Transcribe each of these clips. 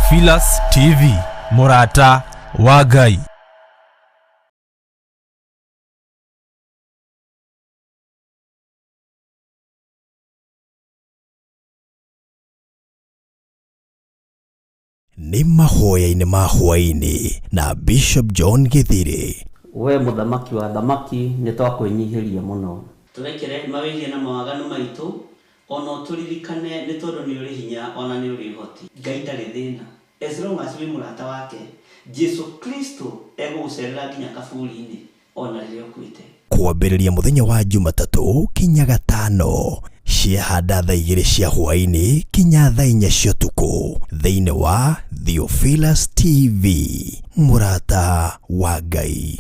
Theophilus TV, Murata wa Ngai. Ni mahoya-ini na Bishop John Githiri. We muthamaki wa thamaki ni twakwenyihiria muno. Turekere mawirie na mawaganu maitu ono turirikane ni tondu ni uri hinya ona ni uri hoti. Ngai ndari thina. As long as we murata wake Jesu Kristo egucerera nginya kaburi-ini ona riria ukwite. Kwambĩrĩria muthenya wa Jumatatu kinya Gatano, ciahanda thaa 2 cia hwaĩ-inĩ kinya thaa 4 cia ũtukũ thĩinĩ wa Theophilus TV, Murata wa Ngai.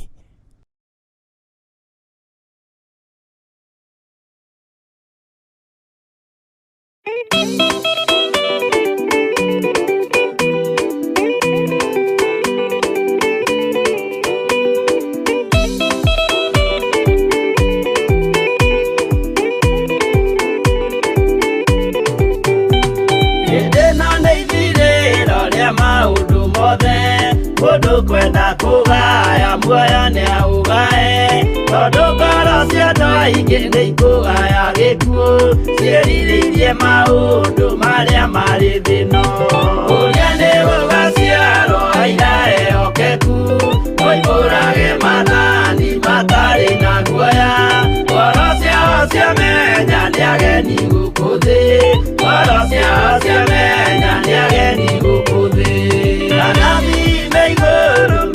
Mundu kwenda kugaya muoyo ni augae, tondu ngoro cia andũ aingĩ nĩ ikũgaya gĩkuũ, ciĩrirĩirie maũndũ marĩa marĩ thĩno. Ũrĩa nĩ gũgaciarwo aira ehokeku, moimbũrage mathani matarĩ na guoya, ngoro ciao ciamenya nĩ ageni gũkũ thĩ, ngoro ciao ciamenya nĩ ageni gũkũ thĩ.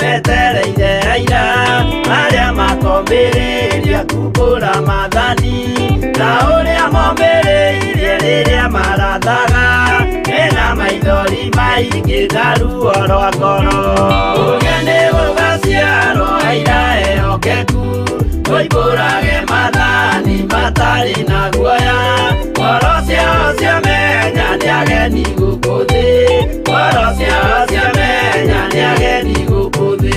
Metereire aira arĩa makombĩrĩria kumbũra mathani, na ũrĩa mombĩrĩirie rĩrĩa marathaga, mena maithori maingĩ na ruo rwa ngoro. Ũrĩa nĩ gũgaciarwo aira ehokeku, moimbũrage mathani matarĩ na guoya, ngoro ciao ciamenya nĩ ageni gũkũ thĩ, ngoro ciao ciamenya nĩ ageni gũkũ thĩ.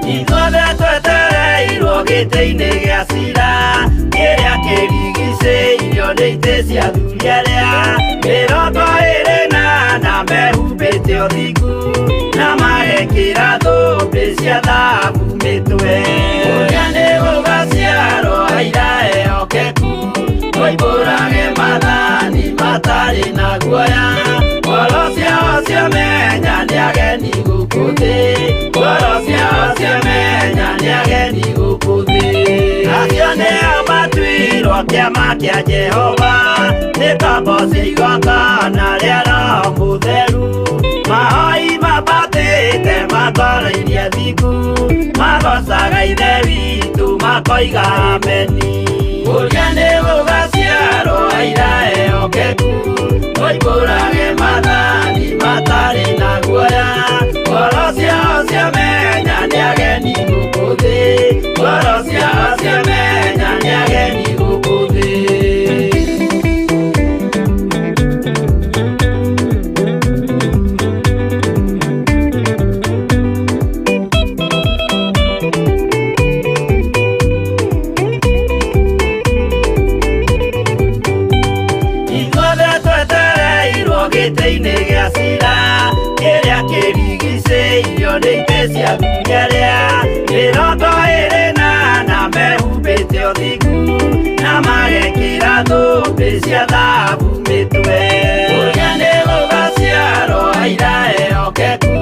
Ithuothe twetereirwo gĩtĩ-inĩ gĩa cira, kĩrĩa kĩrigicĩirio nĩ itĩ cia athuri arĩa 28 mehumbĩte ũthingu na magekĩra thũmbĩ cia thahabu mĩtwe. Ũrĩa nĩ gũgaciarwo aira ehokeku, moimbũrage mathani matarĩ na guoya, ngoro ciao ciamenya nĩ ageni gũkũ thĩ, ngoro ciao ciamenya nĩ ageni gũkũ thĩ. Acio nĩo matuirwo kĩama kĩa Jehova, nĩ kambo cia igongona rĩa Roho Mũtheru, mahoi mabatĩte makoro-irie thingu, magocaga ithe witũ makoiga ameni. Ũrĩa nĩ gũgaciarwo aira ehokeku, moimbũrage mathani matarĩ na guoya, ngoro ciao ciamenya nĩ ageni gũkũ thĩ, ngoro ciao ciamenya nĩ ageni gũkũ thĩ. Gĩtĩ-inĩ gĩa cira, kĩrĩa kĩrigicĩirio nĩ itĩ cia athuri arĩa 28 mehumbĩte ũthingu na magekĩra thũmbĩ cia thahabu mĩtwe. Ũrĩa nĩ gũgaciarwo aira ehokeku,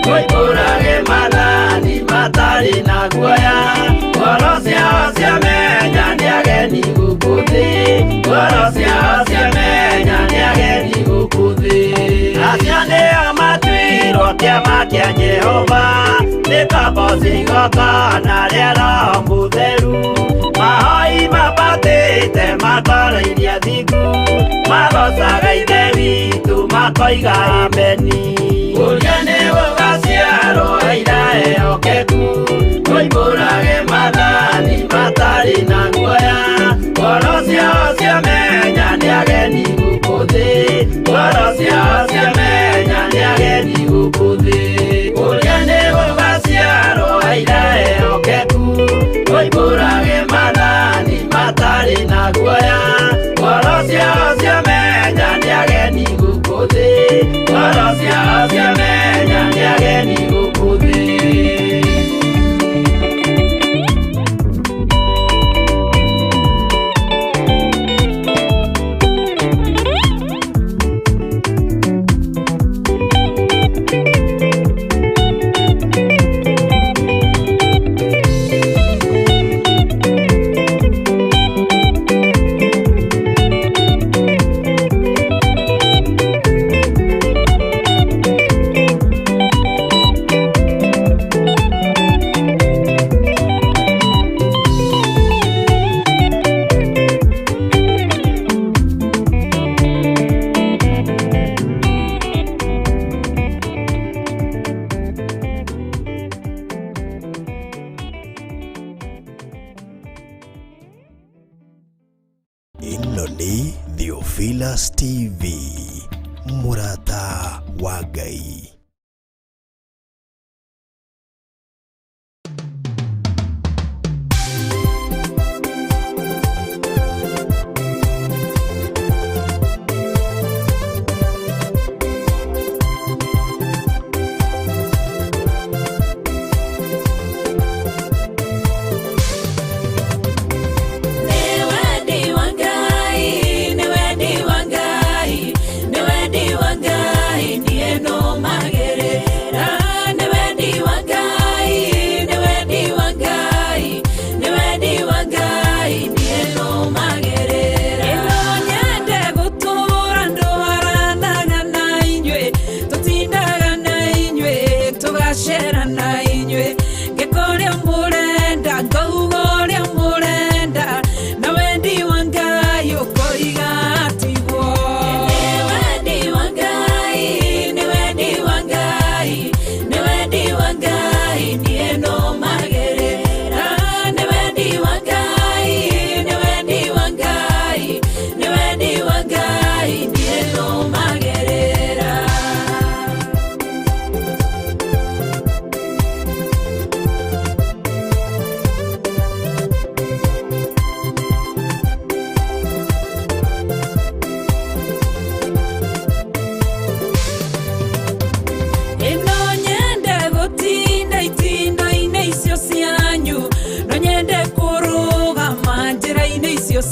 moimbũrage mathani matarĩ na guoya, ngoro ciao ciamenya nĩ ageni gũkũ thĩ, ngoro ciao ciamenya nĩ ageni gũkũ thĩ. Acio nĩo matuirwo kĩama kĩa Jehova, nĩ kambo cia igongona rĩa Roho Mũtheru, mahoi mabatĩte makoro-irie thingu, magocaga ithe witũ makoiga ameni. Ũrĩa nĩ gũgaciarwo aira ehokeku, moimbũrage mathani matarĩ na guoya, ngoro ciao ciamenya nĩ ageni gũkũ thĩ, ngoro ciao ciamenya nĩ ageni gũkũ thĩ. Ũrĩa nĩ gũgaciarwo aira ehokeku, oimbũrage mathani matarĩ na guoya. Ngoro ciao ciamenya nĩ ageni gũkũ thĩ, ngoro ciao ciamenya nĩ ageni gũkũ thĩ. Ĩno nĩ Theophilus TV, mũrata wa Ngai.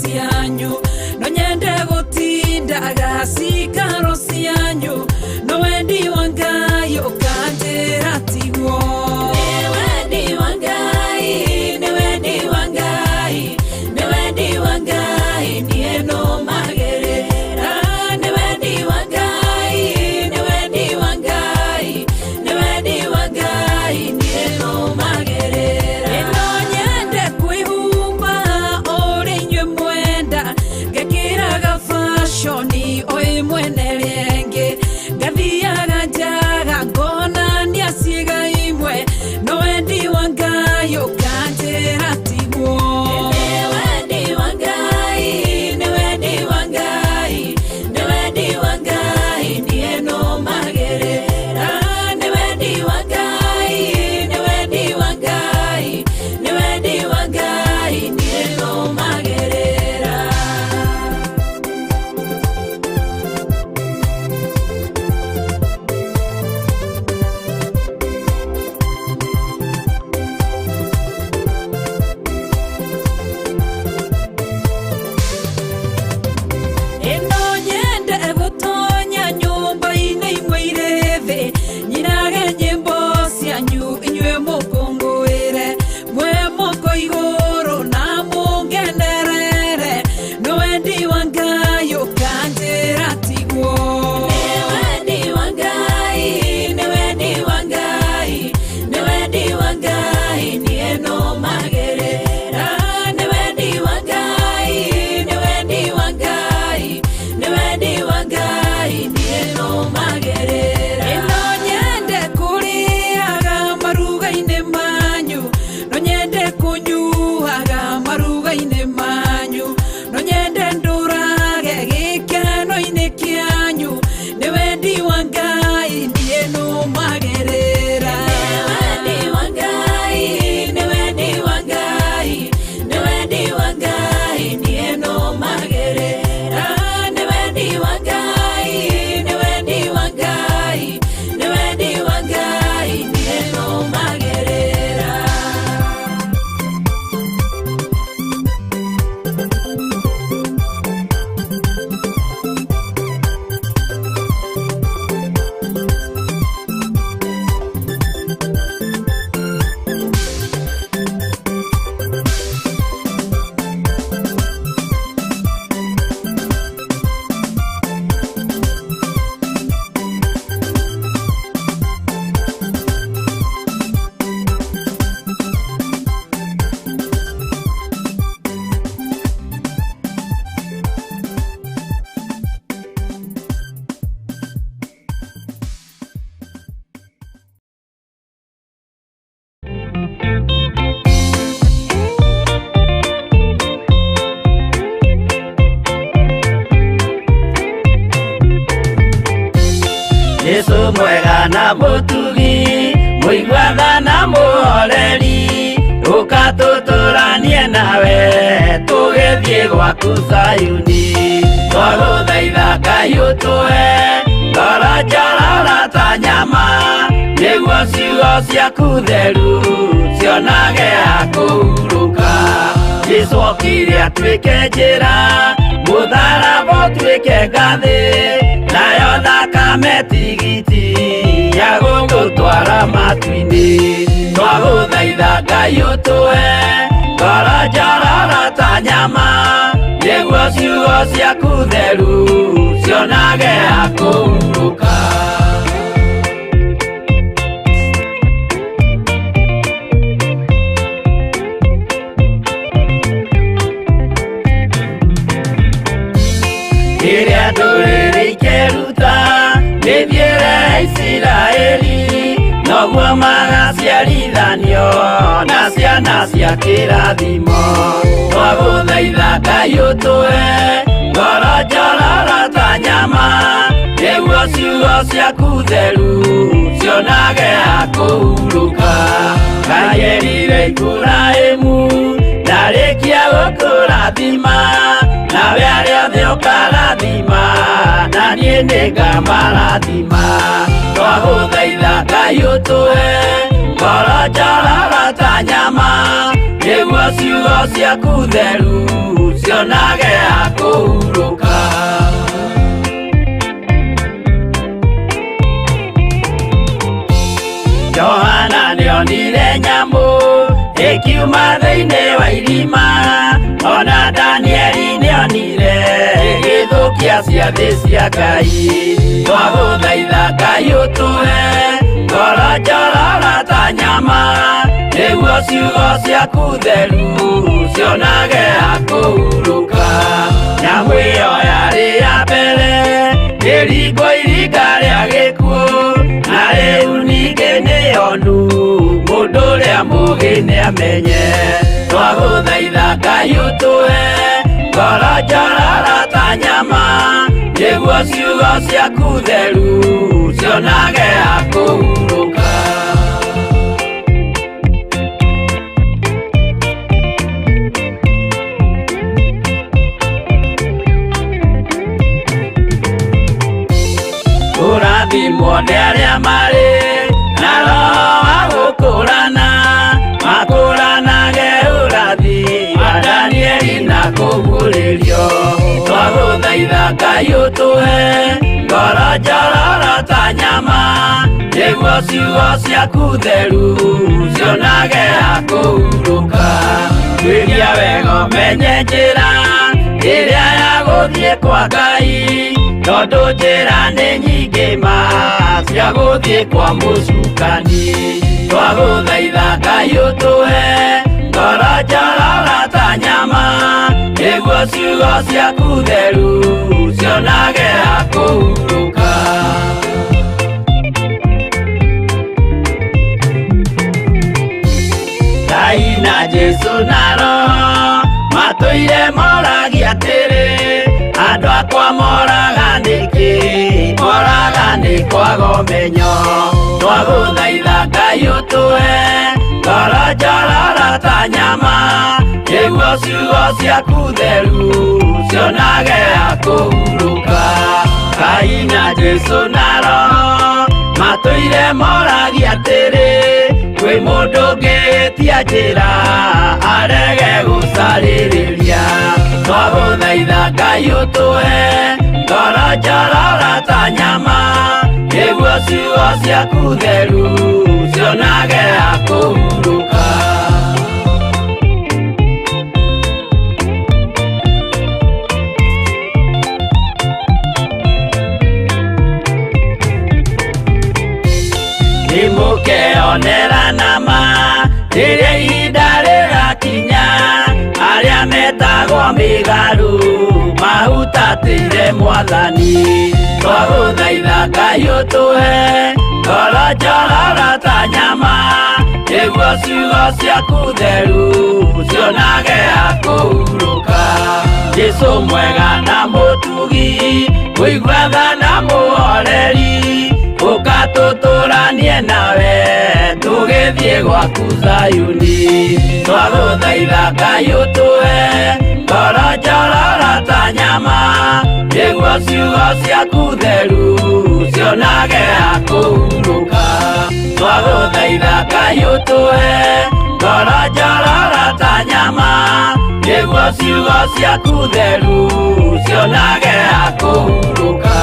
Cianyu no nyende gutinda agasikaro cianyu no wendi wa Ngai ukanjira tigwo ni wendi wa Ngai ni wendi wa Ngai ni wendi wa Ngai nie no magerera ni wendi wa Ngai ni wendi wa Ngai ni wendi wa Ngai nie no magerera no nyende kwihumba uri nywe mwenda Jesu mwega na mutugi muigwatha na muhoreri ukatuturanie nawe tugithie gwaku Zayuni twaguthaitha Ngai utue ngoro njororo ta nyama niguo ciugo ciaku theru cionage akuhuruka Jesu okire atuike njira mutharaba utuike ngathi nayo thakame tigiti ya gũgũtwara matu-inĩ twagũthaitha Ngai ũtũhe ngoro njororo ta nyama nĩguo ciugo ciaku theru cionage akũhurũka rĩrĩa ndũrĩrĩ ikeruta nĩthiĩre Isiraeli noguo magaciarithanio na ciana cia kĩrathimo twagũthaitha Ngai ũtũhe ngoro njororo ta nyama nĩguo ciugo ciaku theru cionage akũhurũka Ngai erire Iburahĩmu ndarĩkia gũkũrathima nawe arĩa othe ũkarathima na niĩ nĩngamarathima twagũthaitha Ngai ũtũhe ngoro njororo ta nyama nĩguo ciugo ciaku theru cionage akũhurũka Johana nĩonire nyamũ ĩkiuma thĩinĩ wa irima ona Danieli nĩonire ĩgĩthũkia ciathĩ cia Ngai twagũthaitha Ngai ũtũhe ngoro njororo ta nyama nĩguo ciugo ciaku theru cionage akũhurũka nyamũ ĩyo yarĩ ya mbere ĩringwo iringa rĩa gĩkuũ na rĩu ningĩ nĩyonu mũndũ ũrĩa mũũgĩ nĩamenye twagũthaitha Ngai ũtũhe ngoro njororo ta nyama nĩguo ciugo ciaku theru cionage akũhurũka kũrathimwo nĩ arĩa marĩ na roho wa gũkũrana makũranage ũrathi wa Danieli na kũguũrĩrio twagũthaitha Ngai ũtũhe ngoro njororo ta nyama nĩguo ciugo ciaku theru cionage akũhurũka twĩria wega ũmenye njĩra ĩrĩa ya gũthiĩ kwa Ngai tondũ njĩra nĩ nyingĩ ma cia gũthiĩ kwa mũcukani twagũthaitha Ngai ũtũhe ngoro njororo ta nyama nĩguo ciugo ciaku theru cionage akũhurũka Ngai na Jesu na Roho matũire moragia atĩrĩ andũ akwa moraga nĩkĩ moraga nĩ kwaga ũmenyo twagũthaitha Ngai ũtũhe ngoro njororo ta nyama nĩguo ciugo ciaku theru cionage akũhurũka Ngai na Jesu na Roho matũire moragia atĩrĩ kwĩ mũndũ ũngĩtia njĩra arege gũcarĩrĩria twagũthaitha Ngai ũtũhe ngoro njororo ta nyama nĩguo ciugo ciaku theru cionage akũhurũka nĩmũkeonera nama rĩrĩa ihinda rĩgakinya arĩa metagwo mĩgarũ mahutatĩire Mwathani twagũthaitha Ngai ũtũhe ngoro njororo ta nyama nĩguo ciugo ciaku theru cionage akũhurũka Jesu mwega na mũtugi mũigwatha na mũhoreri tuturanie nawe tugithie gwaku Zayuni twaguthaitha Ngai ũtũhe ngoro njororo ta nyama nĩguo ciugo ciaku theru cionage akũhurũka twaguthaitha Ngai ũtũhe ngoro njororo ta nyama nĩguo ciugo ciaku theru cionage akũhurũka.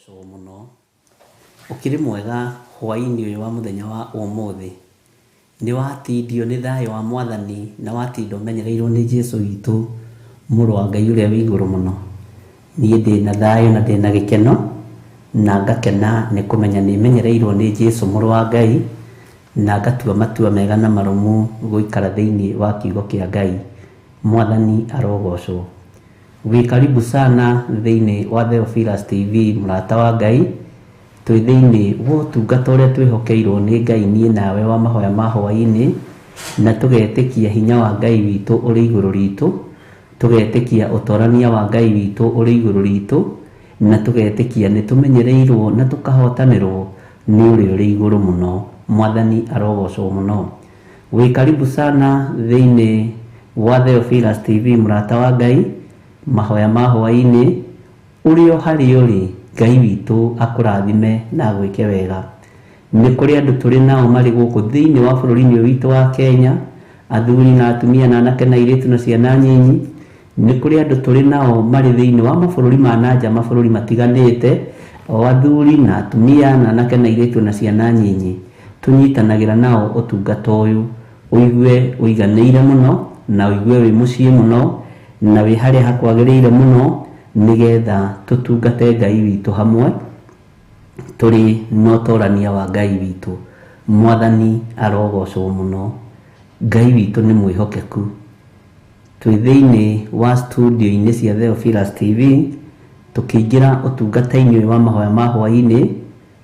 So muno ukiri mwega hwaini uyu wa muthenya wa umuthi ni watindio ni thayo wa mwathani na watindo menyereirwo ni Jesu witu muru wa Ngai uria wi iguru muno nie ndina thayo na ndina gikeno na ngakena ni kumenya ni menyereirwo ni Jesu muru wa Ngai na ngatua matua mega na marumu guikara thiini wa kiugo kia Ngai. Mwathani arogocwo. Wi karibu sana thiini wa Theophilus TV murata wa Ngai twi thiini wo tungata uria twihokeirwo ni Ngai nie nawe wa mahoya ma hwaini na tugetikia hinya wa Ngai witu uri iguru ritu tugetikia utorania wa Ngai witu uri iguru ritu na tugetikia ni tumenyereirwo na tukahotanirwo ni uri iguru muno. Mwathani arogocwo muno. Wi karibu sana thiini wa Theophilus TV murata wa Ngai mahoya ma hwaini urio hari uri Ngai witu akurathime na gwike wega. Ni kuri andu turi nao mari guku thiini wa bururi-ini witu wa Kenya athuri na atumia na anake na iritu na ciana nyinyi. Ni kuri andu turi nao mari thiini wa mabururi ma nanja mabururi matiganite o athuri na atumia na anake na iritu na ciana nyinyi tunyitanagira nao utungata uyu uigue uiganiire muno na uigue wi mucii muno na wi haria hakwagiriire muno nigetha tutungate Ngai witu hamwe turi no torania wa Ngai witu. Mwathani arogocwo muno. Ngai witu ni mwihokeku. Twi thiini wa studio-ini cia Theophilus TV tukiingira utungata-ini wa mahoya ma hwaini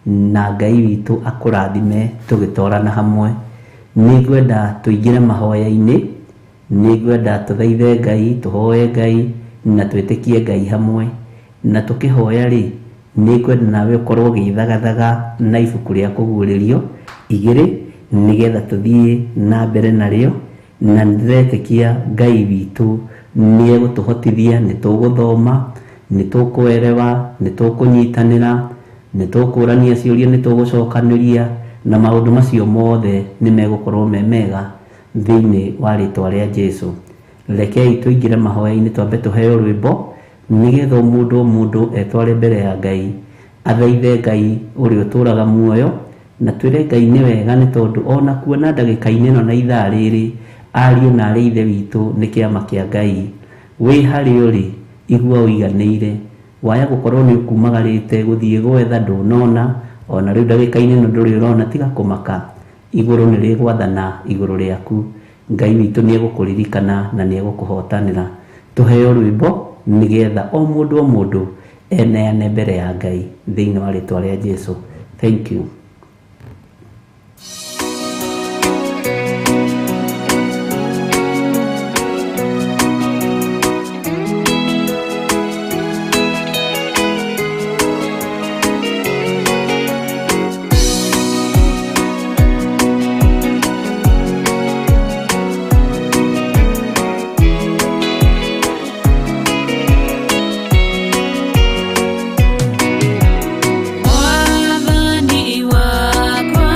na Ngai witu akurathime tugitorana hamwe. Nigwenda tuingire mahoya-ini, nigwenda tuthaithe Ngai, tuhoye Ngai na twitikie Ngai hamwe na tukihoya ri nigwenda nawe ukorwo githagathaga na ibuku ria kuguririo igiri nigetha tuthie na mbere nario na ndetikia Ngai witu ni egutuhotithia ni tuguthoma ni tukuerewa ni tukunyitanira ni tukurania ciuria ni tugucokaniria na maundu macio mothe ni megukorwo mega thiini wa ritwa ria Jesu. Rekei tuingire mahoya-ini twambe tuheo rwimbo nigetha mundu etware mbere ya Ngai athaithe Ngai uri uturaga muoyo na twire Ngai ni wega ni tondu ona kuona ndagika-ini no na ithaa riri ariu na ari ithe witu ni kiama kia Ngai. Wi hari uri igua uiganiire waya gukorwo ni ukumagarite guthie gwetha ndunona ona riu ndagika-ini no nduri urona tiga kumaka iguru ni rigwathana iguru riaku. Ngai witu ni egukuririkana na ni egukuhotanira. Tuheo rwimbo nigetha o mundu eneane mbere ya Ngai thiini wa ritwa ria Jesu. Thank you. Mwathani wakwa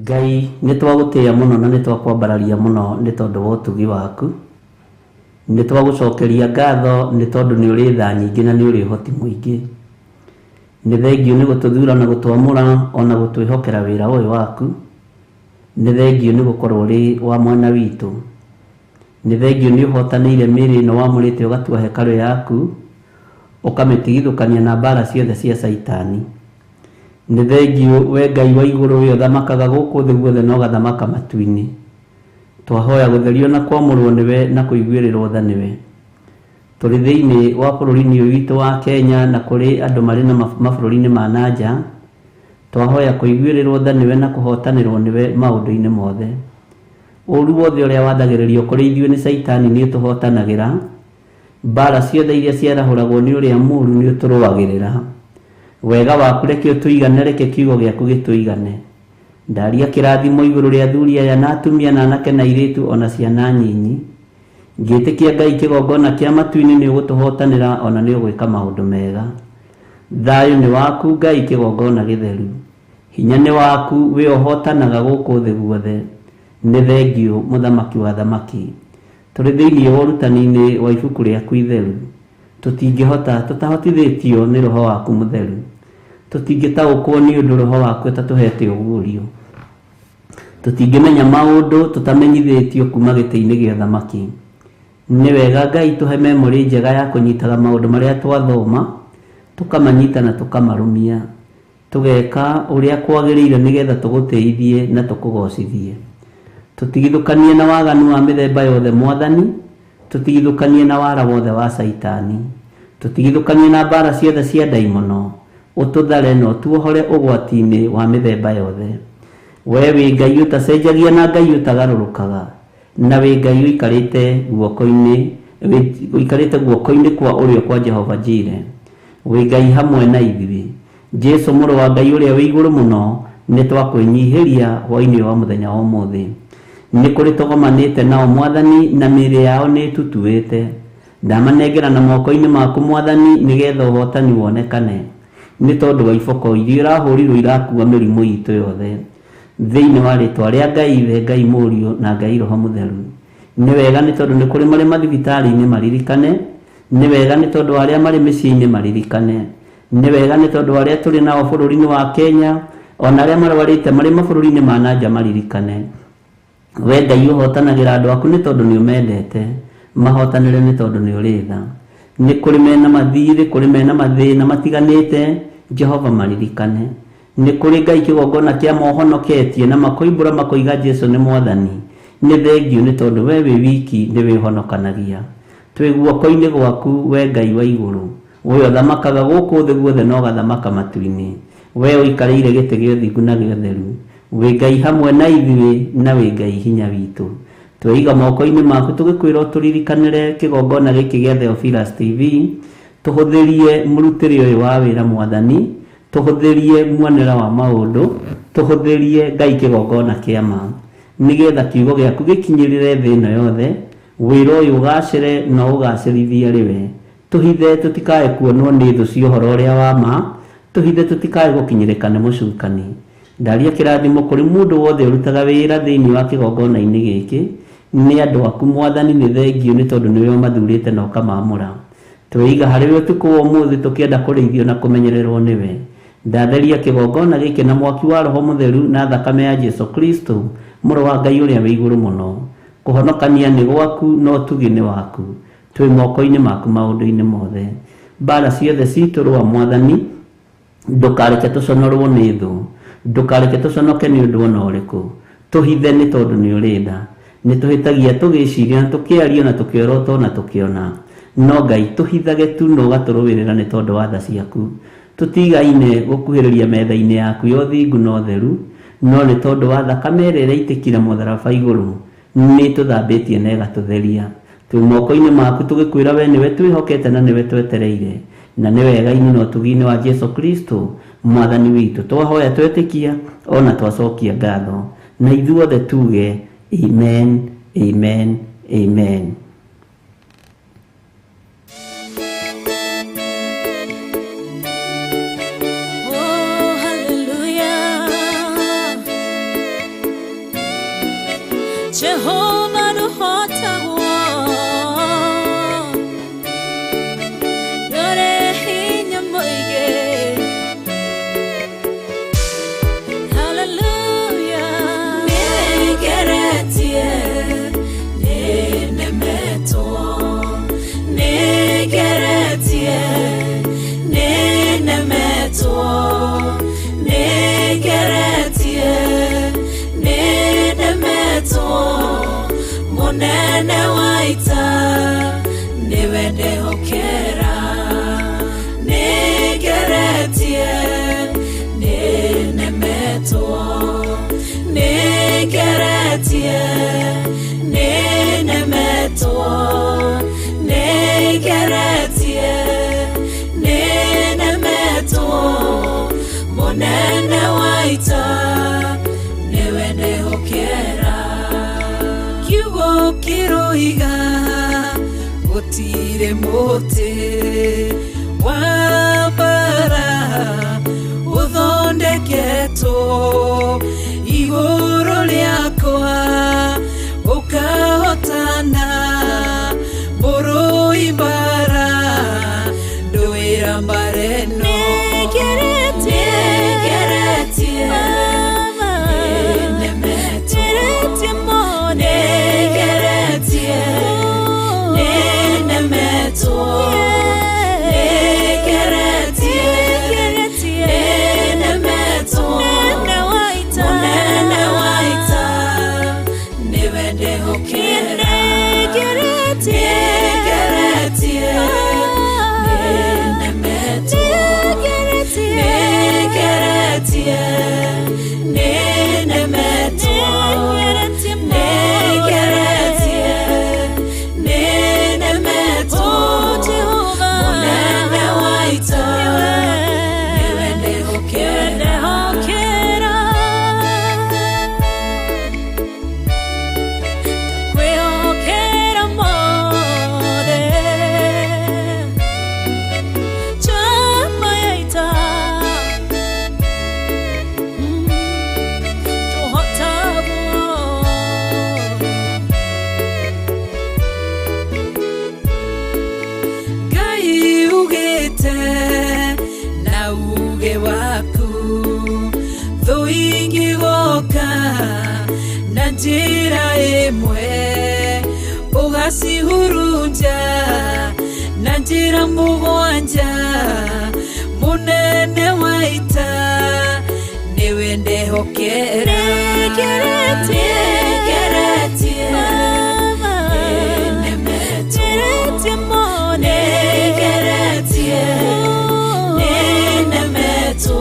Ngai nĩ twagũtĩĩa mũno na nĩ twakwambararia mũno nĩ tondũ wa ũtugi waku. Nĩ twagũcokeria ngatho nĩ tondũ nĩ ũrĩ tha nyingĩ na nĩ ũrĩ ũhoti mũingĩ. Nĩ thengiũ nĩ gũtũthura na gũtwamũra ona gũtwĩhokera wĩra ũyũ waku. Nĩ thengiũ nĩ gũkorwo ũrĩ wa mwana witũ. Nĩ thengiũ nĩ ũhotanĩire mĩĩrĩ ĩno wamũrĩte ũgatua hekarũ yaku, ũkamĩtigithũkania na mbara ciothe cia Saitani. Nĩ thengiũ we Ngai wa igũrũ we ũthamakaga gũkũ thĩ guothe na ũgathamaka matu-inĩ. Twahoya gũtherio na kwamũrwo nĩwe na kũiguĩrĩrwo tha nĩwe. Tũrĩ thĩinĩ wa bũrũri-inĩ ũyũ witũ wa Kenya na kũrĩ andũ marĩ na mabũrũri-inĩ ma nanja. Twahoya kũiguĩrĩrwo tha nĩwe na kũhotanĩrwo nĩwe maũndũ-inĩ mothe. Ũru wothe ũrĩa wathagĩrĩrio kũrĩ ithuĩ nĩ Saitani nĩ ũtũhotanagĩra. Mbara ciothe iria ciarahũragwo nĩ ũrĩa mũũru nĩ ũtũrũagĩrĩra. Wega waku reke ũtũigane, reke kiugo gĩaku gĩtũigane. Ndaria kĩrathimo igũrũ rĩa athuri aya na atumia na anake na airĩtu ona ciana nyinyi. Ngĩtĩkia Ngai kĩgongona kĩa matu-inĩ nĩ ũgũtũhotanĩra ona nĩ ũgwĩka maũndũ mega. Thayũ nĩ waku Ngai kĩgongona gĩtheru. Hinya nĩ waku we ũhotanaga gũkũ thĩ guothe. Nĩ thengiũ mũthamaki wa thamaki. Tũrĩ thĩinĩ wa ũrutani-inĩ wa ibuku rĩaku itheru. Tũtingĩhota tũtahotithĩtio nĩ roho waku mũtheru. Tũtingĩtaũkwo nĩ ũndũ roho waku ũtatũhete ũguũrio. Tũtingĩmenya maũndũ tũtamenyithĩtio kuma gĩtĩ-inĩ gĩa thamaki. Nĩ wega Ngai tũhe memory njega ya kũnyitaga maũndũ marĩa twathoma, tũkamanyita na tũkamarũmia. Tũgeka ũrĩa kwagĩrĩire nĩgetha tũgũteithie na tũkũgocithie. Tũtigithũkanie na waganu wa mĩthemba yothe Mwathani. Tũtigithũkanie na wara wothe wa Saitani. Tũtigithũkanie na mbara ciothe cia ndaimono. Ũtũthare na ũtuohore ũgwati-inĩ wa mĩthemba yothe. We wĩ Ngai ũtacenjagia na Ngai ũtagarũrũkaga. Na wĩ Ngai ũikarĩte guoko-inĩ kwa ũrĩo kwa Jehova Jireh. Wĩ Ngai hamwe na ithuĩ. Jesu mũrũ wa Ngai ũrĩa wĩ igũrũ mũno nĩ twakwĩnyihĩria hwaĩ-inĩ wa mũthenya wa ũmũthĩ. Nĩ kũrĩ tũgomanĩte nao Mwathani na mĩĩrĩ yao nĩ ĩtutuĩte. Ndamanengera na moko-inĩ maku Mwathani nĩgetha ũhotani wonekane. Nĩ tondũ wa iboko iria ũrahũrirwo irakua mĩrimũ itũ yothe. Thĩinĩ wa rĩtwa rĩa Ngai Ithe, Ngai Mũriũ na Ngai Roho Mũtheru. Nĩ wega nĩ tondũ nĩ kũrĩ marĩ mathibitarĩ-inĩ maririkane. Nĩ wega nĩ tondũ arĩa marĩ mĩciĩ-inĩ maririkane. Nĩ wega nĩ tondũ arĩa tũrĩ nao bũrũri-inĩ wa Kenya ona arĩa marwarĩte marĩ mabũrũri-inĩ ma nanja maririkane. We Ngai ũhotanagĩra andũ aku nĩ tondũ nĩ ũmendete. Mahotanĩre nĩ tondũ nĩ ũrĩ tha. Nĩ kũrĩ mena mathirĩ, kũrĩ mena mathĩna matiganĩte, Jehova maririkane. Nĩ kũrĩ Ngai kĩgongona kĩa mohonoketie na makoimbũra makoiga Jesu nĩ Mwathani. Nĩ thengiũ nĩ tondũ we wĩ wiki nĩ wĩhonokanagia. Twĩ guoko-inĩ gwaku we Ngai wa igũrũ. We ũthamakaga gũkũ thĩ guothe na ũgathamaka matu-inĩ. We ũikarĩire gĩtĩ gĩa ũthingu na gĩa ũtheru. Wĩ Ngai hamwe na ithuĩ na wĩ Ngai hinya witũ. Tweiga moko-inĩ maku tũgĩkwĩra ũtũririkanĩre kĩgongona gĩkĩ gĩa Theophilus TV. Tũhũthĩrie mũrutĩre ũyũ wa wĩra Mwathani. Tũhũthĩrie muonera wa maũndũ. Tũhũthĩrie Ngai kĩgongona kĩa ma. Nĩgetha kiugo gĩaku gĩkinyĩrĩre thĩ ĩno yothe. Wĩra ũyũ ũgacĩre na ũgacĩrithie rĩwe. Tũhithe tũtikae kuonwo nĩ thũ cia ũhoro ũrĩa wa ma. Tũhithe tũtikae gũkinyĩrĩka nĩ mũcukani. Ndaria kĩrathimo kũrĩ mũndũ wothe ũrutaga wĩra thĩinĩ wa kĩgongona-inĩ gĩkĩ. Nĩ andũ aku Mwathani nĩ thengiũ nĩ tondũ nĩwe ũmathurĩte na ũkamamũra. Tweiga harĩ we ũtukũ wa ũmũthĩ tũkĩenda kũrĩithio na kũmenyererwo nĩwe. Ndatheria kĩgongona gĩkĩ na mwaki wa Roho Mũtheru na thakame ya Jesu Kristo, mũrũ wa Ngai ũrĩa wĩ igũrũ mũno. Kũhonokania nĩ gwaku no tugi nĩ waku. Twĩ moko-inĩ maku maũndũ-inĩ mothe. Mbara ciothe citũrũa Mwathani, ndũkareke tũconorwo nĩ thũ. Ndũkareke tũconoke nĩ ũndũ ona ũrĩkũ. Tũhithe nĩ tondũ nĩ ũrĩ tha. Nĩ tũhĩtagia tũgĩciria na tũkĩaria na tũkĩorota na tũkĩona. No Ngai tũhithage tu na ũgatũrũĩrĩra nĩ tondũ wa tha ciaku. Tũtigaine gũkuhĩrĩria metha-inĩ yaku ya ũthingu na ũtheru, no nĩ tondũ wa thakame ĩrĩa ĩraitĩkire mũtharaba igũrũ nĩ tũthambĩtie na ĩgatũtheria. Twĩ moko-inĩ maku tũgĩkwĩra we nĩwe twĩhokete na nĩwe twetereire, na nĩ wega-inĩ na ũtugi-inĩ wa Jesu Kristo Mwathani witũ. Twahoya twetĩkia ona twacokia ngatho na ithuothe tuge amen, amen, amen. negeretie nenemetwo negeretie nenemetwo munene waita niwe ndehokera negeretie nenemetwo negeretie nenemetwo negeretie nenemetwo munene waita niwe ndehokera kiugo kiroiga gutire muti wa bara uthondeketwo iguru riakwa ukahotana burui bara nduira mbareno negeretie nenemetwo negeretie nenemetwo njira imwe ugasihurunja na njira mugwanja munene waita niwe ndehokera negeretie nenemetwo negeretie nenemetwo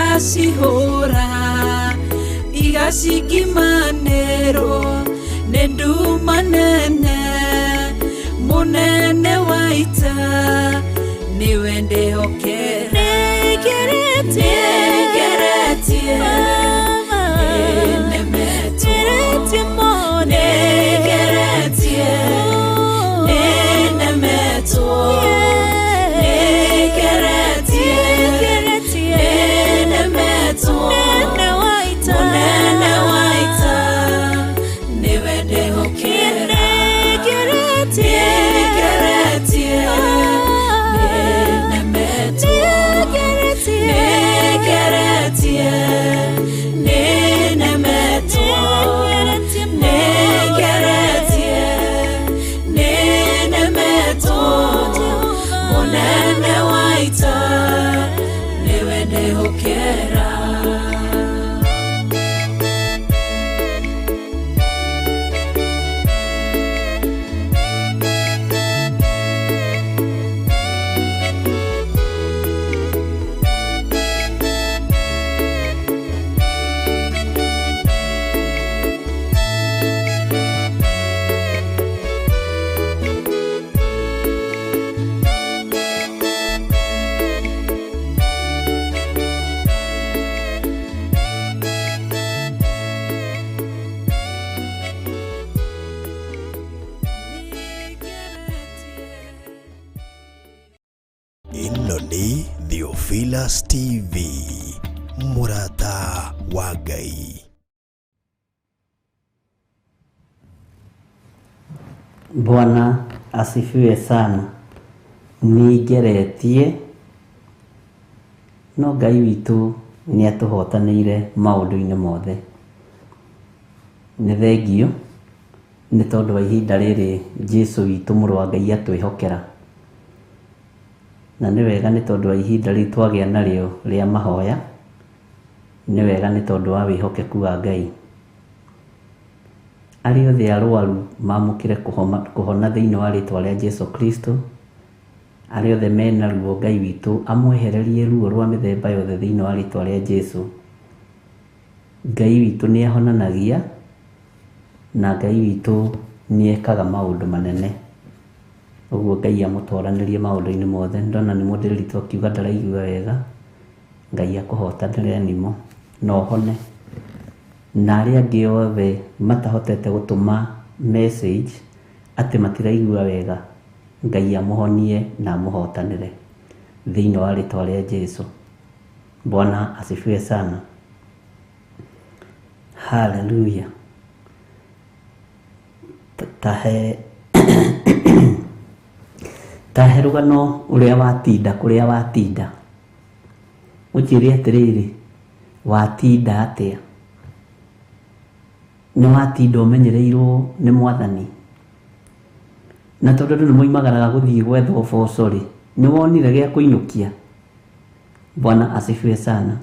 ugasihora igasikimanero nendumanene munene waita niwe ndehokera negeretie nenemetwo negeretie nenemetwo Get it. Theophilus TV, mũrata wa Ngai. Bwana asifiwe sana. Ningeretie no Ngai witũ nĩ atũhotanĩire maũndũ-inĩ mothe. Nĩ thengio nĩ tondũ wa ihinda rĩrĩ Jesũ witũ mũrũ wa Ngai atwĩhokera, na nĩ wega nĩ tondũ wa ihinda rĩu twagĩa narĩo rĩa mahoya. Nĩ wega nĩ tondũ wa wĩhokeku wa Ngai. Arĩ othe arũaru mamũkĩre kũhona thĩinĩ wa rĩtwa rĩa Jesũ Kristo. Arĩ othe mena ruo Ngai witũ amwehererie ruo rwa mĩthemba yothe thĩinĩ wa rĩtwa rĩa Jesũ. Ngai witũ nĩ ahonanagia na Ngai witũ nĩ ekaga maũndũ manene. Ũguo Ngai amũtwaranĩrie maũndũ-inĩ mothe. Ndona nĩ mũndũ rĩtũ akiuga ndaraigua wega, Ngai akũhotanĩre nimo na ũhone. Na arĩa angĩ othe matahotete gũtũma message atĩ matiraigua wega, Ngai amũhonie na amũhotanĩre thĩinĩ wa rĩtwa rĩa Jesũ. Bwana asifiwe sana. Hallelujah. Tahe rũgano ũrĩa watinda kũrĩa watinda. Ũnjĩre atĩrĩrĩ, watinda atĩa? Nĩ watinda ũmenyereirwo nĩ Mwathani? Na tondũ andũ nĩ moimagaraga gũthiĩ gwetha ũboco rĩ, nĩ wonire gĩa kũinũkia? Bwana asifiwe sana.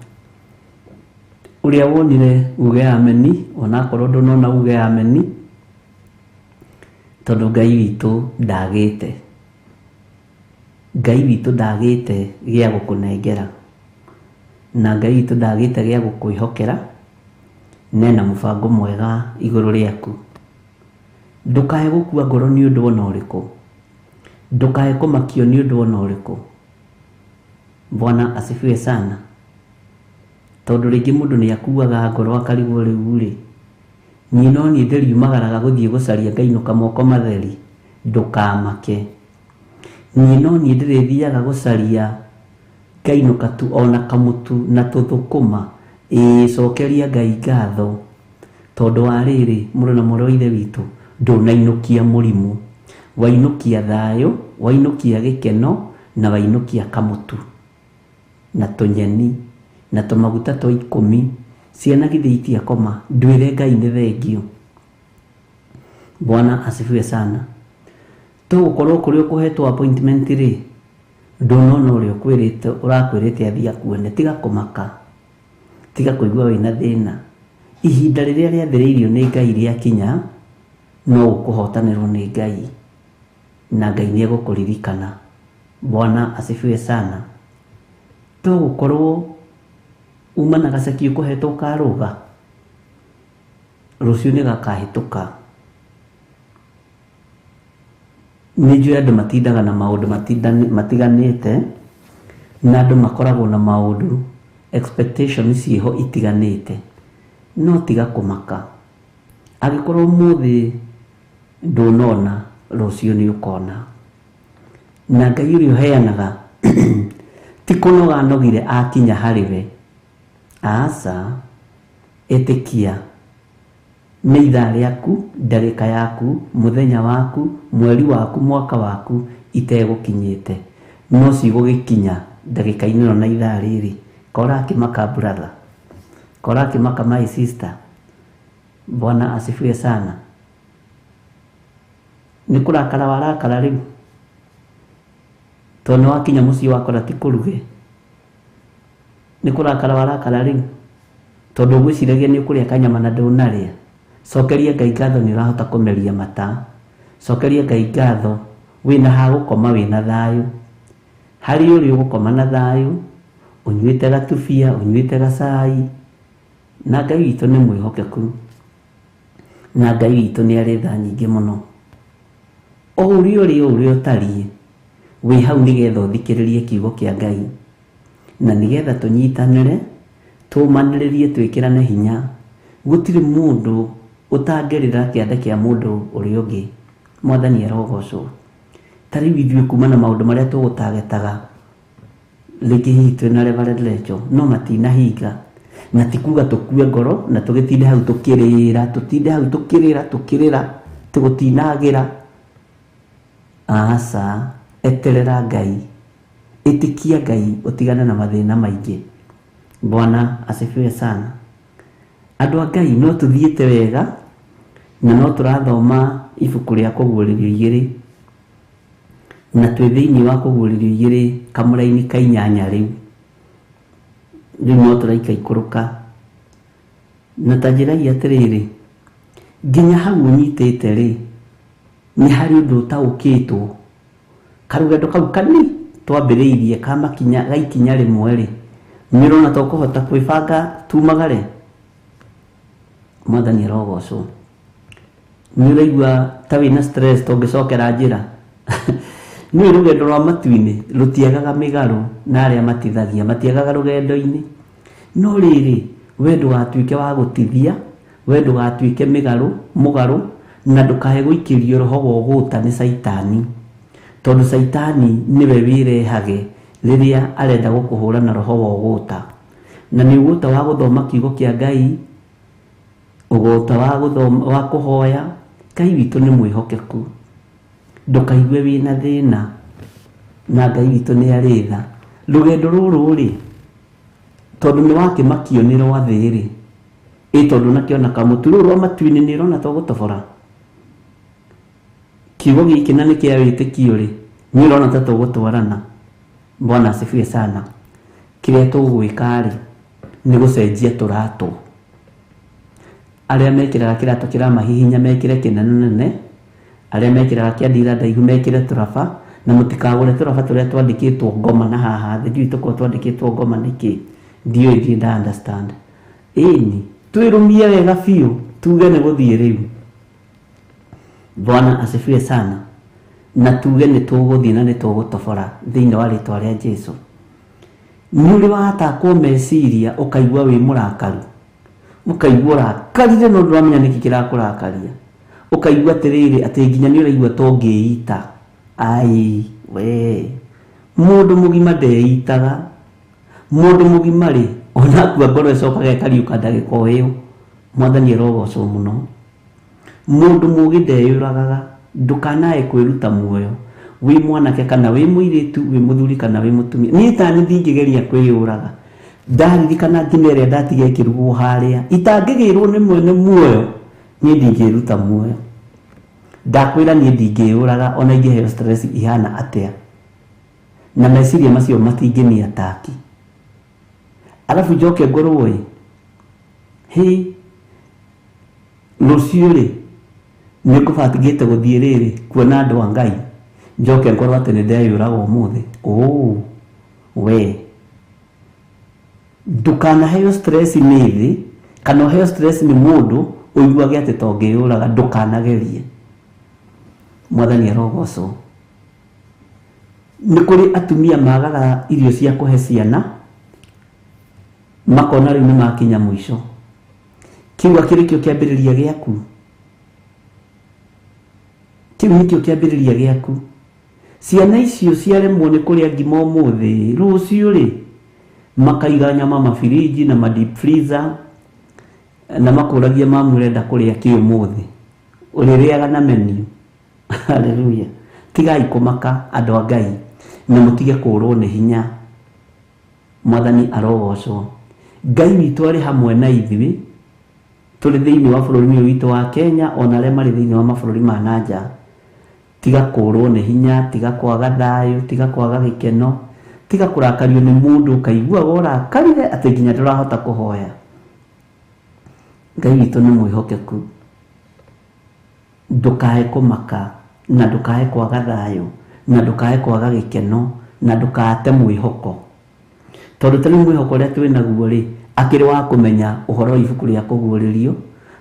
Ũrĩa wonire uge ameni, onakorwo ndũnona uge ameni, tondũ Ngai witũ ndagĩte. Ngai witũ ndagĩte gĩa gũkũnengera, na Ngai witũ ndagĩte gĩa gũkwĩhokera. Nena mũbango mwega igũrũ rĩaku. Ndũkae gũkua ngoro nĩ ũndũ ona ũrĩkũ. Ndũkae kũmakio nĩ ũndũ ona ũrĩkũ. Bwana asifiwe sana. Tondũ rĩngĩ mũndũ nĩ akuaga ngoro akarigwo rĩu rĩ, niĩ no niĩ ndĩriumagaraga gũthiĩ gũcaria ngainũka moko matheri. Ndũkamake. Niĩ no niĩ ndĩrĩthiaga gũcaria ngainũka tu ona kamũtu na tũthũkũma. Cokeria Ngai ngatho tondũ wa rĩrĩ, mũrũ na mũrũ wa ithe witũ, ndũnainũkia mũrimũ, wainũkia thayũ, wainũkia gĩkeno, na wainũkia kamũtu na tũnyeni na tũmaguta twa 10. Ciana githĩ itiakoma? Ndwĩre Ngai nĩ thengio. Bwana asifiwe sana. Tũgũkorwo kũrĩ ũkũhetwo appointment rĩ, ndũnona ũrĩa ũrakwĩrĩte athiĩ akuone. Tiga kũmaka, tiga kũigua wĩna thĩna. Ihinda rĩrĩa rĩathĩrĩirio nĩ Ngai rĩakinya, no ũkũhotanĩrwo nĩ Ngai na Ngai nĩ egũkũririkana. Bwana asifiwe sana. Tũgũkorwo uma na gaceki ũkũhetwo karũga, rũciũ nĩ gakahĩtũka. Nĩ njũĩ andũ matindaga na maũndũ matiganĩte, na andũ makoragwo na maũndũ expectations ciĩho itiganĩte, no tiga kũmaka. Angĩkorwo ũmũthĩ ndũnona, rũciũ nĩ ũkona. Na Ngai ũrĩa ũheanaga ti kũnoga anogire akinya harĩwe. Aca, ĩtĩkia nĩ ithaa rĩaku, ndagĩka yaku, mũthenya waku, mweri waku, mwaka waku itegũkinyĩte, no cigũgĩkinya ndagĩka-inĩ ĩno na ithaa rĩrĩ. Kora akĩmaka brother, kora akĩmaka my sister. Bwana asifiwe sana. Nĩ kũrakara warakara rĩu, tondũ nĩ wakinya mũciĩ wakora ti kũruge. Nĩ kũrakara warakara rĩu, tondũ gwĩciragia nĩ ũkũrĩa kanyama na ndũnarĩa. Cokeria Ngai ngatho nĩ ũrahota kũmeria mata. Cokeria Ngai ngatho wĩna ha gũkoma wĩna thayũ. Harĩ ũrĩ ũgũkoma na thayũ, ũnyuĩte gatubia, ũnyuĩte gacai. Na Ngai witũ nĩ mwĩhokeku, na Ngai witũ nĩ arĩ tha nyingĩ mũno. O ũrĩa ũtariĩ, wĩ hau nĩgetha ũthikĩrĩrie kiugo kĩa Ngai, na nĩgetha tũnyitanĩre, tũmanĩrĩrie, twĩkĩrane hinya. Gũtirĩ mũndũ ũtangĩrĩra kĩande kĩa mũndũ ũrĩa ũngĩ. Mwathani arogocwo. Tarĩu ithuĩ kuma na maũndũ marĩa tũgũtagetaga, likihitwe na Reverend Lecho no matinahinga na tikuga tukue ngoro na tugitinde hau tukirira tugutinagira asa eterera Ngai itikia Ngai utigana na mathina maingi. Bwana asifiwe sana. Andu a Ngai no tuthiite wega na no turathoma ibuku ria kuguririo igiri na twi thiini wa kuguririo igiri kamuraini ka 8 riu no turaika ikuruka na tajiragia atiriri nginya hau unyitite ri ni hari undu utaukitwo karugendo kau kani twambiriirie kamakinya gaikinya rimwe ri nirona tukuhota kwibanga tumagare. Mwathani arogocwo. Niraigua ta wina stress tungicokera njira ni rugendo rwa matuini rutiagaga migaru na aria matithagia matiagaga rugendo-ini no riri we ndugatuike wa gutithia we ndugatuike mugaru na ndukahe guikirio roho goguta ni saitani tondu saitani niwe wirehage riria arenda gukuhura na roho goguta na ni uguta wa guthoma kiugo kia Ngai uguta wa kuhoya. Ngai witu ni mwihokeku ndukaigue wina thina na Ngai witu ni aritha rugendo ruru ri tondu ni wakimakio ni rwa thiri tondu nakiona kamuturu rwa matuini ni rona to gutobora kiugo giki na nikia witikio ri ni rona ta to gutwarana. Bwana asifiwe sana. Kiria tugwika ri ni gucenjia turatu aria mekiraga kirato kiramahihinya mekire kinene aria mekiraga kiandira ndaihu mekire turaba na mutikagure turaba turia twandikitwo ngoma na haha thijui tuko twandikitwo ngoma niki ndio nda understand ini twirumie wega fiu tuge ne guthie riu. Bwana asifiwe sana na tuge ne tuguthie na ne tugutobora thiini wa ritwa ria Jesu. Nuri wahata ku meciria ukaigua wi murakaru ukaigua karire no ndwamenya niki kirakurakaria ukaigua atiriri ati nginya ni uraigua tongiita ai we mundu mugima ndeitaga mundu mugima ri ona kwa ngoro icokaga ikariuka ndagika uyu. Mwathani arogocwo muno. Mundu mugi ndeyuragaga ndukanae kwiruta muoyo wi mwanake kana wi muiritu wi muthuri kana wi mutumia ni tani ndingigeria kwiyuraga ndaririkana ngineria ndatige kirugo haria itangigirwo ni mwene muoyo ni ndingiruta muoyo ndakwira ni ndingiyuraga ona ingiheo stress ihana atia na meciria macio matingini ataki alafu njoke ngorwo rucio ri ni kubatigite guthie riri kuona andu a Ngai njoke ngorwo ati ni ndeyuraga umuthi we ndukana heyo stress ni thi kana heyo stress ni mundu uiguage ati tongiyuraga ndukanagerie. Mwathani arogocwo. Ni kuri atumia magaga irio cia kuhe ciana makona riu ni makinya mwisho kiuga kirikio kiambiriria giaku nikio kiambiriria giaku ciana icio ciaremwo ni kuria ngima umuthi rucio ri makaiga nyama mafiriji na ma deep freezer na makuragia mamurenda kuria kiumuthi uririaga na menu. Haleluya. Tigai kumaka andu a Ngai na mutige kurwo ni hinya. Mwathani arogocwo. Ngai witu ari hamwe na ithui tuli thiini wa bururi witu wa Kenya ona aria mari thiini wa mabururi ma nanja. Tiga kurwo ni hinya, tiga kwaga thayo, tiga kwaga gikeno, tiga kurakario ni mundu kaigua gora karire ati nginya ndurahota kuhoya. Ngai witu ni mwihokeku. Ndukae kumaka na ndukae kwaga thayo na ndukae kwaga gikeno na ndukate mwihoko tondu tani mwihoko ria twina guo ri akiri wa kumenya uhoro wa ibuku ria kuguririo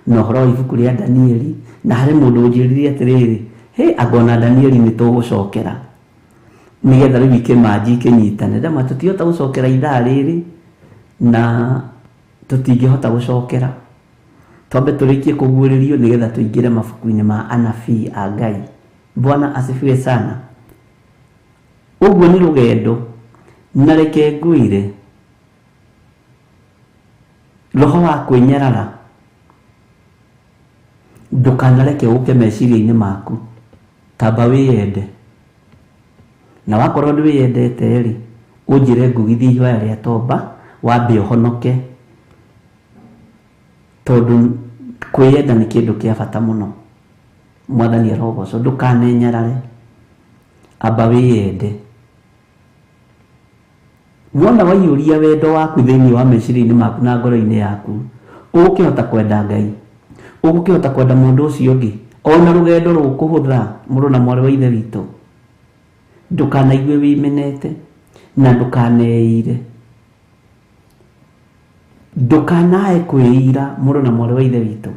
na uhoro wa ibuku ria Danieli na hari mundu unjiririe atiriri agona Danieli ni tugucokera nigetha riu ikimanji kinyitane ndama tutihota gucokera ithaa riri na tutingihota gucokera twambe turikie kuguririo nigetha tuingire mabuku-ini ma anabii a Ngai. Bwana asifiwe sana. Uguo ni rugendo na reke ngwire roho wa kwĩnyarara ndukanareke ũke meciria-inĩ maku, tamba wĩyende, na wakorwo ndwĩyendete rĩ ũnjĩre ngugithie ihoya rĩa tomba wambe ũhonoke, tondũ kwĩyenda nĩ kĩndũ kĩa bata mũno. Mwathani arogocwo, ndũkanenyarare, amba wĩyende. Wona waiyũria wendo waku thĩinĩ wa meciria-inĩ maku na ngoro-inĩ yaku, ũgũkĩhota kwenda Ngai, ũgũkĩhota kwenda mũndũ ũcio ũngĩ, ona rũgendo rũkũhũtha. Mũrũ na mwarĩ wa ithe witũ, ndũkanaigue wĩmenete na ndũkaneire, ndũkanae kwĩira. Mũrũ na mwarĩ wa ithe witũ,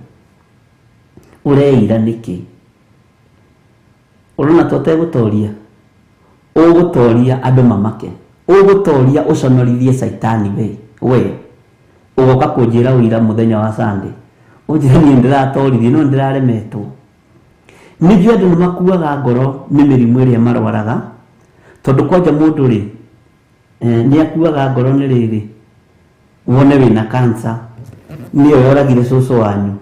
ũreira nĩkĩ? Ũrona totegũtoria, ũgũtoria andũ mamake, ũgũtoria ũconorithie Saitani we ũgoka kũnjĩra ũira mũthenya wa Sunday, ũnjĩra niĩ ndĩratorithie no ndĩraremetwo. Nĩjue andũ nĩmakuaga ngoro nĩ mĩrimũ ĩrĩa marwaraga, tondũ kwanja mũndũ rĩ nĩakuaga ngoro nĩ rĩrĩ, wone wĩna cancer, nĩyo yoragire cũcũ wanyu,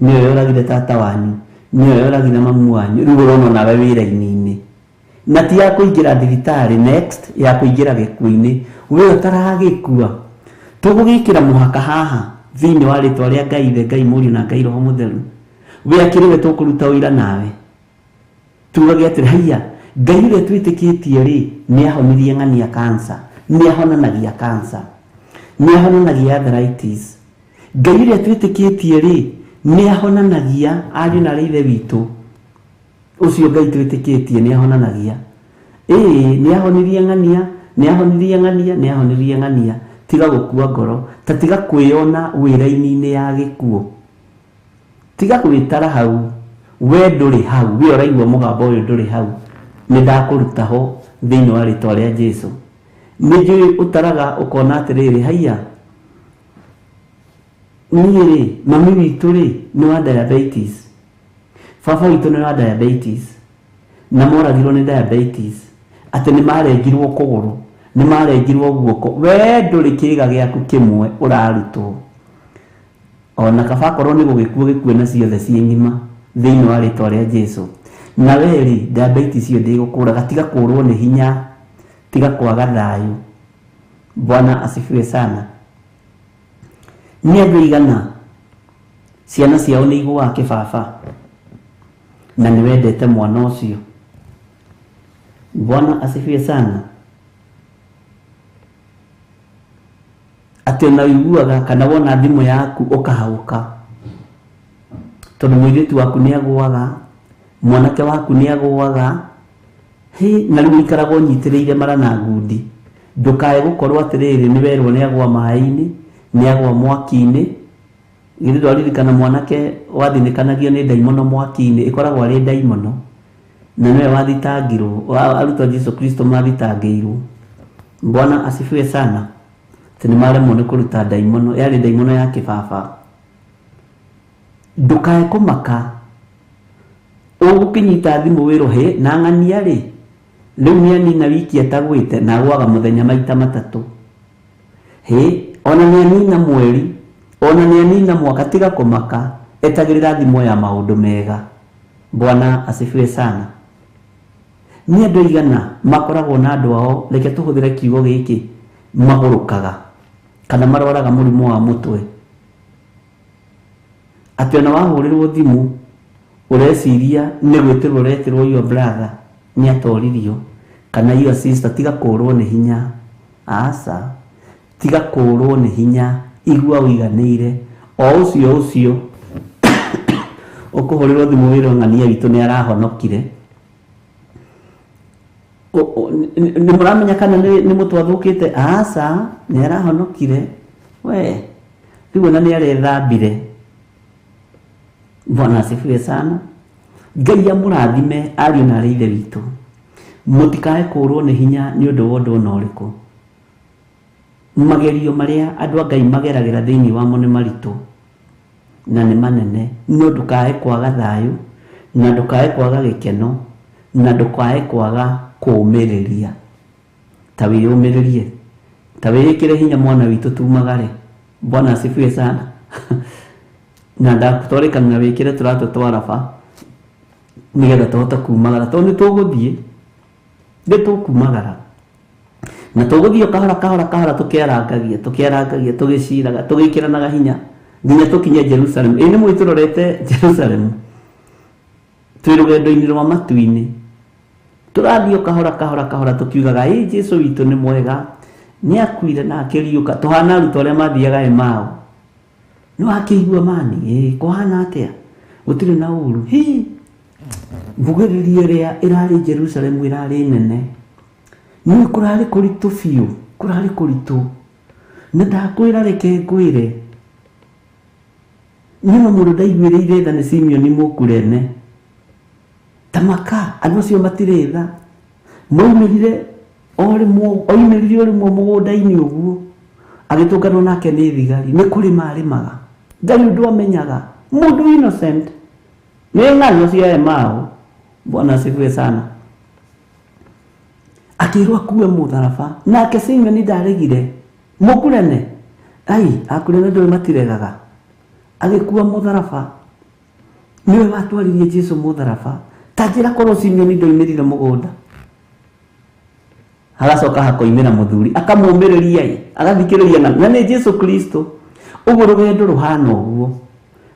nĩyo yoragire tata wanyu, nĩyo yoragire mamu wanyu, rĩu ũrona nawe wĩra-inĩ, na ti ya kũingĩra thibitarĩ next ya kũingĩra gĩkuũ-inĩ. We ũtaragĩkua, tũgũgĩkĩra mũhaka haha thĩinĩ wa rĩtwa rĩa Ngai Ithe, Ngai Mũriũ na Ngai Roho Mũtheru. We akĩrĩwe tũkũruta ũira nawe, tugage atĩrĩ haiya, Ngai ũrĩa twĩtĩkĩtie rĩ nĩahonirie ng'ania cancer, nĩahonanagia cancer, nĩahonanagia arthritis. Ngai ũrĩa twĩtĩkĩtie rĩ nĩahonanagia ariũ na ithe witũ, ũcio Ngai twĩtĩkĩtie nĩahonanagia. Nĩahonirie ng'ania, nĩahonirie ng'ania, nĩahonirie ng'ania. Tiga gũkua ngoro, ta tiga kwĩona wĩra-inĩ ya gĩkuũ, tiga gwĩtara hau, we ndũrĩ hau, we ũraigua mũgambo ũyũ ndũrĩ hau, nĩndakũruta ho thĩinĩ wa rĩtwa rĩa Jesũ. Nĩnjũĩ ũtaraga ũkona atĩrĩrĩ, haiya niĩ rĩ mami witũ rĩ nĩ wa diabetes, baba witũ nĩ wa diabetes, na moragirwo nĩ diabetes, atĩ nĩmarengirwo kũgũrũ, nĩmarengirwo guoko. We ndũrĩ kĩĩga gĩaku kĩmwe ũrarutwo, ona kaba korwo nĩ gũgĩkuo gĩkuũ na ciothe ciĩ ng'ima thĩinĩ wa rĩtwa rĩa Jesũ. Na we rĩ diabetes ĩyo ndĩgũkũraga, tiga kũrwo nĩ hinya, tiga kwaga thayũ. Bwana asifiwe sana. Nĩ andũ aigana ciana ciao nĩ iguaga kĩbaba na nĩwendete mwana ũcio? Bwana asifiwe sana. Atĩ ona wĩiguaga kana wona thimũ yaku ũkahaũka, tondũ mũirĩtu waku nĩagũaga, mwanake waku nĩagũaga, na rĩu ũikaragwo ũnyitĩrĩire mara na ngundi. Ndũkae gũkorwo atĩrĩrĩ nĩwerwo nĩagũa maĩ-inĩ, nĩagũa mwaki-inĩ. Githĩ ndwaririkana mwanake wathinĩkanagio nĩ ndaimono mwaki-inĩ? Ĩkoragwo arĩ ndaimono, na nĩwe wathitangirwo, arutwo a Jesũ Kristo mathitangĩirwo. Bwana asifiwe sana. Atĩ nĩmaremwo nĩ kũruta ndaimono, yarĩ ndaimono ya kĩbaba. Ndũkae kũmaka, ũgũkĩnyita thimũ wĩrwo na ng'ania rĩ rĩu nĩanina wiki atagwĩte na agwaga mũthenya maita matatũ. Ona nĩanina mweri, ona nĩanina mwaka, tiga kũmaka, etagĩrĩra thimũ ya maũndũ mega. Bwana asifiwe sana. Nĩ andũ aigana makoragwo na andũ ao, reke tũhũthĩre kiugo gĩkĩ, magũrũkaga kana marwaraga mũrimũ wa mũtwe, atĩ ona wahũrĩrwo thimũ ũreciria nĩ gwĩtĩrwo ũretirwo your brother nĩatoririo kana your sister. Tiga kũrwo nĩ hinya, aca, tiga kũrwo nĩ hinya, igua ũiganĩire. O ũcio ũkũhũrĩrwo thimũ wĩrwo ng'ania witũ nĩarahonokire. Nĩmũramenya kana nĩ mũtwe athũkĩte? Aca, nĩarahonokire. We rĩu ona nĩarethambire. Bwana asifiwe sana. Ngai amũrathime ariũ na ithe witũ, mũtikae kũrwo nĩ hinya nĩ ũndũ wa ũndũ ona ũrĩkũ. Magerio marĩa andũ a Ngai mageragĩra thĩinĩ wamo nĩ maritũ na nĩ manene, no ndũkae kwaga thayũ, na ndũkae kwaga gĩkeno, na ndũkae kwaga kũũmĩrĩria. ta wiyumiririe, ta wikire hinya mwana witu tumagare. Bwana asifiwe sana. Na ndakutwarikana na wikire turatutwara ba nigetha tuhota kumagara tondu tuguthie ndi tukumagara na tuguthie kahora tukiarangagia tugiciraga tugikiranaga hinya nginya tukinye Jerusalem. Ni mwiturorete Jerusalem twi rugendo-ini rwa matu-ini turathio kahora tukiugaga Jesu witu ni mwega ni akuire na akiriuka tuhana aruto aria mathiaga Emau no akigua mani kuhana atia gutire na uru mbugiririe ria irari Jerusalem irari nene ni kurari kuritu fiu kurari kuritu na ndakwira reke ngwire ni mundu ndaiguire tha ni Simeon mukurene tamaka andu cio matiretha maumirire oimirire orimwo mugunda-ini uguo agitukanwo nake ni thigari ni kurima arimaga ndari undu amenyaga mundu innocent ni ng'ano cia Emau. Bwana asifiwe sana. Akirwa kuwe mutharaba nake Simeon ndaregire mukurene akurene ndwe matiregaga agikuwa mutharaba niwe watwaririe Jesu mutharaba tajira korwo Simeon ndoimirire mugunda agacoka hakoimira muthuri akamumiriria agathikiriria na ni Jesu Kristo. Uguo rugendo ruhana uguo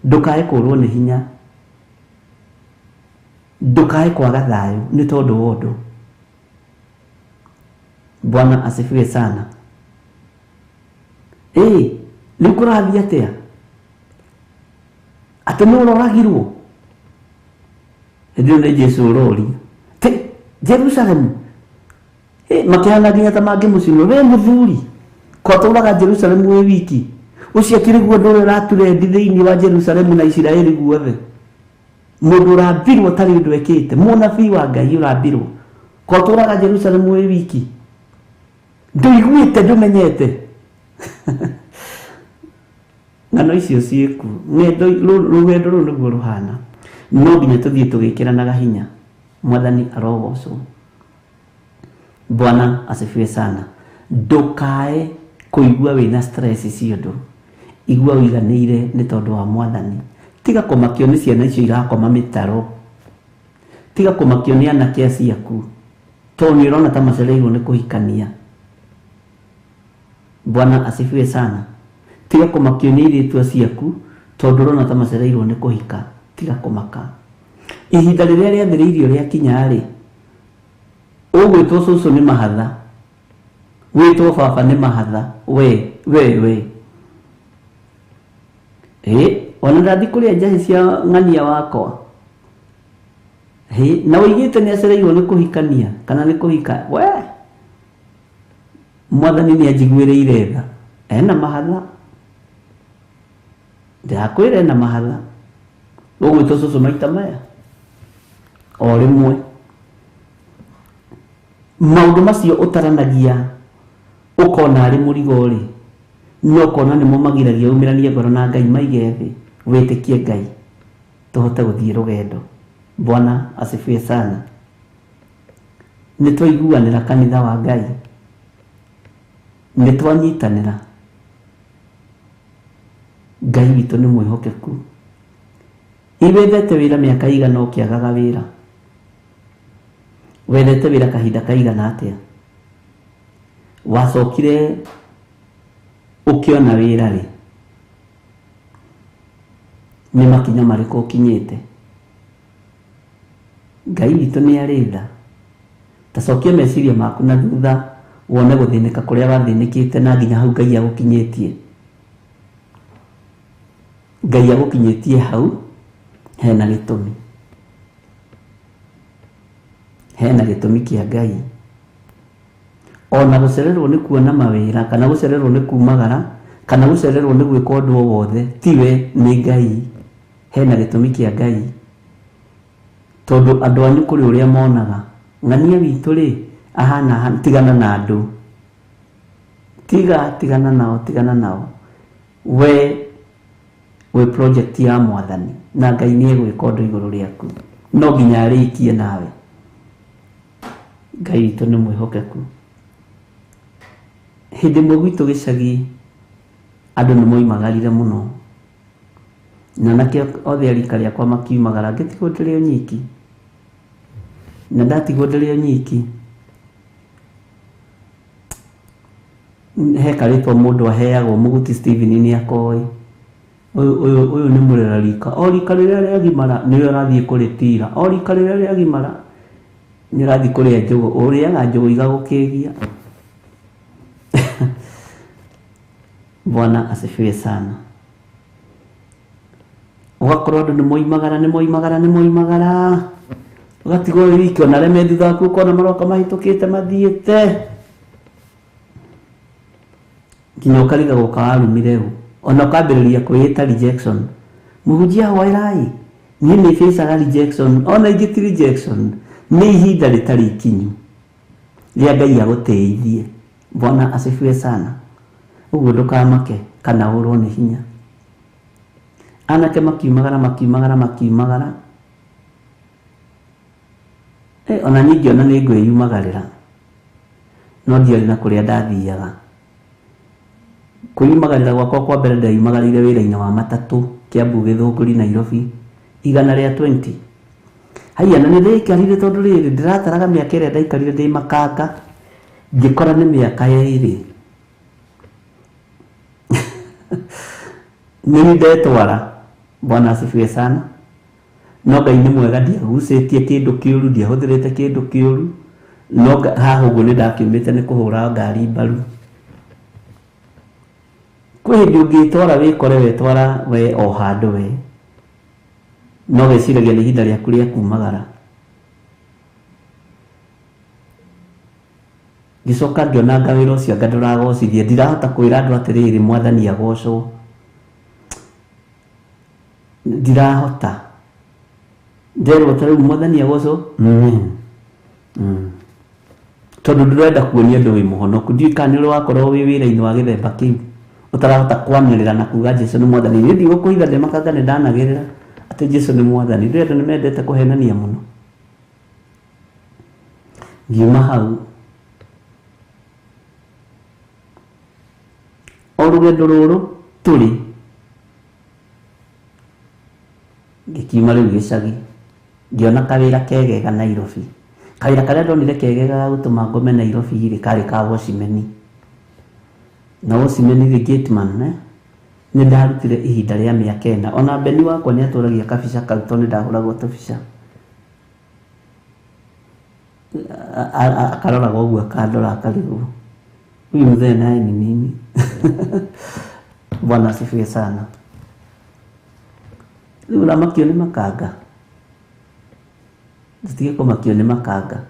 ndukae kurwo ni hinya ndukae kwaga thayo ni tondu wondu. Bwana asifiwe sana. Ni kurathia atia ati ni uroragirwo ndio ni Jesu urori Jerusalem makihana nginya ta mangi mucino we muthuri ko turaga Jerusalem we wiki ucio kiriguo ndore raturendi thiini wa Jerusalem na Israeli guothe mundu urambirwo tari undu ekite munabii wa Ngai urambirwo ko turaga Jerusalem we wiki nduiguite ndumenyete ng'ano icio cieku rugendo ru niguo ruhana no nginya tuthie tugikiranaga hinya. Mwathani arogocwo. Bwana asifiwe sana. Ndukae kuigua wina stress ciondu igua wiganire ni tondu wa Mwathani. Tiga kumakio ni ciana icio irakoma mitaro, tiga kumakio ni anake aciaku tondu ni urona ta macereirwo ni kuhikania. Bwana asifiwe sana. Tiga kumakio ni iritu aciaku tondu urona ta macereirwo ni kuhika. Tiga kumaka. Ihinda riria riathiriirio ria kinya-ri ugwitwo cucu ni mahatha witwo baba ni mahatha we ona ndathi kuria njahi cia ng'ania wakwa na uigite ni acereirwo ni kuhikania kana ni kuhika we Mwathani ni anjiguireire tha ena mahatha ndakwire na mahatha ugwitwo cucu maita maya o rimwe maundu macio utaranagia ukona ari murigo ri no kona ni mumagiragia umiranie ngoro na Ngai maige thi witikie Ngai tuhote guthie rugendo. Bwana asifiwe sana. Ni twaiguanira kanitha wa Ngai, ni twanyitanira. Ngai witu ni mwihokeku. Iwethete wira miaka igana ukiagaga wira, wethete wira kahinda kaigana atia, wacokire ukiona wira ri ni makinya mariku ukinyite. Ngai witu ni aritha tacokia meciria maku na thutha wone guthinika kuria wathinikite na nginya hau Ngai agukinyitie. Ngai agukinyitie hau hena gitumi, hena gitumi kia Ngai. Ona gucererwo ni kuona mawira kana gucererwo ni kumagara kana gucererwo ni gwika undu o wothe tiwe ni Ngai, hena gitumi kia Ngai. Tondu andu anyu kuri uria monaga ng'ania witu ri ahana tigana na andu, tigana nao we project ya Mwathani na Ngai ni egwika undu iguru riaku, no nginya arikie nawe. Ngai witu ni mwihokeku. hindi mwe gwitũ gĩcagi andũ nĩ moimagarire mũno, na nakĩo othe arika rĩakwa makiumagara, ngĩtigwo ndĩrĩ o nyiki, na ndatigwo ndĩrĩ o nyiki he karĩtwa mũndũ aheagwo Mũguti Stephen nĩ akoĩ ũyũ nĩ mũrera rika, o rika rĩrĩa rĩagimara nĩwe ũrathiĩ kũrĩtira, o rika rĩrĩa rĩagimara nĩ ũrathiĩ kũrĩa njũgũ, ũrĩaga njũgũ igagũkĩgia. Bwana asifiwe sana. Ugakorwo andũ nĩ moimagara ũgatigwo wiki, ona arĩa me thutha waku ũkona maroka mahĩtũkĩte mathiĩte, nginya ũkarigagwo kawarumire ũũ, ona ũkambĩrĩria kwĩĩta rejection. Mũhunjia hoerai, niĩ nĩ facaga rejection, ona ingĩ ti rejection, nĩ ihinda rĩtarĩ ikinyu rĩa Ngai agũteithie. Bwana asifiwe sana. Ũguo ndũkamake kana ũrwo nĩ hinya. Anake makiumagara ona ningĩ ona nĩ ngwĩyumagarĩra, no ndiarĩ na kũrĩa ndathiaga. Kwĩyumagarĩra gwakwa kwa mbere ndeyumagarĩire wĩra-inĩ wa matatũ Kiambu Gĩthũngũri Nairobi 120. Haiya, na nĩ ndĩikarire tondũ rĩrĩ ndĩrataraga mĩaka ĩrĩa ndaikarire ndĩ Makanga, ngĩkora nĩ mĩaka 2 nĩ ndetwara. Bwana asifiwe sana. No Ngai nĩ mwega, ndiagucĩtie kĩndũ kĩũru, ndiahũthĩrĩte kĩndũ kĩũru, no haha ũguo nĩ ndakiumĩte nĩ kũhũra ngari mbaru. Kwĩ hĩndĩ ũngĩtwara wĩkore wetwara we o handũ we, no wĩciragia nĩ ihinda rĩaku rĩa kumagara. Ngĩcoka ngĩona wĩra ũcio anga ndũragocithia, ndirahota kwĩra andũ atĩrĩrĩ Mwathani agocwo, ndirahota. Nderwo ta rĩu Mwathani agocwo, tondũ ndĩrenda kuonia andũ wĩ mũhonoku. Ndiũĩ kana nĩ wakorwo wĩ wĩra-inĩ wa gĩthemba kĩu ũtarahota kwanĩrĩra na kuga Jesũ nĩ Mwathani. Nĩ ndigũkũitha ndĩ Makanga nĩ ndanagĩrĩra atĩ Jesũ nĩ Mwathani. Ndĩ andũ nĩ mendete kũhenania mũno. Ngiuma hau, o rũgendo rũrũ tũrĩ ngĩkiuma rĩu gĩcagi, ngĩona kawĩra kegega Nairobi. Kawĩra karĩa ndonire kegega ga gũtũma ngome Nairobi rĩ karĩ ka Washimeni. Na Washimeni rĩ gateman nĩ ndarutire ihinda rĩa mĩaka 4. Ona Beni wakwa nĩ atũragia kabica kau tondũ nĩ ndahũragwo tũbica. Akaroraga ũguo akandora akarigwo, huyu mzee naye ni nini? Bwana asifiwe sana. Rĩu ũramakio nĩ Makanga, tutige kũmakio nĩ Makanga.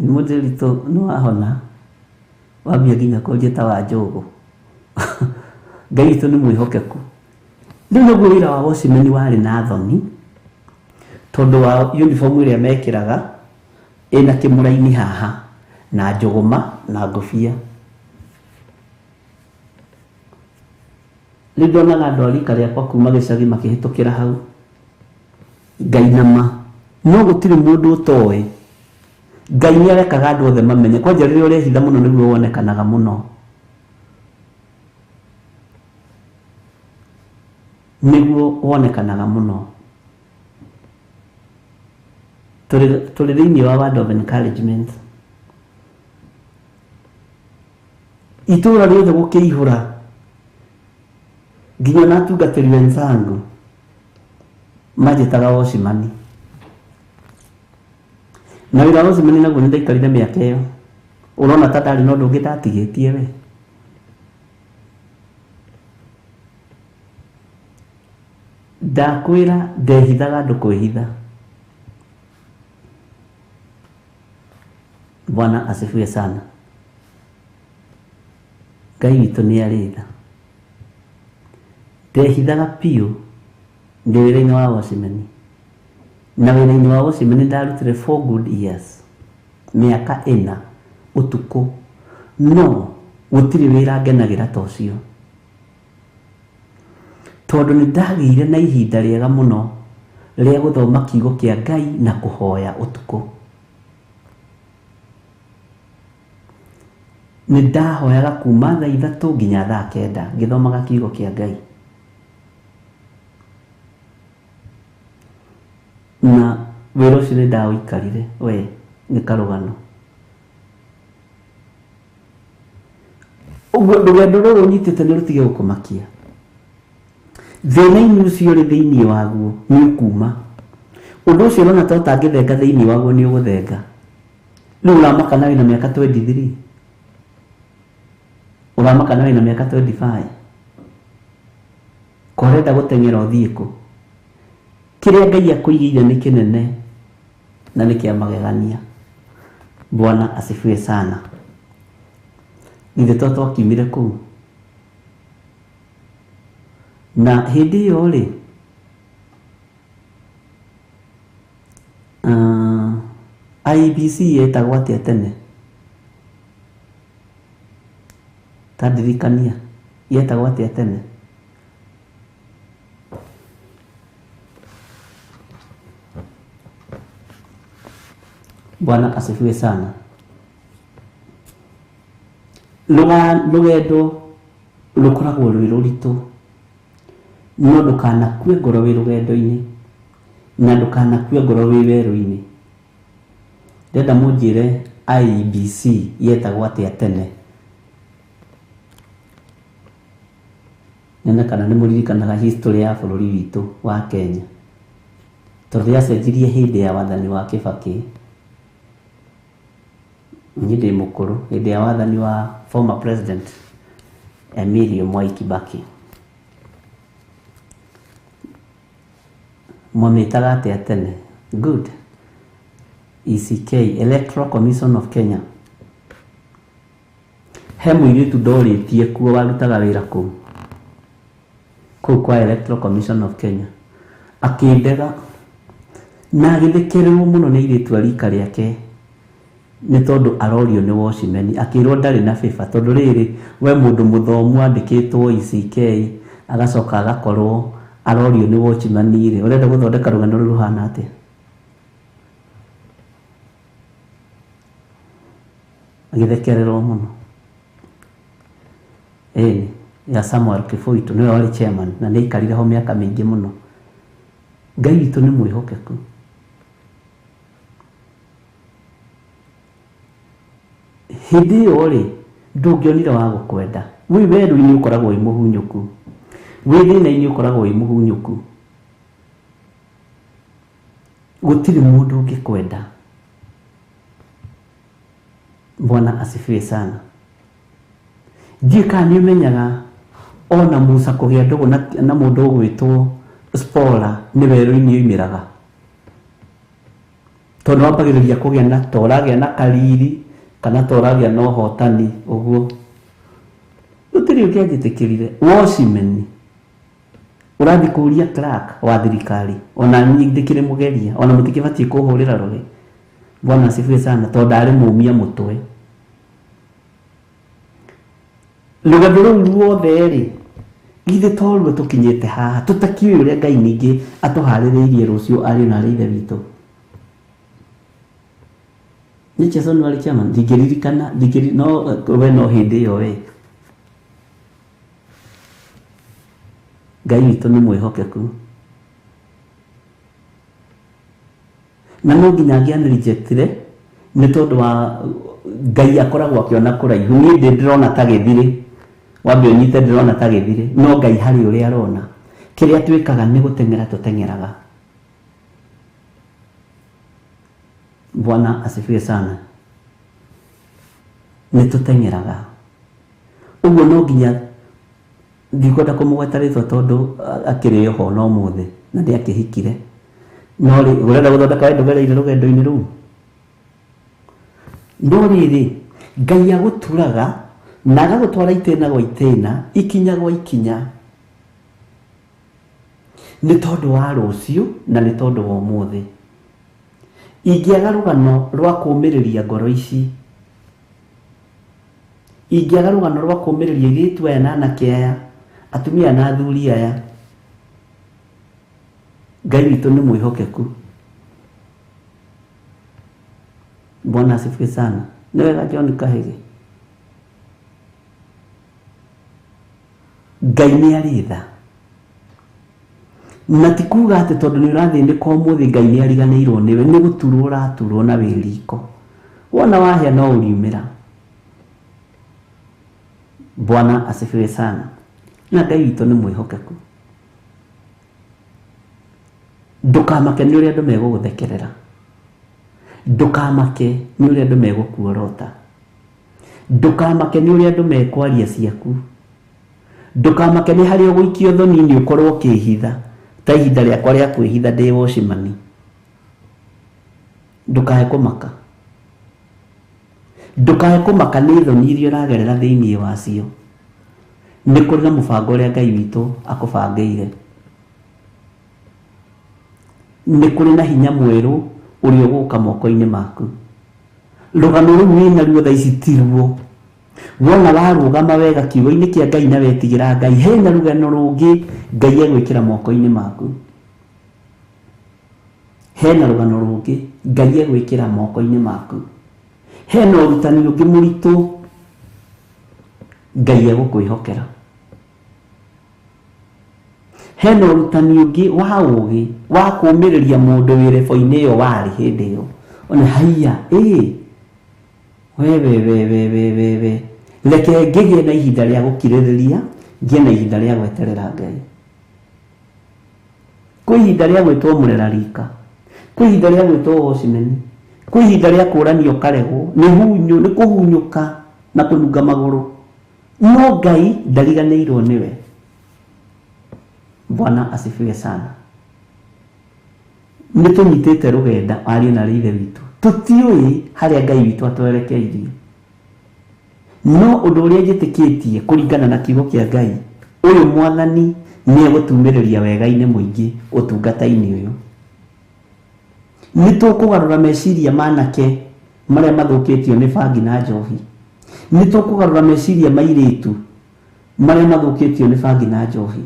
Nĩ mũndĩritũ nĩ wahona, wambia nginya kũnjĩta wa Njũgũ. Ngai witũ nĩ mwĩhokeku. Rĩu naguo wĩra wa Washimeni warĩ na thoni, tondũ wa uniform ĩrĩa mekĩraga ĩna kĩmũra-inĩ haha na njũgũma na ngũbia. Rĩu ndonaga andũ a rika rĩakwa kuma gĩcagi makĩhĩtũkĩra hau, ngainama, no gũtirĩ mũndũ ũtoĩ. Ngai nĩ arekaga andũ othe mamenye, kwanja rĩrĩa ũrehitha mũno nĩguo wonekanaga mũno. Nĩguo wonekanaga mũno. Tũrĩ thĩinĩ wa word of encouragement. Itũra rĩothe gũkĩihũra, nginya na atungatĩri wenzangu manjĩtaga Washimani. Na wĩra wa Washimani naguo nĩ ndaikarire mĩaka ĩyo. Ũrona ta ndarĩ na ũndũ ũngĩ ndatigĩtie we. Ndakwĩra ndehithaga andũ kwĩhitha. Bwana asifiwe sana. Ngai witũ nĩ arĩ tha. Ndehithaga piũ ndĩ wĩra-inĩ wa Washimani. Na wĩra-inĩ wa Washimani ndarutire 4 good years, mĩaka 4 ũtukũ. No gũtirĩ wĩra ngenagĩra ta ũcio, tondũ nĩ ndagĩire na ihinda rĩega mũno rĩa gũthoma kiugo kĩa Ngai na kũhoya ũtukũ. nĩ ndahoyaga kuma thaa 3 nginya thaa 9 ngĩthomaga kiugo kĩa Ngai, na wĩra ũcio nĩ ndaũikarire we nĩ karũgano. Ũguo rũgendo rũrũ ũnyitĩte nĩ rũtige gũkũmakia. Thĩna-inĩ ũcio ũrĩ thĩinĩ waguo nĩ ũkuma. Ũndũ ũcio ũrona ta ũtangĩthenga thĩinĩ waguo nĩ ũgũthenga. Rĩu ũramaka na wĩna mĩaka 23, ũramaka na wĩna mĩaka 25, kũrenda gũteng'era ũthiĩ kũ? Kĩrĩa Ngai akũigĩire nĩ kĩnene na nĩ kĩa magegania. Bwana asifiwe sana. Githĩ to twakiumire kũu? Na hĩndĩ ĩyo rĩ, IEBC yetagwo atĩa tene? Ta ndirikania yetagwo atĩa tene? Bwana asifiwe sana. Rũgendo rũkoragwo rwĩ rũritũ, no ndũkanakue ngoro wĩ rũgendo-inĩ, na ndũkanakue ngoro wĩ werũ-inĩ. Ndenda mũnjĩre IEBC yetagwo atĩa tene? Nene kana nĩ mũririkanaga history ya bũrũri witũ wa Kenya, tondũ yacenjirie hĩndĩ ya wathani wa Kibaki. Niĩ ndĩ mũkũrũ, hĩndĩ ya wathani wa former president Emilio Mwai Kibaki. Mwamĩtaga atĩa tene? Good. ECK, Electoral Commission of Kenya. He mũirĩtu ndorĩtie kuo warutaga wĩra kũu kwa Electoral Commission of Kenya. Akĩndega na agĩthekererwo mũno nĩ airĩtu a rika rĩake nĩ tondũ arorio nĩ watchman, akĩrwo ndarĩ na bĩba, tondũ rĩrĩ we mũndũ mũthomu andĩkĩtwo ECK agacoka agakorwo arorio nĩ watchman rĩ, ũrenda gũthondeka rũgano rũrũ ruhana atĩa? Agĩthekererwo mũno. Ya Samuel Kiboito nĩwe warĩ chairman na nĩ aikarire ho mĩaka mĩingĩ mũno. Ngai witũ nĩ mwĩhokeku. Hĩndĩ ĩyo rĩ, ndũngĩonire wa gũkwenda. Wĩ werũ-inĩ ũkoragwo wĩ mũhunyũku, wĩ thĩna-inĩ ũkoragwo wĩ mũhunyũku, gũtirĩ mũndũ ũngĩkwenda. Bwana asifiwe sana. Ndiĩ kana nĩ ũmenyaga ona Musa kũgĩa ndogo na mũndũ ũgwĩtwo Spora nĩ werũ-inĩ yoimĩraga, tondũ wambagĩrĩria kũgĩa na toragĩa na kariri kana toragĩa na ũhotani ũguo. Gũtirĩ ũngĩanjĩtĩkĩrire watchman ũrathiĩ kũria clerk wa thirikari, ona niĩ ndĩkĩrĩ mũgeria, ona mũtikĩbatiĩ kũhũrĩra rũhĩ. Bwana asifiwe sana, tondũ ndarĩ mũmia mũtwe. Rũgendo rũu ruothe rĩ, githĩ to ruo tũkinyĩte haha, tũtakiũĩ ũrĩa Ngai ningĩ atũharĩrĩirie rũciũ arĩ na arĩ ithe witũ. Nĩ Jason warĩ chairman, ndingĩririkana, no we no hĩndĩ ĩyo we. Ngai witũ nĩ mwĩhokeku. Na no nginya angĩanĩrĩjectire nĩ tondũ wa Ngai akoragwo akĩona kũraihu. Niĩ ndĩrona ta gĩthirĩ, wambe ũnyite ndĩrona ta gĩthirĩ, no Ngai harĩ ũrĩa arona. Kĩrĩa twĩkaga nĩ gũteng'era tũteng'eraga. Bwana asifiwe sana. Nĩ tũteng'eraga. Ũguo no nginya ndikwenda kũmũgweta rĩtwa tondũ akĩrĩ ho no mũthĩ na nĩ akĩhikire. No rĩ, ũrenda gũthondeka wendo gereire rũgendo-inĩ rũu? No rĩrĩ, Ngai agũturaga na agagũtwara itĩna gwa itĩna, ikinya gwa ikinya, nĩ tondũ wa rũciũ na nĩ tondũ wa ũmũthĩ. Ingĩaga rũgano rwa kũũmĩrĩria ngoro ici, ingĩaga rũgano rwa kũũmĩrĩria airĩtu aya na anake aya, atumia na athuri aya, Ngai witũ nĩ mwĩhokeku. Bwana asifiwe sana. Nĩ wega John Kahĩge. Ngai nĩ arĩ tha. Na ti kuga atĩ tondũ nĩ ũrathĩnĩka ũmũthĩ Ngai nĩ ariganĩirwo nĩwe, nĩ gũturwo ũraturwo na wĩ riko. Wona wahĩa no ũriumĩra. Bwana asifiwe sana. Na Ngai witũ nĩ mwĩhokeku. Ndũkamake nĩ ũrĩa andũ megũgũthekerera. Ndũkamake nĩ ũrĩa andũ megũkuorota. Ndũkamake nĩ ũrĩa andũ mekwaria ciaku. Ndũkamake nĩ harĩa ũgũikio thoni-inĩ ũkorwo ũkĩhitha. Ta ihinda rĩakwa rĩa kwĩhitha ndĩ Woshimani. Ndũkae kũmaka. Ndũkae kũmaka nĩ thoni iria ũragerera thĩinĩ wacio. Nĩ kũrĩ na mũbango ũrĩa Ngai witũ akũbangĩire. Nĩ kũrĩ na hinya mwerũ ũrĩa ũgũka moko-inĩ maku. Rũgano rũu wĩna ruo thaa ici ti ruo. Wona warũgama wega kiugo-inĩ kĩa Ngai na wetigĩra Ngai, hena rũgano rũngĩ Ngai egwĩkĩra moko-inĩ maku. Hena rũgano rũngĩ Ngai egwĩkĩra moko-inĩ maku. Hena ũrutani ũngĩ mũritũ Ngai egũkwĩhokera. Hena ũrutani ũngĩ wa ũũgĩ wa kũũmĩrĩria mũndũ wĩ rebo-inĩ ĩyo warĩ hĩndĩ ĩyo. Ona haiya we reke ngĩgĩe na ihinda rĩa gũkirĩrĩria, ngĩe na ihinda rĩa gweterera Ngai. Kwĩ ihinda rĩa gwĩtwo mũrera rika, kwĩ ihinda rĩa gwĩtwo Woshimani, kwĩ ihinda rĩa kũũranio karegwo, nĩ kũhunyũka na kũnunga magũrũ. No Ngai ndariganĩirwo nĩwe. Bwana asifiwe sana. Nĩ tũnyitĩte rũgenda ariũ na ithe witũ. Tũtiũĩ harĩa Ngai witũ atwerekeirie. No ũndũ ũrĩa njĩtĩkĩtie kũringana na kiugo kĩa Ngai, ũyũ Mwathani nĩ egũtumĩrĩria wega-inĩ mũingĩ ũtungata-inĩ ũyũ. Nĩ tũkũgarũra meciria manake marĩa mathũkĩtio nĩ bangi na njohi. Nĩ tũkũgarũra meciria mairĩtu marĩa mathũkĩtio nĩ bangi na njohi.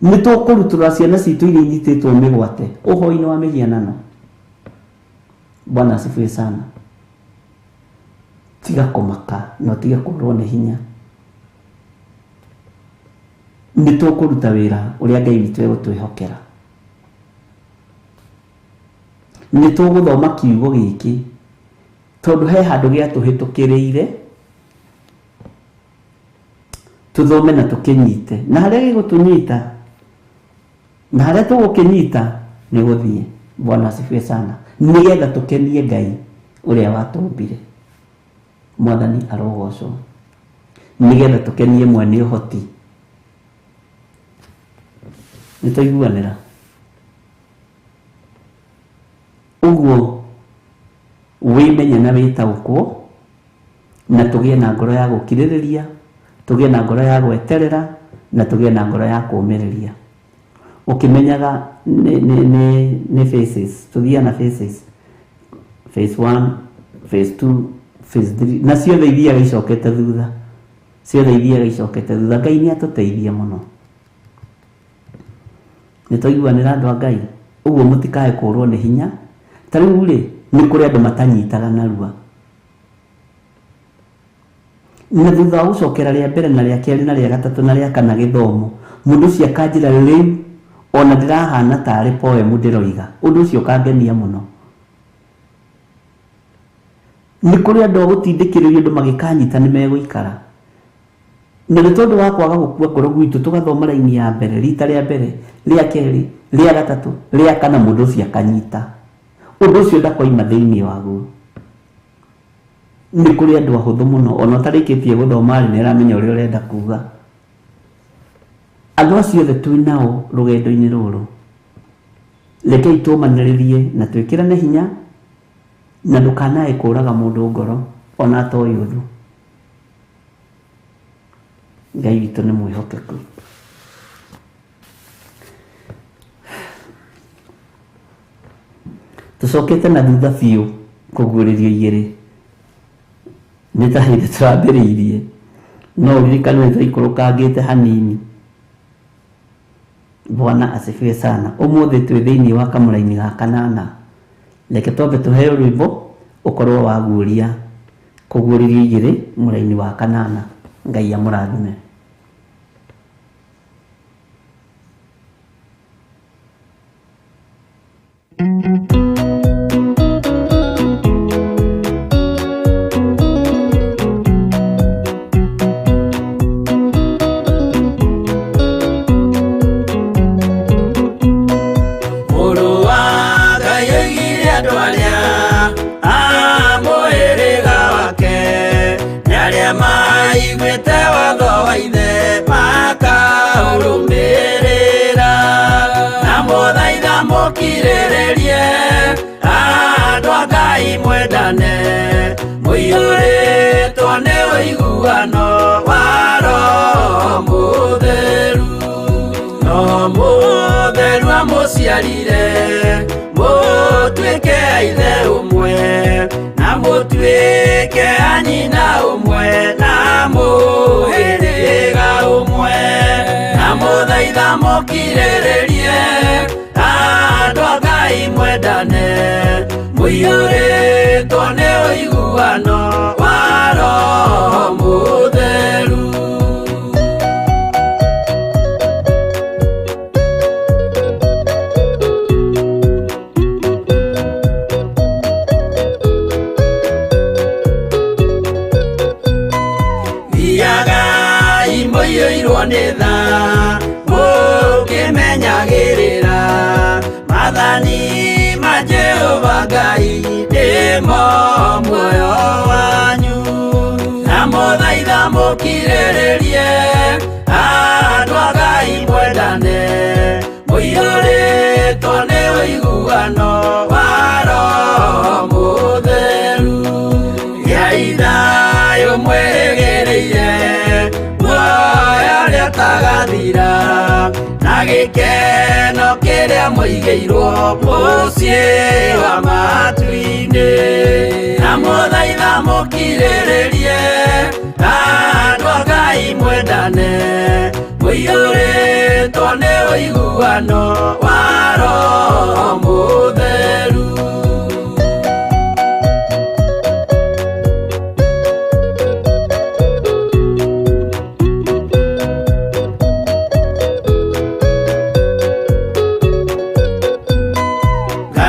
Nĩ tũkũrutũra ciana citũ iria inyitĩtwo mĩgwate ũhoi-inĩ wa mĩhianano. Bwana asifiwe sana. Tiga kũmaka no tiga kũrwo nĩ hinya. Nĩ tũkũruta wĩra ũrĩa Ngai witũ egũtwĩhokera. Nĩ tũgũthoma kiugo gĩkĩ tondũ he handũ gĩatũhĩtũkĩrĩire, tũthome na tũkĩnyite, na harĩa gĩgũtũnyita na harĩa tũgũkĩnyita nĩ gũthiĩ. Bwana asifiwe sana. Nĩgetha tũkenie Ngai ũrĩa watũmbire. Mwathani arogocwo. Nĩgetha tũkenie mwene ũhoti. Nĩ tũiguanĩra. Ũguo wĩmenye na wĩtaũkwo na tũgĩe na ngoro ya gũkirĩrĩria, tũgĩe na ngoro ya gweterera na tũgĩe na ngoro ya kũũmĩrĩria. Ũkĩmenyaga nĩ phases, tũthiaga na phases. Phase 1, phase 2, phase 3 na ciothe ithiaga icokete thutha. Ciothe ithiaga icokete thutha. Ngai nĩ atũteithia mũno. Nĩ tũiguanĩra andũ a Ngai. Ũguo mũtikae kũũrwo nĩ hinya. Ta rĩu rĩ, nĩ kũrĩ andũ matanyitaga narua. Na thutha wa gũcokera rĩa mbere na rĩa kerĩ na rĩa gatatũ na rĩa kana gĩthomo, mũndũ ũcio akanjĩra rĩu ona ndĩrahana tarĩ poemu ndĩroiga. Ũndũ ũcio ũkangenia mũno. Nĩ kũrĩ andũ agũtindĩkĩrĩrio andũ magĩkanyita nĩ megũikara. Na nĩ tondũ wa kwaga gũkua ngoro gwitũ tũgathoma raini ya mbere, rita rĩa mbere, rĩa kerĩ, rĩa gatatũ, rĩa kana, mũndũ ũcio akanyita. Ũndũ ũcio ndakoima thĩinĩ waguo. Nĩ kũrĩ andũ ahũthũ mũno, ona ũtarĩkĩtie gũthoma rĩ nĩ aramenya ũrĩa ũrenda kuga. Andũ acio othe twĩ nao rũgendo-inĩ rũrũ. Rekei tũmanĩrĩrie na twĩkĩrane hinya na ndũkanae kũũraga mũndũ ngoro ona atoĩ ũthũ. Ngai witũ nĩ mwĩhokeku. Tũcokete na thutha biũ kũguũrĩrio igĩrĩ. Nĩ ta hĩndĩ tũrambĩrĩirie, no ũririkane nĩ twaikũrũkangĩte hanini. Bwana asifiwe sana. Ũmũthĩ twĩ thĩinĩ wa kamũra-inĩ ga kanana. Reke twambe tũheo rwĩmbo ũkorwo waguũria kũguũrĩrio igĩrĩ mũra-inĩ wa kanana. Ngai amũrathime. Ngai mwendane mũiyũrĩtwo nĩ ũiguano wa Roho Mũtheru. Roho Mũtheru amũciarire mũtuĩke a ithe ũmwe na mũtuĩke a nyina ũmwe na mũhĩrĩga ũmwe, na mũthaitha mũkirĩrĩrie andũ a Ngai mwendane mũiyũrĩtwo nĩ ũiguano wa Roho Mũtheru. Thiagai mũiyũirwo nĩ tha mũkĩmenyagĩrĩra maathani ma Jehova Ngai nĩmo muoyo wanyu, na mũthaitha mũkirĩrĩrie andũ a Ngai mwendane mũiyũrĩtwo nĩ ũiguano wa Roho Mũtheru. Gĩai thayũ mwĩrĩgĩrĩire muoyo ũrĩa ũtagathira na gĩkeno kĩrĩa mũigĩirwo mũciĩ wa matu-inĩ, na mũthaitha mũkirĩrĩrie andũ a Ngai mwendane mũiyũrĩtwo nĩ ũiguano wa Roho Mũtheru.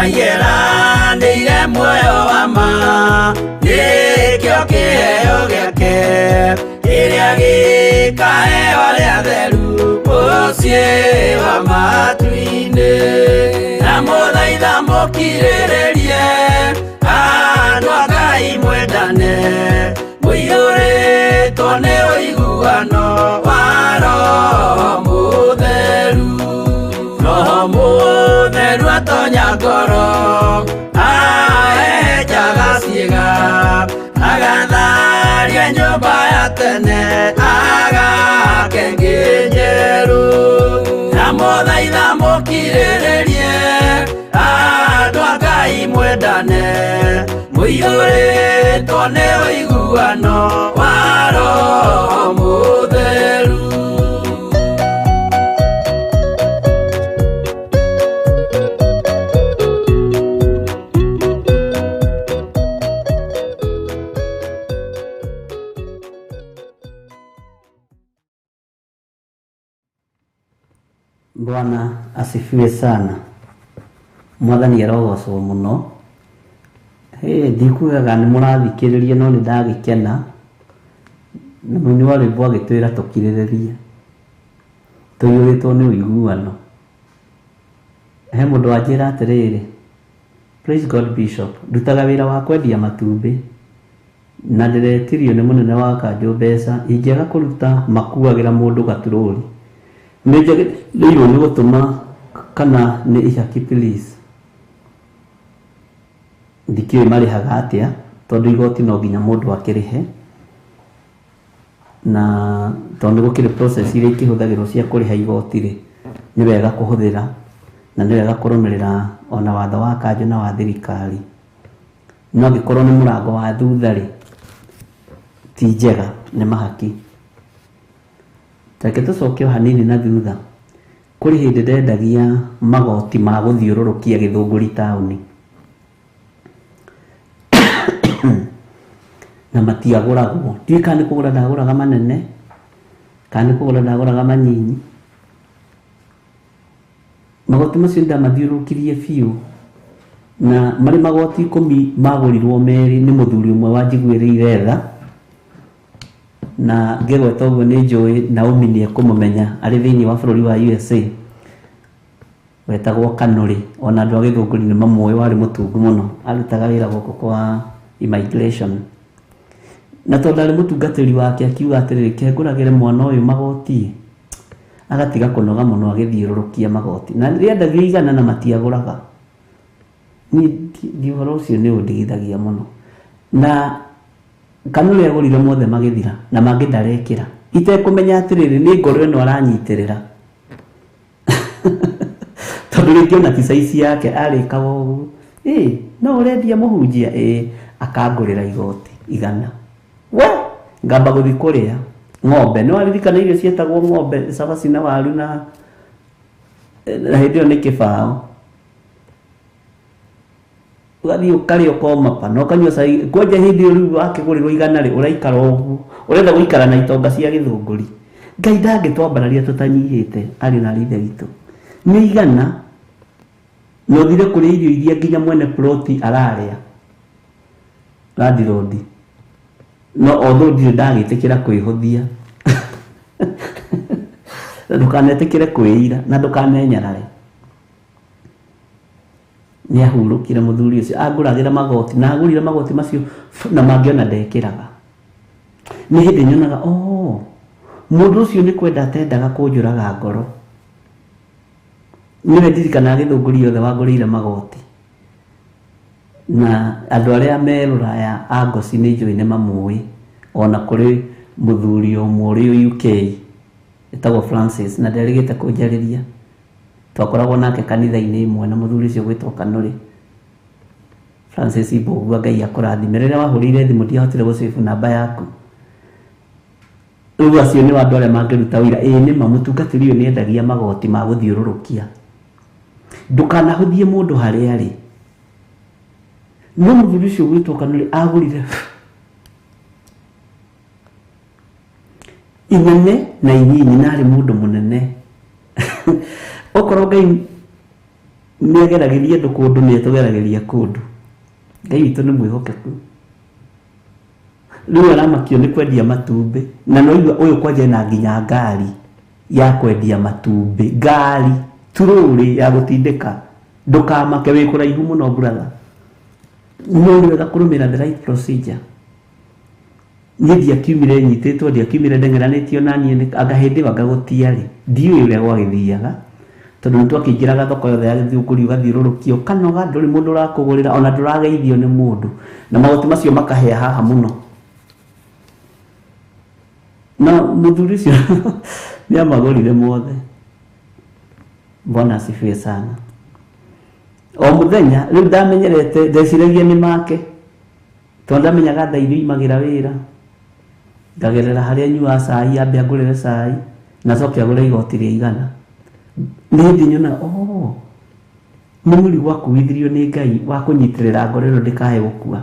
Ngeranĩire muoyo wa ma nĩkĩo kĩheo gĩake kĩrĩa gĩkaheo arĩa atheru mũciĩ wa matu-inĩ, na mũthaitha mũkirĩrĩrie andũ a Ngai mwendane mũiyũrĩtwo nĩ ũiguano wa Roho Mũtheru. Roho Mũtheru atonya ngoro ahejaga ciĩga agatharia nyũmba ya tene agake ngĩ njerũ, na mũthaitha mũkirĩrĩrie andũ a Ngai mwendane mũiyũrĩtwo nĩ ũiguano wa Roho Mũtheru. Bwana asifiwe sana. Mwathani arogocwo muno. Ndikugaga nĩ mũrathikĩrĩria no nĩ ndagĩkena na mũini wa rwĩmbo agĩtwĩra tũkirĩrĩrie tũiyũrĩtwo nĩ ũiguano. He mũndũ wanjĩra atĩrĩrĩ, praise God Bishop, ndutaga wĩra wa kwendia matumbĩ na ndĩretirio nĩ mũnene wa kanjũ mbeca, ingĩaga kũruta makuagĩra mũndũ gaturũri, nĩnjagĩrĩirwo nĩ gũtũma kana nĩ ihaki please? Ndikĩũĩ marĩhaga atĩa tondũ igoti no nginya mũndũ akĩrĩhe, na tondũ gũkĩrĩ process iria ikĩhũthagĩrwo cia kũrĩha igoti rĩ, nĩ wega kũhũthĩra na nĩ wega kũrũmĩrĩra ona watho wa kanjũ na wa thirikari. No angĩkorwo nĩ mũrango wa thutha rĩ, ti njega, nĩ mahaki. Reke tũcoke o hanini na thutha. Kũrĩ hĩndĩ ndendagia magoti ma gũthiũrũrũkia Gĩthũngũri taũni na matiagũragwo. Ndiũĩ kana nĩ kũgũra ndagũraga manene kana nĩ kũgũra ndagũraga manyinyi. Magoti macio ndamathiũrũrũkirie biũ, na marĩ magoti 10 magũrirwo merĩ nĩ mũthuri ũmwe wanjiguĩrĩire tha, na ngĩgweta ũguo nĩ njũĩ Naomi nĩ ekũmũmenya arĩ thĩinĩ wa bũrũri wa USA, wetagwo Kanũrĩ. Ona andũ a Gĩthũngũri nĩ mamũĩ, warĩ mũtungu mũno, arutaga wĩra gũkũ kwa immigration. Na tondũ arĩ mũtungatĩri wake akiuga atĩrĩrĩ, kengũragĩre mwana ũyũ magoti, agatiga kũnoga mũno agĩthiũrũrũkia magoti, na rĩendagio igana na matiagũraga. ni horo ucio ni undigithagia muno na kanuri agurire mothe magithira na mangi ndarekira itekumenya atiriri ni ngoro ino aranyitirira tondu ringi ona tisaici yake arikaga uguo no urendia muhunjia akangurira igoti 100 we ngamba guthi kuria ng'ombe no aririkana irio cietagwo ng'ombe cabaci na waru na hindi ĩyo nĩ kĩbao ũgathiĩ ũkarĩa ũkoma pa no kanyua cai kwanja hindi ĩyo rĩu wakĩgũrĩrwo 100 rĩ ũraikara ũguo ũrenda gũikara na itonga cia gĩthũngũri Ngai ndangĩtwambararia tũtanyihĩte arĩ na ithe witũ nĩ 100 no thire kũrĩa irio iria nginya mwene ploti ararĩa landlord no although ndirĩ ndagĩtĩkĩra kwĩhũthia ndukanetikire kwĩira na ndukanenyarare ni ahurukire muthuri ucio aguragira magoti na agurire magoti macio na mangiona ndekiraga ni hindi nyonaga mundu ucio ni kwenda tendaga kunjuraga ngoro niwe ndirikana githunguri yothe wagurire magoti na andu aria meruraya agoci ni njui ni mamui ona kuri muthuri umwe UK etagwo Francis na nderigite kunjariria twakoragwo nake kanitha-inĩ imwe na muthuri ucio gwitwo Kanuri Francis Ibogua Ngai akũrathime rĩrĩa wahũrĩire thimũ ndiahotire gũsave namba yaku rĩu acio nĩ andũ arĩa mangĩruta wĩra nĩ mamutungatĩri ũyũ nĩendagia magoti ma gũthiũrũrũkia ndukanahũthie mũndũ harĩa arĩ no muthuri ucio gwitwo Kanuri agũrire inene na inyinyi narĩ mũndũ mũnene okorwo Ngai nĩageragĩria andũ kũndũ nĩetũgeragĩria kũndũ Ngai witũ nĩ mwĩhokeku rĩu aramakio nĩ kwendia matumbĩ na no igua ũyũ kwanja na nginya ngari ya kwendia matumbĩ ngari turũrĩ ya gũtindĩka ndũkamake wĩ kũraihu mũno brother no nĩ wega kũrũmĩra the right procedure niĩ ndiakiumire nyitĩtwo ndiakiumire ndengeranĩtio na niĩ anga hĩndĩ ĩyo anga gũtiarĩ ndiũĩ ũrĩa gwagĩthiaga tondũ nĩtwakĩingĩraga thoko yothe ya gĩthũngũri ũgathiũrũrũkio kanoga ndũrĩ mũndũ ũrakũgũrĩra ona ndũrageithio nĩ mũndũ na magoti macio makahĩa haha mũno na mũthuri ũcio nĩamagũrire mothe Bwana asifiwe sana o mũthenya rĩu ndamenyerete ndeciragia nĩ make tondũ ndamenyaga thaa irio imagĩra wĩra ngagerera harĩa nyua cai ambe agũrĩre cai na coke agũre igoti rĩa 100 nĩ hĩndĩ nyonaga nĩ mũrigo wakuithirio nĩ Ngai wa kũnyitĩrĩra ngoro ĩno ndĩkahe gũkua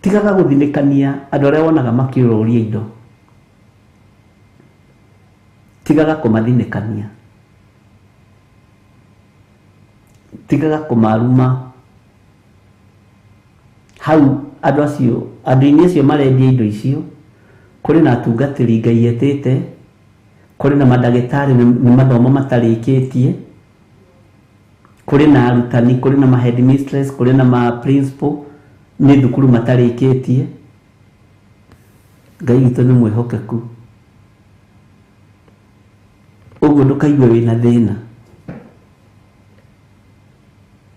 tigaga gũthinĩkania andũ arĩa wonaga makĩũrũria indo tigaga kũmathinĩkania tigaga kũmaruma hau andũ acio andũ-inĩ acio marendia indo icio kũrĩ na atungatĩri Ngai etĩte kũrĩ na mandagĩtarĩ nĩ mathomo matarĩkĩtie kũrĩ na arutani kũrĩ na headmistress kũrĩ na ma principal nĩ thukuru matarĩkĩtie Ngai witũ nĩ mwĩhokeku ũguo ndũkaigue wĩna thĩna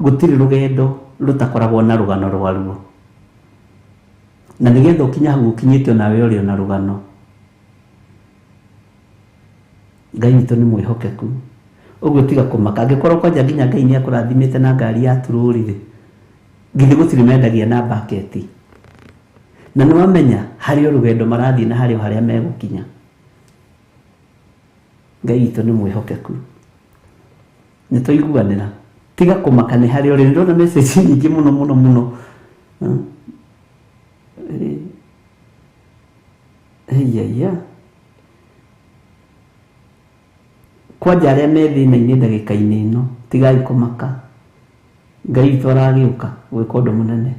gũtirĩ rũgendo rũtakoragwo na rũgano rwaruo na nĩgetha ũkinya hau ũkinyĩte onawe ũrĩ na rũgano Ngai witũ nĩ mwĩhokeku ũguo tiga kũmaka angĩkorwo kwanja nginya Ngai nĩakũrathimĩte na ngari ya turũrĩ githĩ gũtirĩ mendagia na baketi na nĩwamenya harĩ rũgendo marathiĩ na harĩa megũkinya Ngai witũ nĩ mwĩhokeku nĩtũiguanĩra tiga kũmaka nĩ harĩ ũrĩ ndona message nyingĩ mũno kwanja arĩa me thĩna-inĩ ndagĩka-inĩ ĩno tigai kũmaka Ngai witũ aragĩũka gwĩka ũndũ mũnene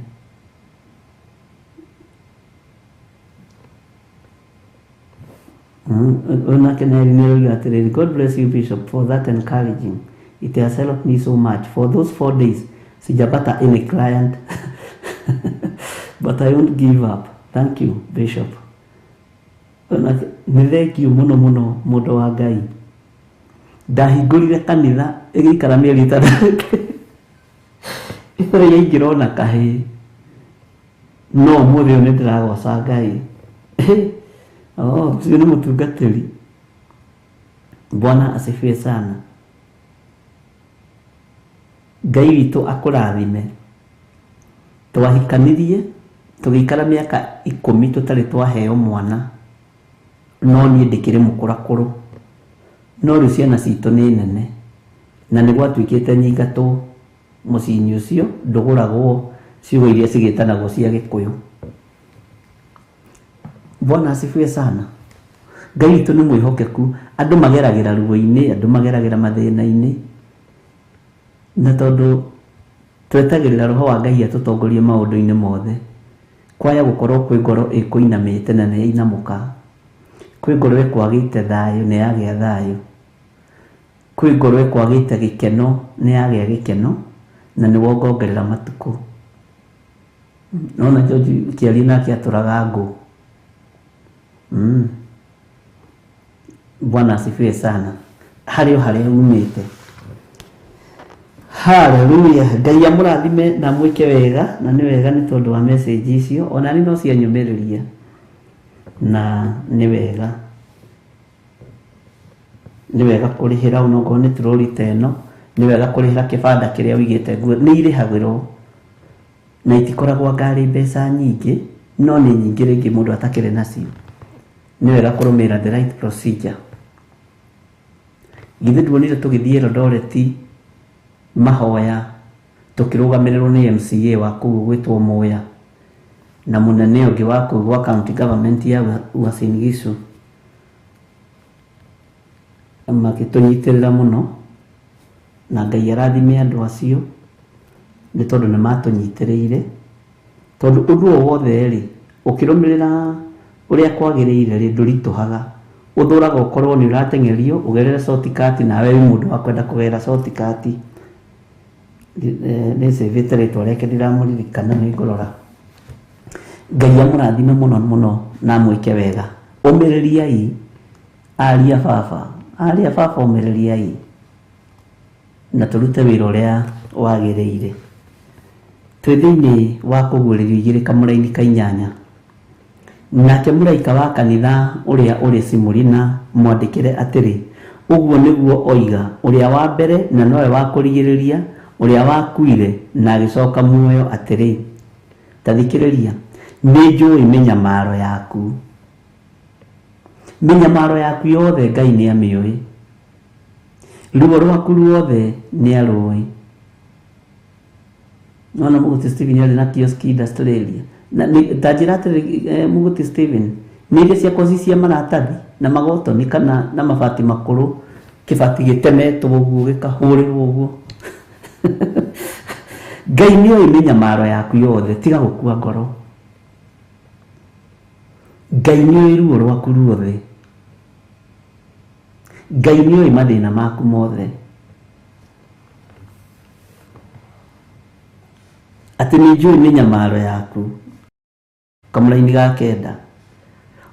onake nĩarĩnĩroiga atĩrĩrĩ God bless you Bishop for that encouraging it has helped me so much for those 4 days sijapata any client but I won't give up thank you Bishop nĩ thengiũ mũno mũndũ wa Ngai ndahingũrire kanitha ĩgĩikara mĩeri 3 ikore yaingirona kahi no muthi ni ndiragoca Ngai. Sio ni mutungatiri. Bwana asifiwe sana. Ngai witũ akũrathime. Twahikanirie tũgĩikara mĩaka 10 tũtarĩ twaheo mwana, no niĩ ndĩkĩrĩ mũkũrakũrũ, no rĩu ciana citũ nĩ nene na nĩ gwatuĩkĩte nyingatũ mũciĩ-inĩ ũcio ndũgũragwo ciugo iria cigĩtanagwo cia Gĩkũyũ. Bwana asifiwe sana. Ngai witũ nĩ mwĩhokeku. Andũ mageragĩra ruo-inĩ, andũ mageragĩra mathĩna-inĩ, na tondũ twetagĩrĩra Roho wa Ngai atũtongorie maũndũ-inĩ mothe. Kwaya gũkorwo kwĩ ngoro ĩkũinamĩte na nĩ yainamũka, kwĩ ngoro ĩkwagĩte thayũ nĩ yagĩa thayũ, kwĩ ngoro ĩkwagĩte gĩkeno nĩ yagĩa gĩkeno, na nĩ wongongerera matukũ. Nona George Kĩari nake atũraga ngũ. Bwana asifiwe sana. Harĩa umĩte. Haleluya. Ngai amũrathime na mwĩke wega, na nĩ wega nĩ tondũ wa message icio, ona ni no cianyũmĩrĩria, na nĩ wega kũrĩhĩra onokorwo nĩ troli ta ĩno, nĩ wega kũrĩhĩra kĩbanda kĩrĩa wĩigĩte nguo, nĩ irĩhagĩrwo na itikoragwo ngari mbeca nyingĩ, no nĩ nyingĩ rĩngĩ mũndũ atakĩrĩ nacio. Nĩ wega kũrũmĩrĩra the right procedure. Githĩ nduonire tũgĩthiĩ Eldoret mahoya tũkĩrũgamĩrĩrwo nĩ MCA wa kũu gwĩtwo Mwea na mũnene ũngĩ wa kũu gwa county government ya Uasin Gishu, makĩtũnyitĩrĩra mũno, na Ngai arathime andũ acio nĩ tondũ nĩ matũnyitĩrĩire, tondũ ũndũ o wothe rĩ ũkĩrũmĩrĩra ũrĩa kwagĩrĩire rĩ ndũritũhaga. Ũthũraga ũkorwo nĩ ũrateng'erio ũgerere shortcut, nawe wĩ mũndũ wa kwenda kũgera shortcut. Nĩ save rĩtwa rĩake ndiramũririkana nĩ ngũrora. Ngai amũrathime mũno mũno na mwĩke wega. Ũmĩrĩriai ariũ a baba, ũmĩrĩriai na tũrute wĩra ũrĩa wagĩrĩire. Twĩ thĩinĩ wa kũguũrĩrio 2 Kamũraini ka 8. Nake mũraika wa kanitha ũrĩa ũrĩ Simurina mwandĩkĩre atĩrĩ, ũguo nĩguo oiga ũrĩa wa mbere na nowe wa kũrigĩrĩria, ũrĩa wakuire na agĩcoka muoyo atĩrĩ, ta thikĩrĩria, nĩ njũĩ mĩnyamaro yaku. Mĩnyamaro yaku yothe Ngai nĩ amĩũĩ, ruo rwaku ruothe nĩ arũĩ. Nona Mũgũti Stephen yarĩ na kiosk Australia, na ta njĩra atĩrĩ Mũgũti Stephen, nĩ iria ciakwa cia maratathi na magotoni kana na mabati makũrũ, kĩbati gĩtemetwo ũguo gĩkahũrĩrwo ũguo. Ngai nĩ oĩ mĩnyamaro yaku yothe, tiga gũkua ngoro. Ngai nĩ oĩ ruo rwaku ruothe, Ngai nĩ oĩ mathĩna maku mothe, atĩ nĩ njũĩ mĩnyamaro yaku. Kamũraini ga 9,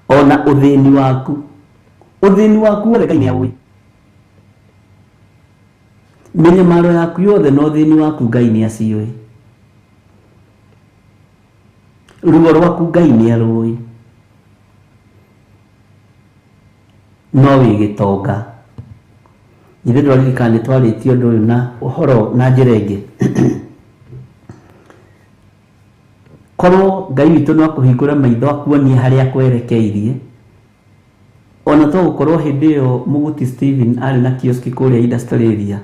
ona ũthĩni waku wothe Ngai nĩ aũĩ. Mĩnyamaro yaku yothe na ũthĩni waku Ngai nĩ aciũĩ. Ruo rwaku Ngai nĩ arũĩ, no wĩ gĩtonga. Ithe ndwaririkana nĩ twarĩtie ũndũ ũyũ na ũhoro na njĩra ĩngĩ. Korwo Ngai witũ no akũhingũra maitho akuonie harĩa kwerekeirie, ona to gũkorwo hĩndĩ ĩyo Mũgũti Stephen arĩ na kiosk kũrĩa Australia,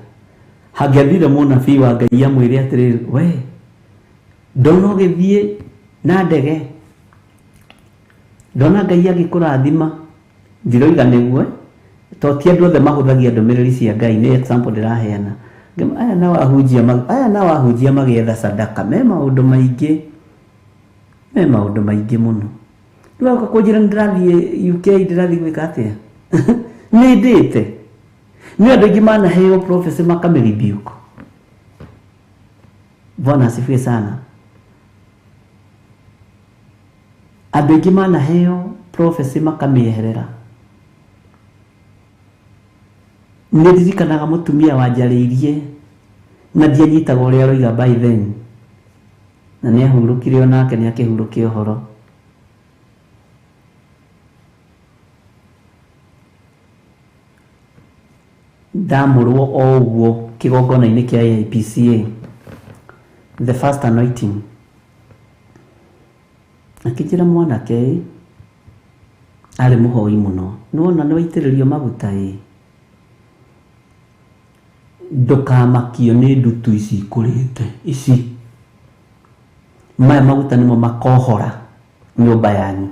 hangĩathire mũnabii wa Ngai amwĩre atĩrĩrĩ, we ndona ũgĩthiĩ na ndege, ndona Ngai agĩkũrathima, ndiroiga nĩguo, to ti andũ othe mahũthagia ndũmĩrĩri cia Ngai, nĩ example ndĩraheana. Aya na wahunjia magĩetha sadaka, me maũndũ maingĩ mũno. Ndĩroka kũnjĩra ndĩrathiĩ UK, ndĩrathiĩ gwĩka atĩa? Nĩ ndĩte. Nĩ andũ aingĩ manaheo prophecy makamĩrebuke. Bwana asifiwe sana. Andũ aingĩ manaheo prophecy makamĩeherera. Nĩ ndirikanaga mũtumia wanjarĩirie na ndianyitaga ũrĩa aroiga by then. na nĩ ahurũkire onake nĩ akĩhurũkia ũhoro. Ndamũrwo o ũguo kĩgongona-inĩ kĩa IPCA, the first anointing, akĩnjĩra mwanake arĩ mũhoi mũno, nĩwona nĩ waitĩrĩrio maguta ndũkamakio nĩ ndutu ici ikũrĩte ici, maya maguta nĩmo makohora nyũmba yanyu.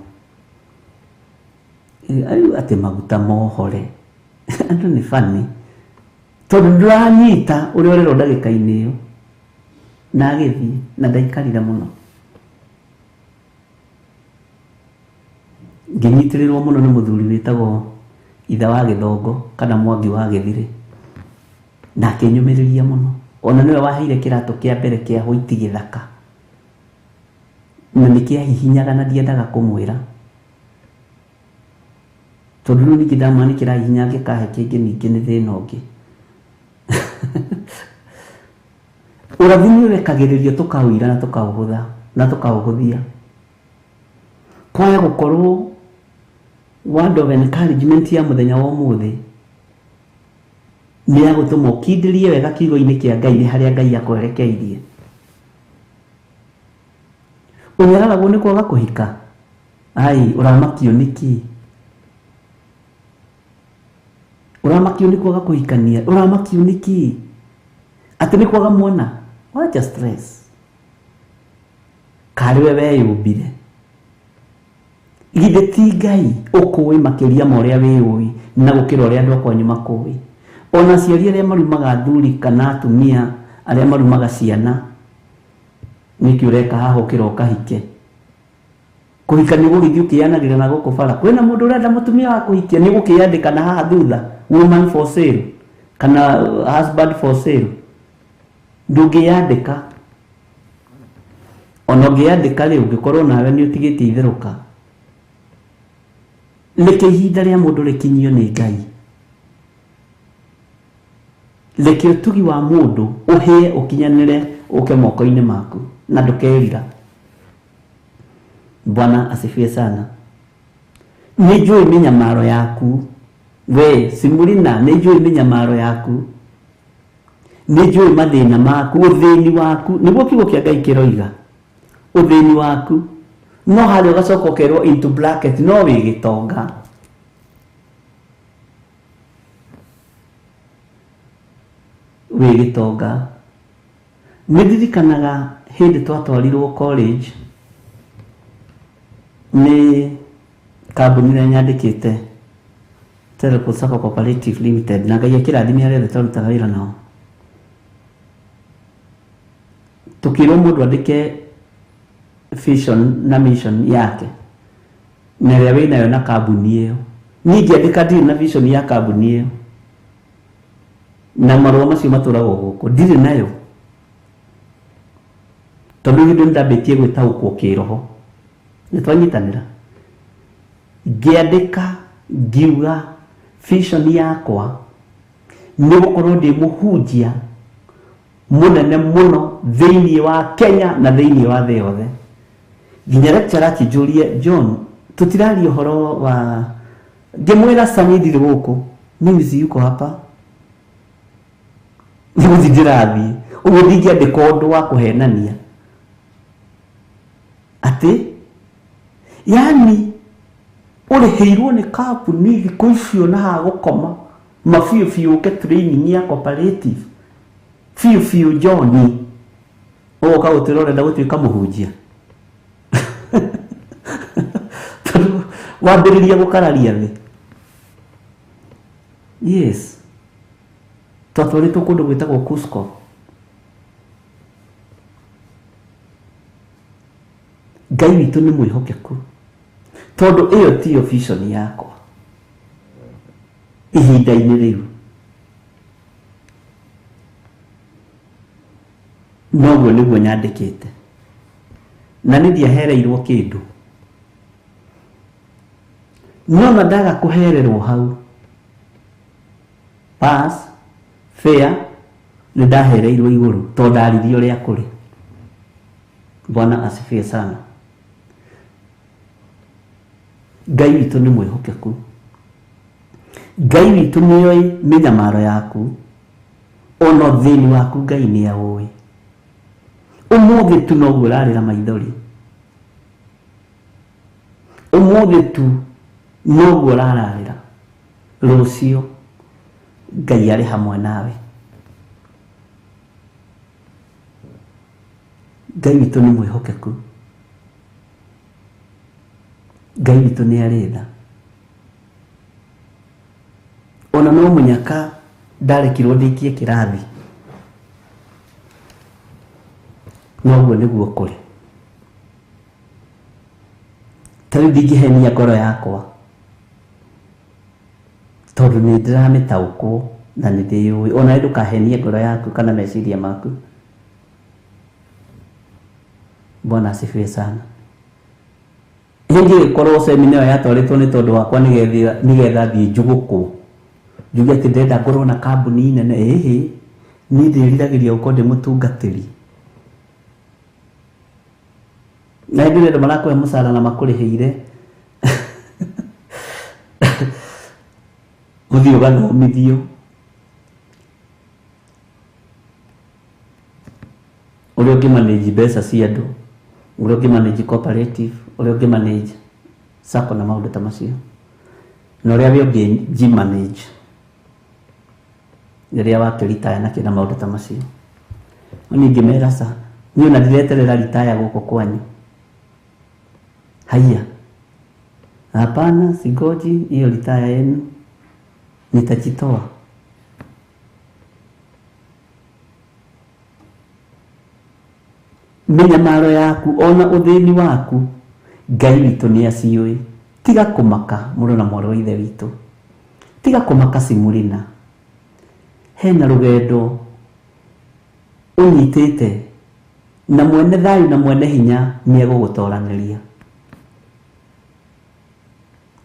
Atĩ maguta mohore andũ nĩ funny, tondũ ndũranyita ũrĩa ũrerwo ndagĩka-inĩ ĩyo, na agĩthiĩ na ndaikarire mũno. Ngĩnyitĩrĩrwo mũno nĩ mũthuri wĩtagwo ithe wa Gĩthongo kana Mwangi wa Gĩthire, na akĩnyũmĩrĩria mũno, ona nĩwe waheire kĩratũ kĩa mbere kĩa white gĩthaka, na nĩkĩahihinyaga na ndiendaga kũmwĩra, tondũ rĩu ningĩ ndamana kĩrahihinya ngĩkahe kĩngĩ ningĩ nĩ thĩna ũngĩ. Ũrathi nĩ ũrekagĩrĩrio tũkawĩra na tũkaũhũtha na tũkaũhũthia. Kwaya gũkorwo word of encouragement ya mũthenya wa ũmũthĩ nĩ ya gũtũma ũkindĩrie wega kiugo-inĩ kĩa Ngai nĩ harĩa Ngai akwerekeirie. Ũnyararagwo nĩ kwaga kũhika, ũramakio nĩkĩ? Ũramakio nĩ kwaga kũhikania, ũramakio nĩkĩ? Atĩ nĩ kwaga mwana? Wacha stress. Karĩ we weyũmbire. Githĩ ti Ngai ũkũĩ makĩria ma ũrĩa wĩũĩ na gũkĩra ũrĩa andũ a kwanyu makũĩ? Ona aciari arĩa marumaga athuri kana atumia arĩa marumaga ciana, nĩkĩ ũreka haha ũkĩra ũkahike? Kũhika nĩ gũgĩthiĩ ũkĩyanagĩra na gũkũ bara. Kwĩna mũndũ ũrenda mũtumia wa kũhikia, nĩ gũkĩyandĩka na haha thutha, woman for sale kana husband for sale. Ndũngĩyandĩka. Ona ũngĩyandĩka rĩ, ũngĩkorwo nawe nĩ ũtigĩtie itherũka. Reke ihinda rĩa mũndũ rĩkinyio nĩ Ngai. Reke ũtugi wa mũndũ ũhĩe ũkinyanĩre ũke moko-inĩ maku na ndũkerira. Bwana asifiwe sana. Nĩnjũĩ mĩnyamaro yaku, we Simurina, nĩnjũĩ mĩnyamaro yaku, nĩnjũĩ mathĩna maku, ũthĩni waku, nĩguo kiugo kĩa Ngai kĩroiga, ũthĩni waku. No harĩ ũgacoka ũkerwo into bracket, no wĩ gĩtonga. Wĩ gĩtonga. Nĩndirikanaga hĩndĩ twatwarirwo college nĩ kambuni ĩrĩa nyandĩkĩte, Telco Sacco Cooperative Limited, na Ngai akĩrathimia arĩa othe twarutaga wĩra nao. Tukĩrwo mũndũ andĩke vision na mission yake na ĩrĩa wĩnayo na kambuni ĩyo. Ningĩ andĩka ndirĩ na vision ya kambuni ĩyo, na marũa macio matũragwo gũkũ ndirĩ nayo, tondũ hĩndĩ nĩndambĩtie gwĩtaũkwo kĩroho. Nĩtwanyitanĩra, ngĩandĩka ngiuga vision yakwa nĩ gũkorwo ndĩ mũhunjia mũnene mũno thĩinĩ wa Kenya na thĩinĩ wa thĩ yothe. Nginya lecturer akĩnjũria, John, tũtiraria ũhoro wa, ngĩmwĩra Sami ndirĩ gũkũ, mimi si yuko hapa, nĩgũthiĩ ndĩrathiĩ, ũguo ndingĩandĩka ũndũ wa kũhenania atĩ yani ũrĩhĩirwo nĩ kambuni thikũ icio na ha gũkoma mabiũ ũke training ya cooperative biũ John, ũgoka gũtwĩra ũrenda gũtuĩka mũhunjia. Tondũ wambĩrĩria gũkararia thĩ. Yes, twatwarĩtwo kũndũ gwĩtagwo Cusco. Ngai witũ nĩ mwĩhokeku, tondũ ĩyo tiyo vision yakwa ihinda-inĩ rĩu. Noguo nĩguo nyandĩkĩte, na nĩ ndiahereirwo kĩndũ. No na ndaga kũhererwo hau, pass fair nĩ ndahereirwo igũrũ, tondũ ndaririe ũrĩa kũrĩ. Bwana asifiwe sana. Ngai witũ nĩ mwĩhokeku. Ngai witũ nĩoĩ mĩnyamaro yaku, ona thĩni waku Ngai nĩaũĩ. Ũmũthĩ tu noguo ũrarĩra maithori, ũmũthĩ tu noguo ũrararĩra, rũciũ Ngai arĩ hamwe nawe. Ngai witũ nĩ mwĩhokeku. Ngai witũ nĩ arĩ tha. Ona no mũnyaka ndarekirwo ndĩkie kĩrathi, noguo nĩguo kũrĩ. Tarĩu ndingĩhenia ngoro yakwa, tondũ nĩ ndĩramĩtaũkwo na nĩ ndĩyũĩ. Ona ndũkahenie ngoro yaku kana meciria maku. Bwana asifiwe sana. Ingĩkorwo semina ĩyo yatwarĩtwo nĩ tondũ wakwa nĩgetha thiĩ njugũkũ, njuge atĩ ndĩrenda ngorwo na kambuni nene, niĩ ndĩriragĩria gũkorwo ndĩ mũtungatĩri. Na hĩndĩ ĩrĩa marakũhe mũcara na makũrĩhĩire ũthiĩ ũgathomithio ũrĩa ũngĩmanage mbeca cia andũ, ũrĩa ũngĩmanage cooperative, ũrĩa ũngĩmanage sacco na maũndũ ta macio, na ũrĩa we ũngĩmanage rĩrĩa wakĩritaya na kĩna maũndũ ta macio. Niĩ ngĩmera sa niĩ ona ndireterera ritaya gũkũ kwanyu. Haya, hapana, sigoji hiyo ritaya yenu, nitajitoa. Mĩnyamaro yaku ona ũthĩni waku Ngai witũ nĩ aciũĩ. Tiga kũmaka mũrũ na mwarĩ wa ithe witũ, tiga kũmaka Simurina. Hena rũgendo ũnyitĩte na mwene thayũ na mwene hinya nĩegũgũtoranĩria.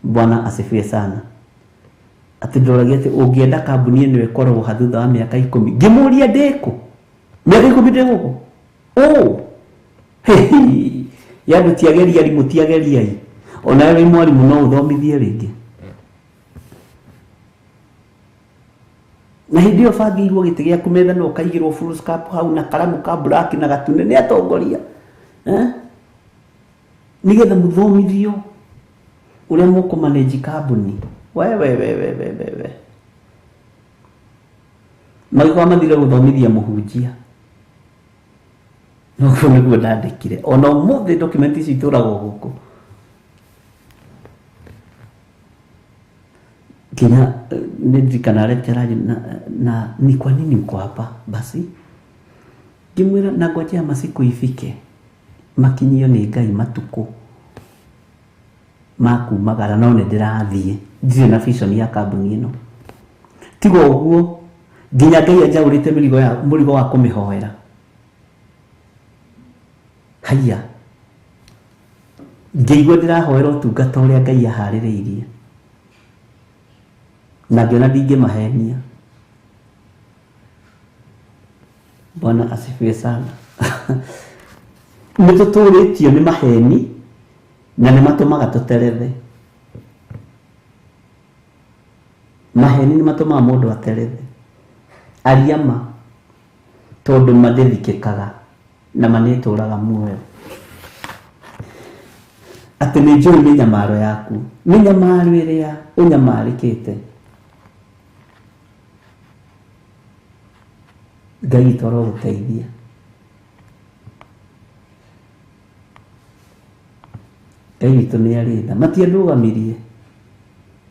Bwana asifiwe sana. Atĩ ndoragia atĩ ũngĩenda kambuni ĩno ĩkorwo ha thutha wa mĩaka 10, ngĩmũria ndĩkũ mĩaka 10 ndĩgũkũ. Yandũ tiageria arimũ tiageriai, ona wewe mwarimũ no ũthomithie rĩngĩ. Na hĩndĩ ĩyo bangĩirwo gĩtĩ gĩaku metha no kaigĩrwo full scarf hau na karamu ka black na gatune nĩ atongoria, nĩgetha mũthomithio ũrĩa mũkũmanage kambuni. We magĩkorwo mathire gũthomithia mũhunjia, noguo nĩguo ndandĩkire. Ona ũmũthĩ document ici itũragwo gũkũ, nginya nĩndirikana lecturer na ni kwa nini uko hapa basi, ngĩmwĩra na ngojea masiku ifike makinyio nĩ Ngai matukũ makumagara, no nĩ ndĩrathiĩ, ndirĩ na vision ya kambuni ĩno. Tiga ũguo nginya Ngai anjaũrĩte mũrigo wa kũmĩhoera. Haya, ngĩigua ndĩrahoera ũtungata ũrĩa Ngai aharĩrĩirie, na ngĩona ndingĩmahenia. Bwana asifiwe sana. Nĩtũtũrĩtio nĩ maheni na nĩmatũmaga tũterethe. Maheni nĩmatũmaga mũndũ aterethe. Ariama tondũ mathethikĩkaga na manĩtũraga muoyo. Atĩ nĩ njũĩ mĩnyamaro yaku, mĩnyamaro ĩrĩa ũnyamarĩkĩte. Ngai toro gũteithia. Ngai witũ nĩ arĩ tha, matiandũgamirie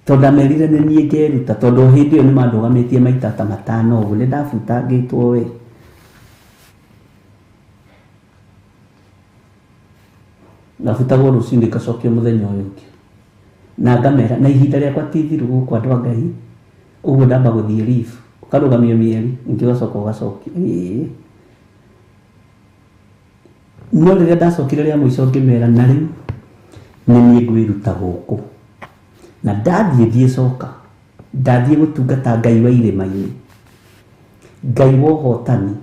tondũ amerire nĩ niĩ ngĩruta, tondũ hĩndĩ ĩyo nĩmandũgamĩtie maita ta 5 ũguo, nĩ ndabutangĩtwo we. Ndabutagwo rũciinĩ ngacokio mũthenya ũyũ ũngĩ, na ngamera na ihinda rĩakwa ti thiru gũkũ andũ a Ngai, ũguo ndamba gũthiĩ leave ũkarũgamio mĩeri ingĩ ũgacoka ũgacokio. No rĩrĩa ndacokire rĩa mũico ngĩmera na rĩu nĩ niĩ ngwĩruta gũkũ, na ndathiĩ coka ndathiĩ gũtungata Ngai wa irĩma-inĩ, Ngai wa ũhotani,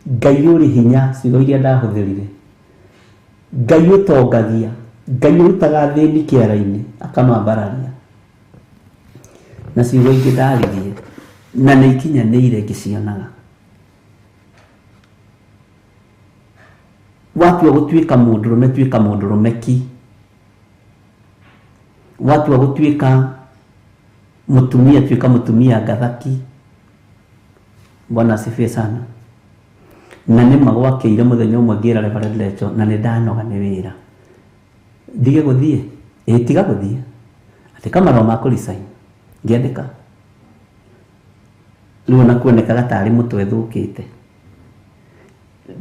Ngai ũrĩ hinya ciugo iria ndahũthĩrire, Ngai utongagia, Ngai urutaga thĩni kĩara-inĩ akamambararia. Na ciugo ingĩ ndaririe na nĩ ikinyanĩire ngĩcionaga. Watua gũtuĩka mũndũrũme, tuĩka mũndũrũme ki. Watua gũtuĩka mũtumia, tuĩka mũtumia ngathaki. Bwana asifiwe sana. Na nĩ magwakĩire mũthenya ũmwe ngĩra Reverend Lecho na nĩ ndanoga nĩ wĩra. Ndige gũthiĩ, tiga gũthiĩ. Andĩka marũa ma kũresign. Ngĩandĩka. Rĩu ona kuonekaga tarĩ mũtwe thũkĩte.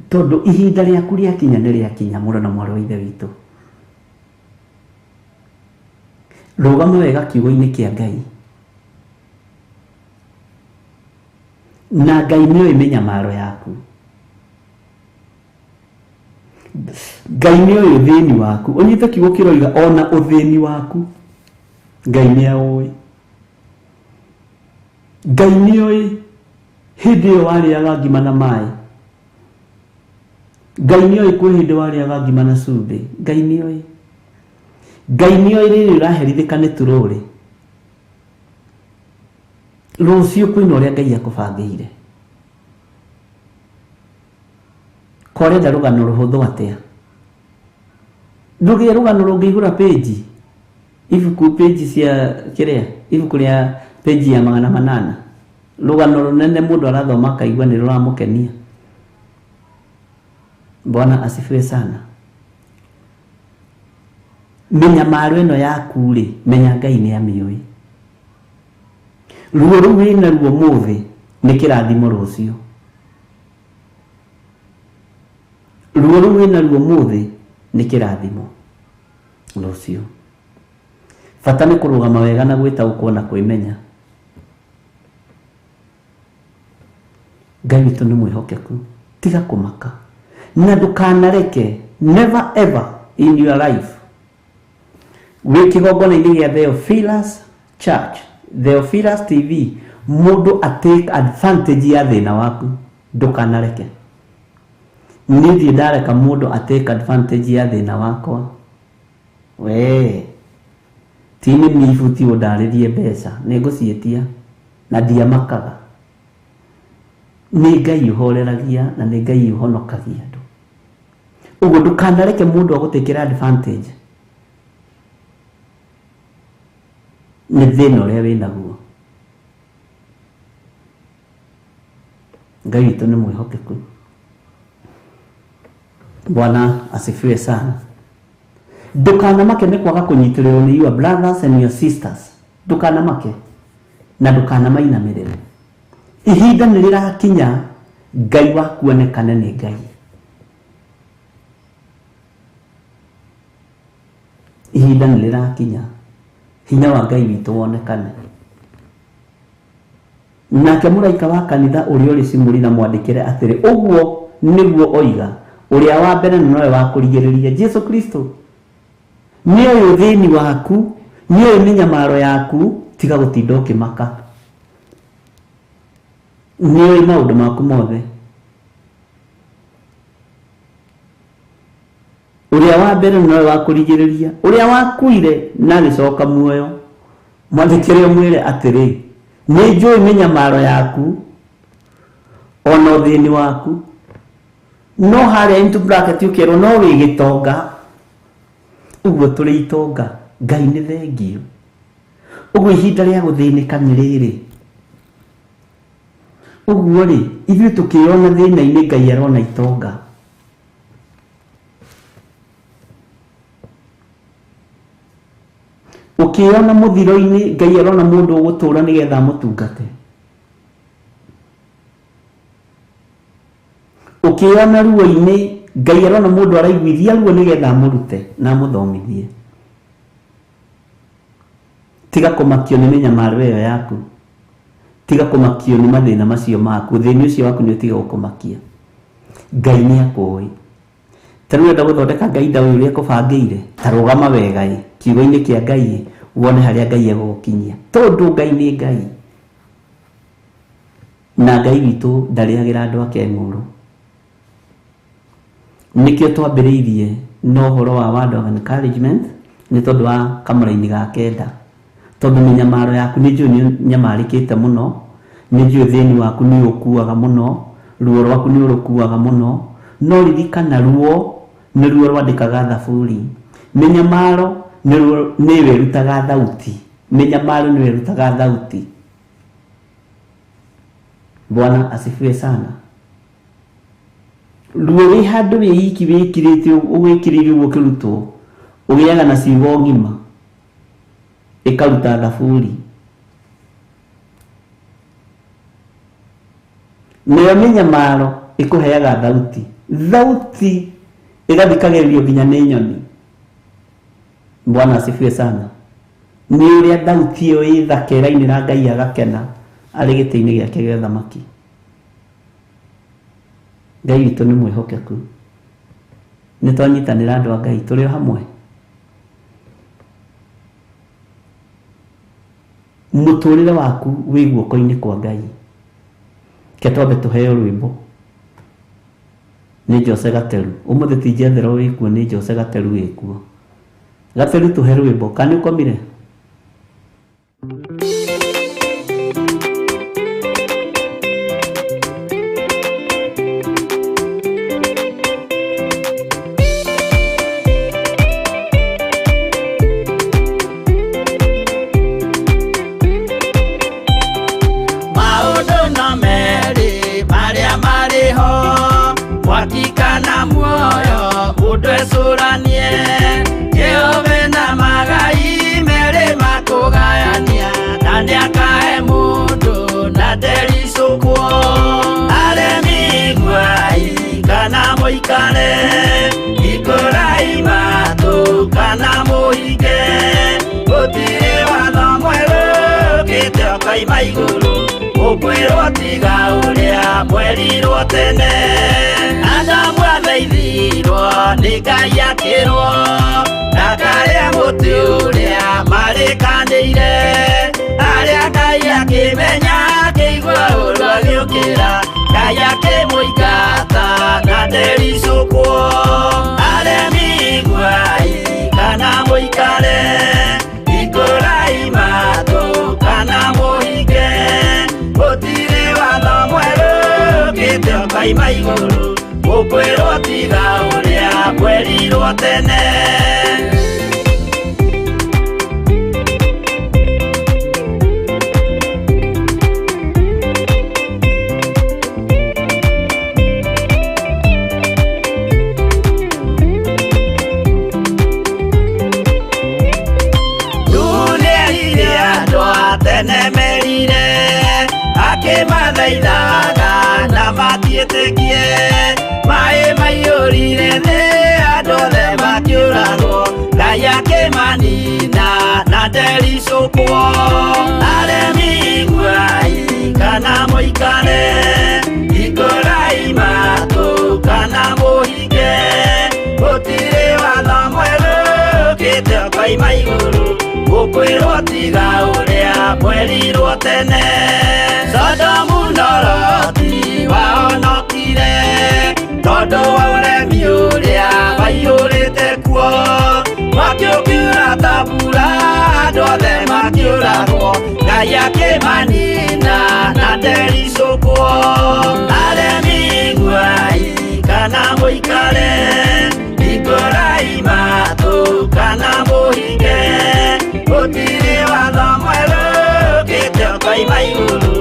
Tondũ ihinda rĩaku rĩakinya nĩ rĩakinya, mũrũ na mwarĩ wa ithe witũ. Rũgama wega kiugo-inĩ kĩa Ngai. Na Ngai nĩoĩ mĩnyamaro yaku. Ngai nĩoĩ ũthĩni waku. Ũnyite kiugo kĩroiga ona ũthĩni waku. Ngai nĩaũĩ. Ngai nĩoĩ hĩndĩ ĩyo warĩaga ngima na maĩ. Ngai nĩoĩ kwĩ hĩndĩ warĩaga ngima na cumbĩ. Ngai nĩoĩ. Ngai nĩoĩ rĩrĩ ũraherithĩka nĩ tũrũrĩ. Rũciũ kwĩna ũrĩa Ngai akũbangĩire. Korenda rũgano rũhũthũ atĩa? Ndũgĩe rũgano rũngĩihũra page. Ibuku page cia kĩrĩa? Ibuku rĩa page ya 800. Rũgano rũnene mũndũ arathoma akaigua nĩ rũramũkenia. Bwana asifiwe sana. Mĩnyamaro ĩno yaku rĩ, menya Ngai nĩ amĩũĩ. Ruo rũu wĩna ruo mũthĩ nĩ kĩrathimo rũciũ. Ruo rũu wĩna ruo mũthĩ nĩ kĩrathimo rũciũ. Bata nĩ kũrũgama wega na gwĩtaũkwo na kwĩmenya. Ngai witũ nĩ mwĩhokeku, tiga kũmaka. Na ndũkanareke, never ever in your life, wĩ kĩgongona-inĩ gĩa Theophilus Church, Theophilus TV, mũndũ take advantage ya thĩna waku. Ndũkanareke. Niĩ ndareka mũndũ take advantage ya thĩna wakwa. We tini mifuti ũndarĩrie mbeca, nĩ ngũciĩtia na ndiamakaga. Nĩ Ngai ũhoreragia na nĩ Ngai ũhonokagia andũ. Ũguo ndũkanareke mũndũ agũtekera advantage nĩ thĩna ũrĩa wĩnaguo. Ngai witũ nĩ mwĩhokeku. Bwana asifiwe sana. Ndũkanamake nĩ kwaga kũnyitĩrĩrwo nĩ your brothers and your sisters. Ndũkanamake na ndũkanamainamĩrĩre. Ihinda nĩ rĩrakinya Ngai waku onekane nĩ Ngai. Ihinda nĩ rĩrakinya hinya wa Ngai witũ wonekane. Nake mũraika wa kanitha ũrĩa ũrĩ Simurina mwandĩkĩre atĩrĩ, ũguo nĩguo oiga ũrĩa wa mbere na nowe wa kũrigĩrĩria, Jesu Kristo. Nĩoĩ thĩni waku, nĩoĩ mĩnyamaro yaku, tiga gũtinda ũkĩmaka. Nĩoĩ maũndũ maku mothe. Ũrĩa wa mbere na nowe wa kũrigĩrĩria, ũrĩa wakuire na agĩcoka muoyo, mwandĩkĩre ũmwĩre atĩrĩ, nĩ njũĩ mĩnyamaro yaku ona ũthĩni waku. No harĩa into bracket ũkerwo no wĩ gĩtonga. Ũguo tũrĩ itonga. Ngai nĩ thengio. Ũguo ihinda rĩa gũthĩnĩka nĩ rĩrĩ. Ũguo rĩ, ithuĩ tũkĩona thĩna-inĩ Ngai arona itonga. Ũkĩona mũthiro-inĩ Ngai arona mũndũ ũgũtũra nĩgetha mũtungate. Ũkĩona ruo-inĩ Ngai arona mũndũ araiguithia ruo nĩgetha mũrute na mũthomithie. Tiga kũmakio nĩ mĩnyamaro ĩyo yaku. Tiga kũmakio nĩ mathĩna macio maku. Thĩni ũcio waku nĩ ũtiga gũkũmakia. Ngai nĩ akũĩ. Tarĩu wenda gũthondeka Ngai ndaũĩ ũrĩa akũbangĩire. Ta rũgama wega kiugo-inĩ kĩa Ngai wone harĩa Ngai egũgũkinyia. Tondũ Ngai nĩ Ngai. Na Ngai witũ ndarĩagĩra andũ ake ng'ũrũ. Nikio twambĩrĩirie no horo wa word of encouragement ni tondu wa kamera-ini ga kenda tondu minyamaro yaku ni njui nyamarikite muno ni njui thini waku ni ukuaga muno ruo rwaku ni urukuaga muno no ririkana ruo ni ruo rwandikaga thaburi minyamaro ni werutaga thauti minyamaro ni werutaga thauti. Bwana asifiwe sana. Ruo wi handu wi iki wikirite ugwikirire ukiruto ugiaga na ciugo ngima ikaruta thaburi nayo minyamaro ikuheaga thauti igathikagirio nginya ni nyoni. Bwana asifiwe sana. Ni uria thauti iyo ithakerainira Ngai agakena ari giti-ini giake gĩa thamaki. Ngai witũ nĩ mwĩhokeku, nĩ twanyitanĩra andũ a Ngai tũrĩ hamwe. Mũtũrĩre waku wĩ guoko-inĩ kwa Ngai. Ke twambe tũheo rwĩmbo nĩ Jose Gateru. Ũmũthĩ ti Jethero wĩ kuo, nĩ Jose Gateru wĩ kuo. Gateru tũhe rwĩmbo kana ũkomire? Wakikana muoyo udwesuranie Jehove na magai mere makugayania nani akae mundu na derisukwo aremi gwai kana muikare ikurai matu kana muhige gutire watho mweru kite okaima iguru ukwirwo tiga uria mwerirwo tene Adamu athaithirwo nĩ Ngai akĩrwo ndakarĩa mũtĩ ũrĩa marĩkanĩire arĩa Ngai akĩmenya akĩigua ũndũ agĩũkĩra Ngai akĩmũingata na ndericũkwo aremi gwai kana mũikare ikũrai matũ kana mũhinge gũtirĩ watho mwerũ ũkĩte ũkaima igũrũ ukwirwo tiga uria mwerirwo tene dunia ire andũ a tene merire akimathaithaga na matiĩtĩkie Mae maiyũrire thĩ andũ othe makĩũragwo Ngai akĩmanina na ndericũkwo aremi gwai kana mũikare ikũrai matũ kana mũhinge gũtirĩ watho mwerũ ũkĩte ũkaima igũrũ ũkwĩrwo tiga ũrĩa mwerirwo tene Sodomu na Loti wahonokire tondũ wa ũremi ũrĩa waiyũrĩte kuo mwaki ũkiura ta mbura andũ othe makĩũragwo Ngai akĩmanina na ndericũkwo aremi gwai kana mũikare ikũrai matũ kana mũhinge gũtirĩ watho mwerũ ũkĩte ũkaima igũrũ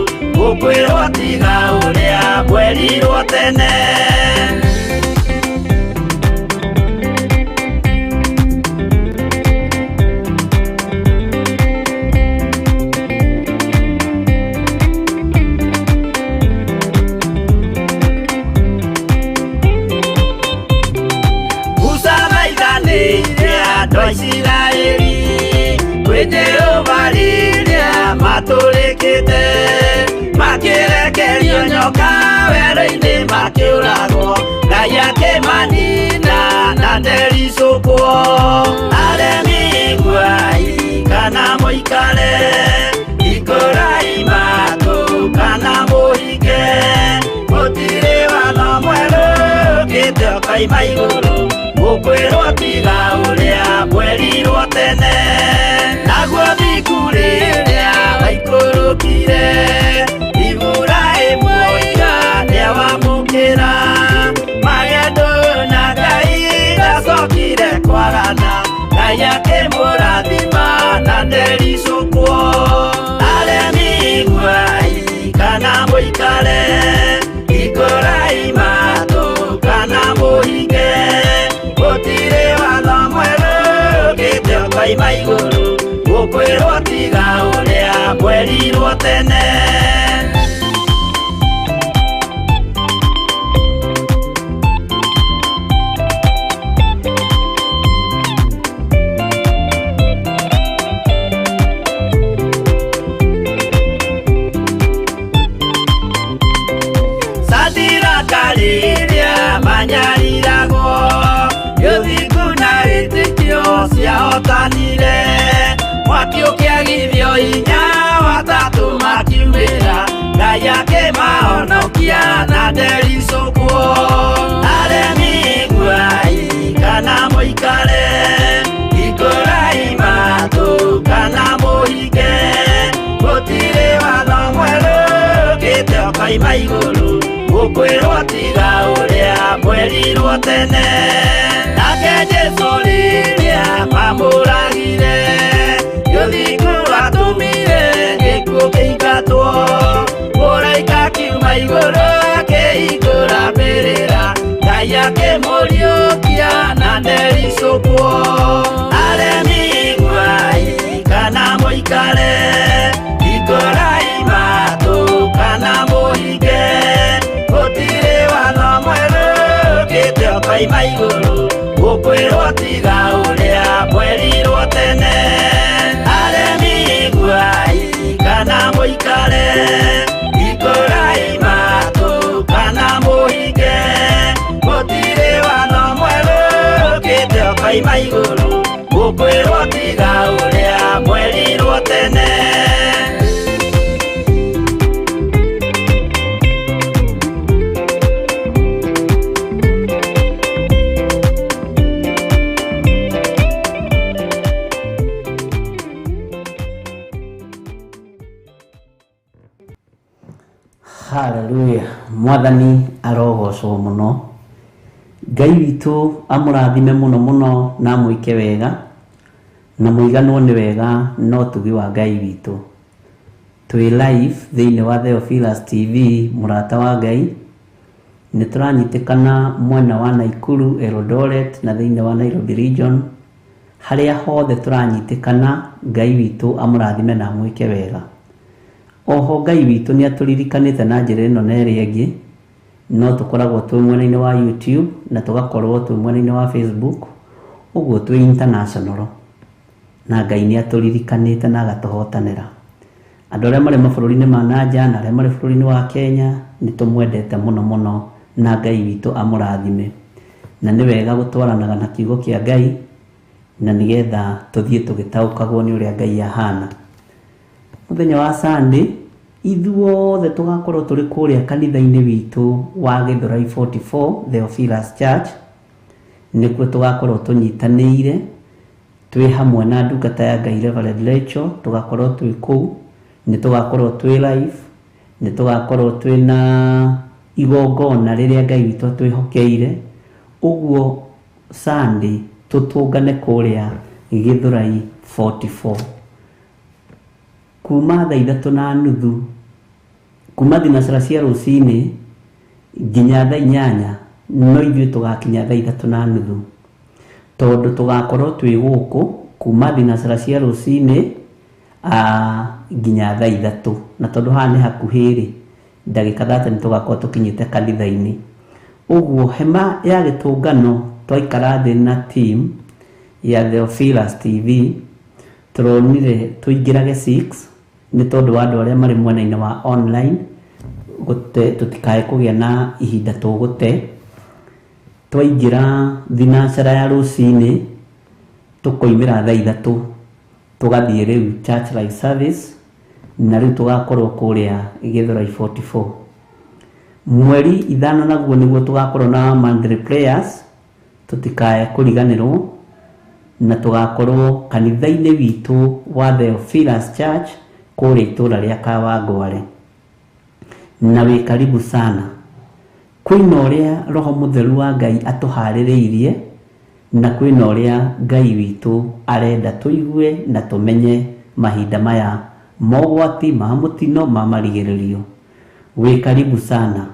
ũkwĩrwo tiga ũrĩa mwerirwo tene Isiraeli kwene ovariria matũrĩkĩte makĩrekerio nyoka werũ-inĩ makĩũragwo Ngai akĩmanina na ndericũkwo aremi gwai kana mũikare ikũrai matũ kana mũhinge gũtirĩ watho mwerũ ũkĩte ũkaima igũrũ ũkwĩrwo kana muikare ikoraima tu kana muhige gutire watho mweru gite koima iguru gukwirwo tiga uria mwerirwo tene. Kariria manyarirago yuthiku na wĩtĩkio ciahotanire mwaki ũkĩagithio hinya watatu makiumĩra Ngai akĩmahonokia na ndericũkwo aremi guai kana mũikare ikũraima tu kana mũhinge gũtirĩ watho mwerũ ũkĩte ũkoima igũrũ gukwirwo tiga uria mwerirwo tene. Nake Jesu riria mamũragire gĩthiku atumire gĩkuũ kĩingatwo mũraika kiuma igũrũ akĩhingũra mbĩrĩra Ngai akĩmũriũkia na ndericũkwo aremi guai kana mũikare ikũraima tu kana mũhinge gutire watho mwerũ gite koima igũrũ gukwirwo tiga uria mwerirwo tene. Aremi guai kana mũikare ikũraima tu kana mũhinge gutire watho mwerũ gite koima igũrũ gukwirwo tiga uria mwerirwo tene. Haleluya, mwathani arogocwo muno. Ngai witũ amũrathime muno muno na mwĩke wega na mũiganwo nĩ wega no tugi wa Ngai witũ. Twĩ live thĩinĩ wa Theophilus TV mũrata wa Ngai. Nĩ tũranyitĩkana mwena wa Naikuru, Eldoret na thĩinĩ wa Nairobi region. Harĩa hothe tũranyitĩkana Ngai witũ amũrathime na mwĩke wega. Oho Ngai witũ nĩ atũririkanĩte na njĩra ĩno na ĩrĩa ĩngĩ, no tũkoragwo twĩ mwena-inĩ wa YouTube na tũgakorwo twĩ mwena-inĩ wa Facebook, ũguo twĩ international, na Ngai nĩ atũririkanĩte na agatũhotanĩra. Andũ arĩa marĩ mabũrũri-inĩ ma nanja na arĩa marĩ bũrũri-inĩ wa Kenya nĩ tũmwendete mũno mũno na Ngai witũ amũrathime, na nĩ wega gũtwaranaga na kiugo kĩa Ngai na nĩgetha tũthiĩ tũgĩtaũkagwo nĩ ũrĩa Ngai ahana. Mũthenya wa Sunday ithuothe tũgakorwo tũrĩ kũrĩa kanitha-inĩ witũ wa Gĩthũrai 44 Theophilus Church, nĩkuo tũgakorwo tũnyitanĩire twĩ hamwe na ndungata ya Ngai Reverend Rachel, tũgakorwo twĩ kũu, nĩ tũgakorwo twĩ live, nĩ tũgakorwo twĩ na igongona rĩrĩa Ngai witũ atwĩhokeire. Ũguo Sunday tũtũngane kũrĩa Gĩthũrai 44 kuma thaa 3:30 kuma thinacara cia rũcinĩ nginya thaa 8, no ithuĩ tũgakinya thaa 3:30 tondũ tũgakorwo twĩ gũkũ kuma thinacara cia rũcinĩ nginya thaa 3, na tondũ haha nĩ hakuhĩ ndagĩka 30 tũgakorwo tũkinyĩte kanitha-inĩ. Ũguo hema ya gĩtũngano twaikara thĩ na team ya Theophilus TV tũronire tũingĩrage 6 nĩ tondũ wa andũ arĩa marĩ mwena-inĩ wa online tũtikae kũgĩa na ihinda tũgũte. Twaingĩra thinacara ya rũcinĩ tũkoimĩra thaa 3 tũgathiĩ rĩu church life service, na rĩu tũgakorwo kũrĩa Gĩthũrai 44 mweri 5 naguo nĩguo tũgakorwo na monthly prayers, tũtikae kũriganĩrwo, na tũgakorwo kanitha-inĩ witũ wa Theophilus Church kũrĩa itũra rĩa Kawangware. Na wĩ karibu sana. Kwĩna ũrĩa Roho Mũtheru wa Ngai atũharĩrĩirie, na kwĩna ũrĩa Ngai witũ arenda tũigue na tũmenye mahinda maya mogwati ma mũtino ma marigĩrĩrio. wĩ karibu sana.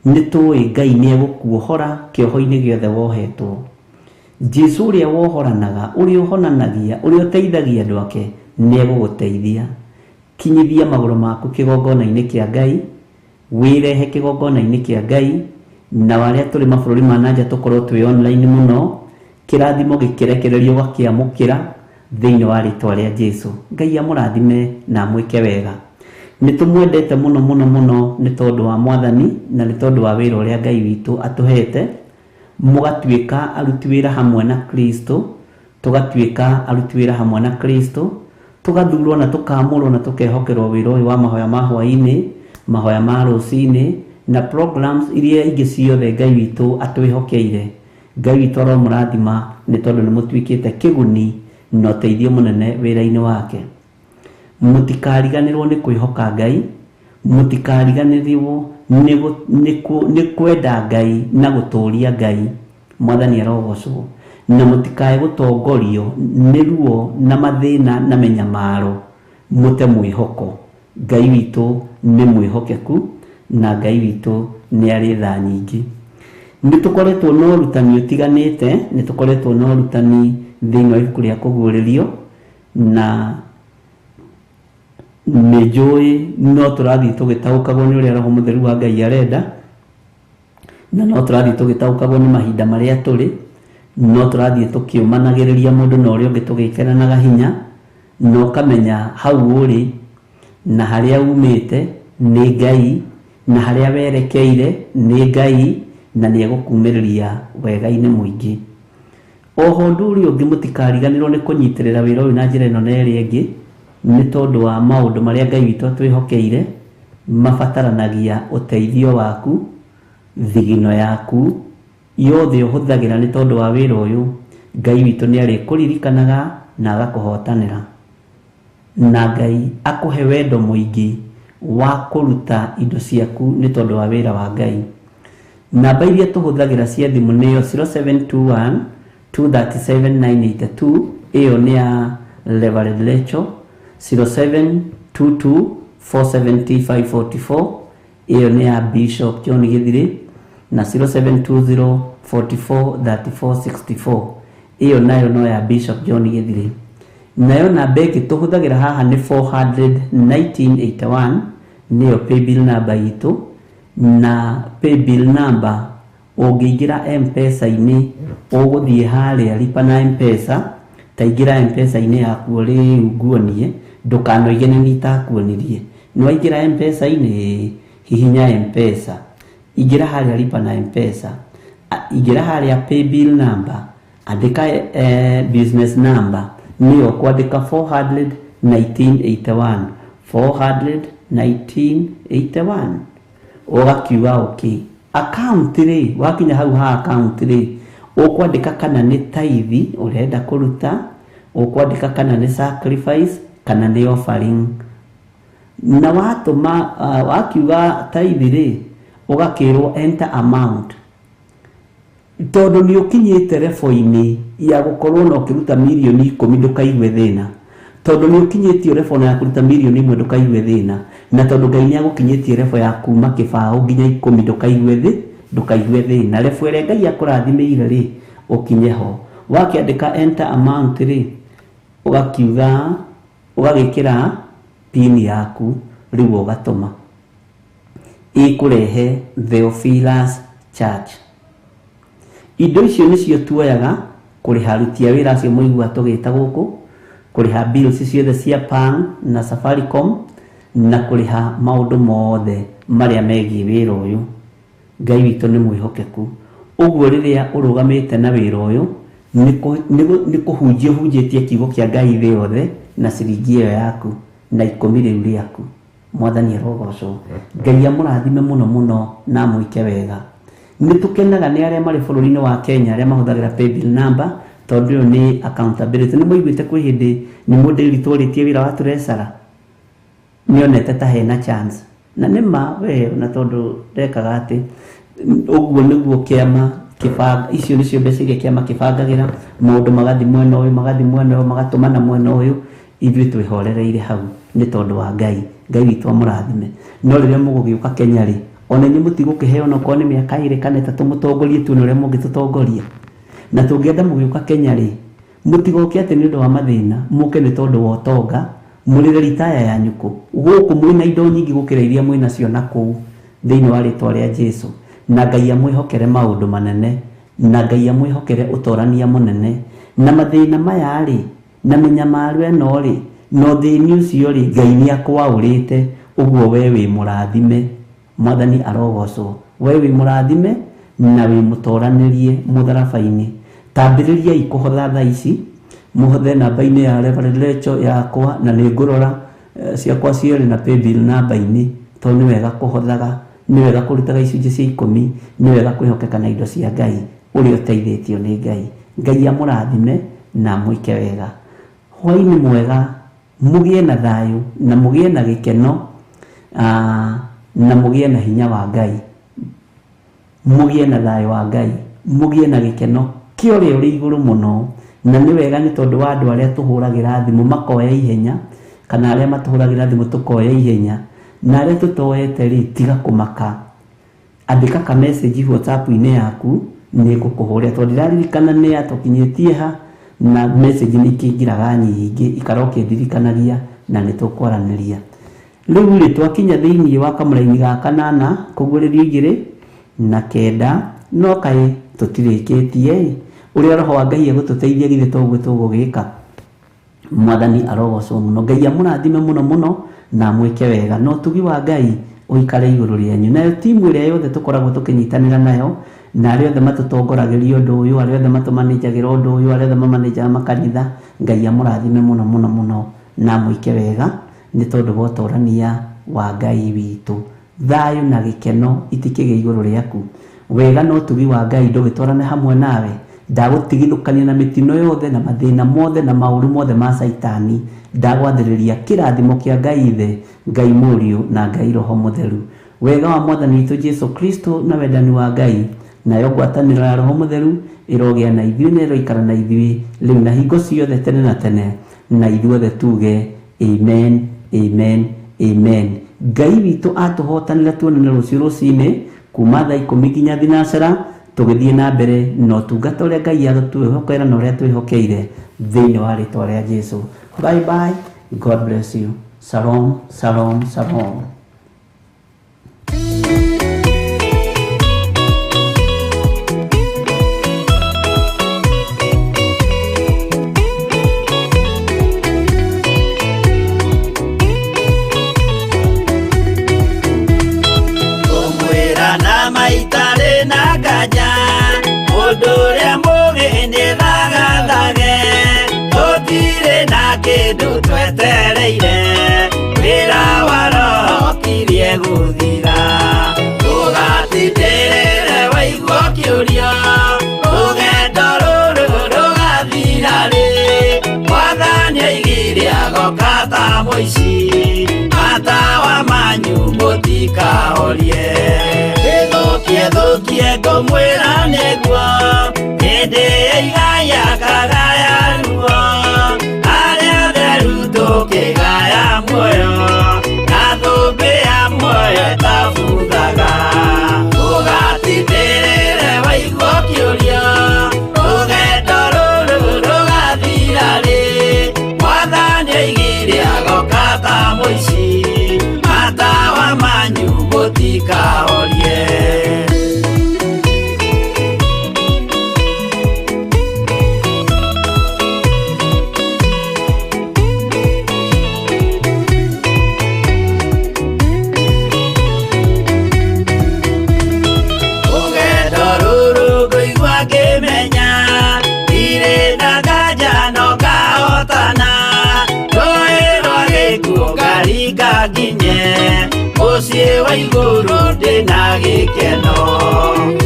Nĩtũĩ Ngai nĩegũkuohora kĩoho-inĩ gĩothe wohetwo. Jesu ũrĩa wohoranaga, ũrĩa ũhonanagia, ũrĩa ũteithagia andũ ake nĩegũgũteithia. Kinyithia magũrũ maku kĩgongona-inĩ kĩa Ngai, wĩrehe kĩgongona-inĩ kĩa Ngai, na warĩa tũrĩ mabũrũri ma nanja tũkorwo twĩ online mũno, kĩrathimo gĩkĩrekererio gakĩamũkĩra thĩinĩ wa rĩtwa rĩa Jesu. Ngai amũrathime na amwĩke wega. Nĩtũmwendete mũno mũno mũno nĩ tondũ wa Mwathani na nĩ tondũ wa wĩra ũrĩa Ngai witũ atũhete, mũgatuĩka aruti wĩra hamwe na Kristo, tũgatuĩka aruti wĩra hamwe na Kristo, tũgathurwo na tũkamũrwo na tũkehokerwo wĩra ũyũ wa mahoya ma hwaĩ-inĩ, mahoya ma rũcinĩ na programs iria ingĩ ciothe Ngai witũ atwĩhokeire. Ngai witũ aromũrathima nĩ tondũ nĩ mũtuĩkĩte kĩguni na ũteithio mũnene wĩra-inĩ wake. Mũtikariganĩrwo nĩ kwĩhoka Ngai, mũtikariganĩrwo nĩ kwenda Ngai na gũtũũria Ngai. Mwathani arogocwo. Na mũtikae gũtongorio nĩ ruo na mathĩna na menyamaro, mũte mwĩhoko. Ngai witũ nĩ mwĩhokeku na Ngai witũ nĩ arĩ tha nyingĩ. Nĩtũkoretwo na ũrutani ũtiganĩte, nĩtũkoretwo na ũrutani thĩinĩ wa ibuku rĩa kũguũrĩrio, na nĩnjũĩ no tũrathiĩ tũgĩtaũkagwo nĩ ũrĩa Roho Mũtheru wa Ngai arenda, na no tũrathiĩ tũgĩtaũkagwo nĩ mahinda marĩa tũrĩ, no tũrathiĩ tũkĩũmanagĩrĩria mũndũ na ũrĩa ũngĩ tũgĩkĩranaga hinya, na ũkamenya hau ũrĩ na harĩa umĩte nĩ Ngai, na harĩa werekeire nĩ Ngai, na nĩegũkumĩrĩria wega-inĩ mũingĩ. Oho ũndũ ũrĩa ũngĩ mũtikariganĩrwo nĩ kũnyitĩrĩra wĩra ũyũ na njĩra ĩno na ĩrĩa ĩngĩ, nĩ tondũ wa maũndũ marĩa Ngai witũ atwĩhokeire mabataranagia ũteithio waku, thigino yaku yothe ũhũthagĩra nĩ tondũ wa wĩra ũyũ. Ngai witũ nĩ arĩkũririkanaga na agakũhotanĩra, na Ngai akũhe wendo mũingĩ wa kũruta indo ciaku nĩ tondũ wa wĩra wa Ngai. Namba iria tũhũthagĩra cia thimũ nĩyo 0721 237 982, ĩyo nĩ ya Reverend Lecho, 0722 470 544, ĩyo nĩ ya Bishop John Githiri, na 0720 44 34 64, ĩyo nayo no ya Bishop John Githiri. Nayo namba ĩngĩ tũhũthagĩra haha nĩ 400 1981, nĩyo paybill number itũ, na paybill number ũngĩingĩra M-Pesa-inĩ ũgũthiĩ harĩa lipa na M-Pesa, ta ingĩra M-Pesa-inĩ yaku ũrĩ nguonie, ndũkanoige nĩ itakuonirie. Nĩwaingĩra M-Pesa-inĩ, hihinya M-Pesa, ingĩra harĩa lipa na M-Pesa, ingĩra harĩa paybill number, andĩka business number, nĩyo kwandĩka 400 1981, 400 1981, ũgakiuga okay. Account rĩ, wakinya hau ha account rĩ, ũkwandĩka kana nĩ tithe ũrenda kũruta, ũkwandĩka kana nĩ sacrifice kana nĩ offering. Na watũma wakiuga tithe rĩ, ũgakĩrwo enter amount. Tondũ nĩ ũkinyĩte level-inĩ ya gũkorwo na ũkĩruta mirioni 10 ndũkaigue thĩna. Tondũ nĩ ũkinyĩtio level ya kũruta mirioni 1 ndũkaigue thĩna. Na tondũ Ngai nĩ agũkinyĩtie level ya kuma kĩbaũ nginya 10 ndũkaigue thĩna. Level ĩrĩa Ngai akũrathimĩire rĩ, ũkinye ho. Wakĩandĩka enter amount rĩ, ũgakiuga, ũgagĩkĩra pin yaku, rĩu ũgatũma. Ĩkũrehe Theophilus Church. Indo icio nĩcio tuoyaga kũrĩha aruti a wĩra acio mũigua tũgĩta gũkũ, kũrĩha bills ciothe cia PAN na Safaricom, na kũrĩha maũndũ mothe marĩa megiĩ wĩra ũyũ. Ngai witũ nĩ mwĩhokeku. Ũguo rĩrĩa ũrũgamĩte na wĩra ũyũ, nĩ kũhunjĩtie kiugo kĩa Ngai thĩ yothe na ciringi ĩyo yaku na 10 rĩu rĩaku. Mwathani arogocwo. Ngai amũrathime mũno mũno na amwĩke wega. Nĩtũkenaga nĩ arĩa marĩ bũrũri-inĩ wa Kenya arĩa mahũthagĩra paybill number, tondũ ĩyo nĩ accountability. Nĩ mũiguĩte kwĩ hĩndĩ nĩ mũndũ eritũrĩtie wĩra wa treasurer, nĩonete ta hena chance. Na nĩma we na tondũ ndekaga atĩ ũguo nĩguo kĩama kĩbanga, icio nĩcio mbeca iria kĩama kĩbangagĩra, maũndũ magathi mwena ũyũ, magatũmana mwena ũyũ, ithuĩ twĩhorereire hau nĩ tondũ wa Ngai witũ amũrathime. No rĩrĩa mũgũgĩũka Kenya rĩ, ona inyuĩ mũtigũkĩheo na korwo nĩ mĩaka 2 kana 3 mũtongorie tu ũrĩa mũngĩtũtongoria. Na tũngĩenda mũgĩũka Kenya rĩ, mũtigoke atĩ nĩ ũndũ wa mathĩna, mũke nĩ tondũ wa ũtonga, mũrĩre ritaya ya nyũkũ. Gũkũ mwĩna indo nyingĩ gũkĩra iria mwĩnacio na kũu thĩinĩ wa rĩtwa rĩa Jesũ. Na Ngai amwĩhokere maũndũ manene, na Ngai amwĩhokere ũtorania mũnene. Na mathĩna maya rĩ, na mĩnyamaro ĩno rĩ, no thĩni ũcio rĩ, Ngai nĩ akwaũrĩte. Ũguo we wĩ mũrathime, Mwathani arogocwo. We wĩ mũrathime na wĩ mũtoranĩrie mũtharaba-inĩ. Tambĩrĩriai kũhotha thaa ici, mũhothe namba-inĩ ya Reverend Rachel yakwa, na nĩ ngũrora ciakwa cierĩ na paybill namba-inĩ, tondũ nĩ wega kũhothaga, nĩ wega kũrutaga icunjĩ cia 10, nĩ wega kwĩhokeka na indo cia Ngai ũrĩa ũteithĩtio nĩ Ngai. Ngai amũrathime na mwĩke wega. Hwaĩ-inĩ mwega, mũgĩe na thayũ na mũgĩe na gĩkeno, na mũgĩe na hinya wa Ngai. Mũgĩe na thayũ wa Ngai, mũgĩe na gĩkeno kĩa ũrĩa ũrĩ igũrũ mũno. Na nĩ wega nĩ tondũ wa andũ arĩa tũhũragĩra thimũ makoya ihenya, kana arĩa matũhũragĩra thimũ tũkoya ihenya, na arĩa tũtoete rĩ, tiga kũmaka. Andĩka ka message WhatsApp-inĩ yaku, nĩ ngũkũhũrĩra tondũ ndĩraririkana nĩ yatũkinyĩtie ha, na message nĩ ikĩingĩraga nyingĩ ikaroka ndirikanagia na nĩ tũkwaranĩria. Rĩu rĩ, twakinya thĩinĩ wa kamũraini ga 8 kũguũrĩrio 2 no kaĩ tũtirĩkĩtie. Ũrĩa Roho wa Ngai egũtũteithia githĩ toguo tũgũgĩka. Mwathani arogocwo mũno. Ngai amũrathime mũno mũno na mwĩke wega. No tugi wa Ngai ũikare igũrũ rĩanyu. Nayo timu ĩrĩa yothe tũkoragwo tũkĩnyitanĩra nayo, na arĩa othe matũtongoragĩria ũndũ ũyũ, arĩa othe matũmanĩnjagĩra ũndũ ũyũ, arĩa othe mamanĩnjaga makanitha, Ngai amũrathime mũno mũno mũno na mwĩke wega nĩ tondũ wa ũtorania wa Ngai witũ. Thayũ na gĩkeno itikĩgĩa igũrũ rĩaku. Wega no tugi wa Ngai ndũgĩtwarane hamwe nawe. Ndagũtigithũkania na mĩtino yothe na mathĩna mothe na maũru mothe ma Saitani. Ndagwathĩrĩria kĩrathimo kĩa Ngai Ithe, Ngai Mũriũ na Ngai Roho Mũtheru. Wega wa Mwathani witũ Jesũ Kristo na wendani wa Ngai nayo ngwatanĩro ya Roho Mũtheru ĩrogĩa na ithuĩ na ĩroikara na ithuĩ rĩu na hingo ciothe tene na tene, na ithuothe tuge amen, amen, amen. Ngai witũ atũhotanĩra tuonane rũciũ rũcinĩ kuma thaa 10 nginya thinacara, tũgĩthiĩ na mbere na ũtungata ũrĩa Ngai atwĩhokera na ũrĩa twĩhokeire thĩinĩ wa rĩtwa rĩa Jesũ. Bye bye. God bless you. Shalom, shalom, shalom. Twetereire wĩra wa Roho kirie gũthira, ũgatindĩrĩre waigua kĩũria, rũgendo rũrũ rũgathira rĩ, Mwathani oigire agoka ta mũici, matawa manyu mũtikahorie. Thũkie ngũmwĩra nĩguo, hĩndĩ ĩigaya kagaya ruo, tukigaya muoyo na thũmbĩ ya muoyo ĩtabuthaga. Ũgatindĩrĩre waigua kĩũria, rũgendo rũrũ rũgathira rĩ, Mwathani oigire agoka ta mũici, matawa manyu mũtikahorie. Mũciĩ wa igũrũ ndĩna gĩkeno,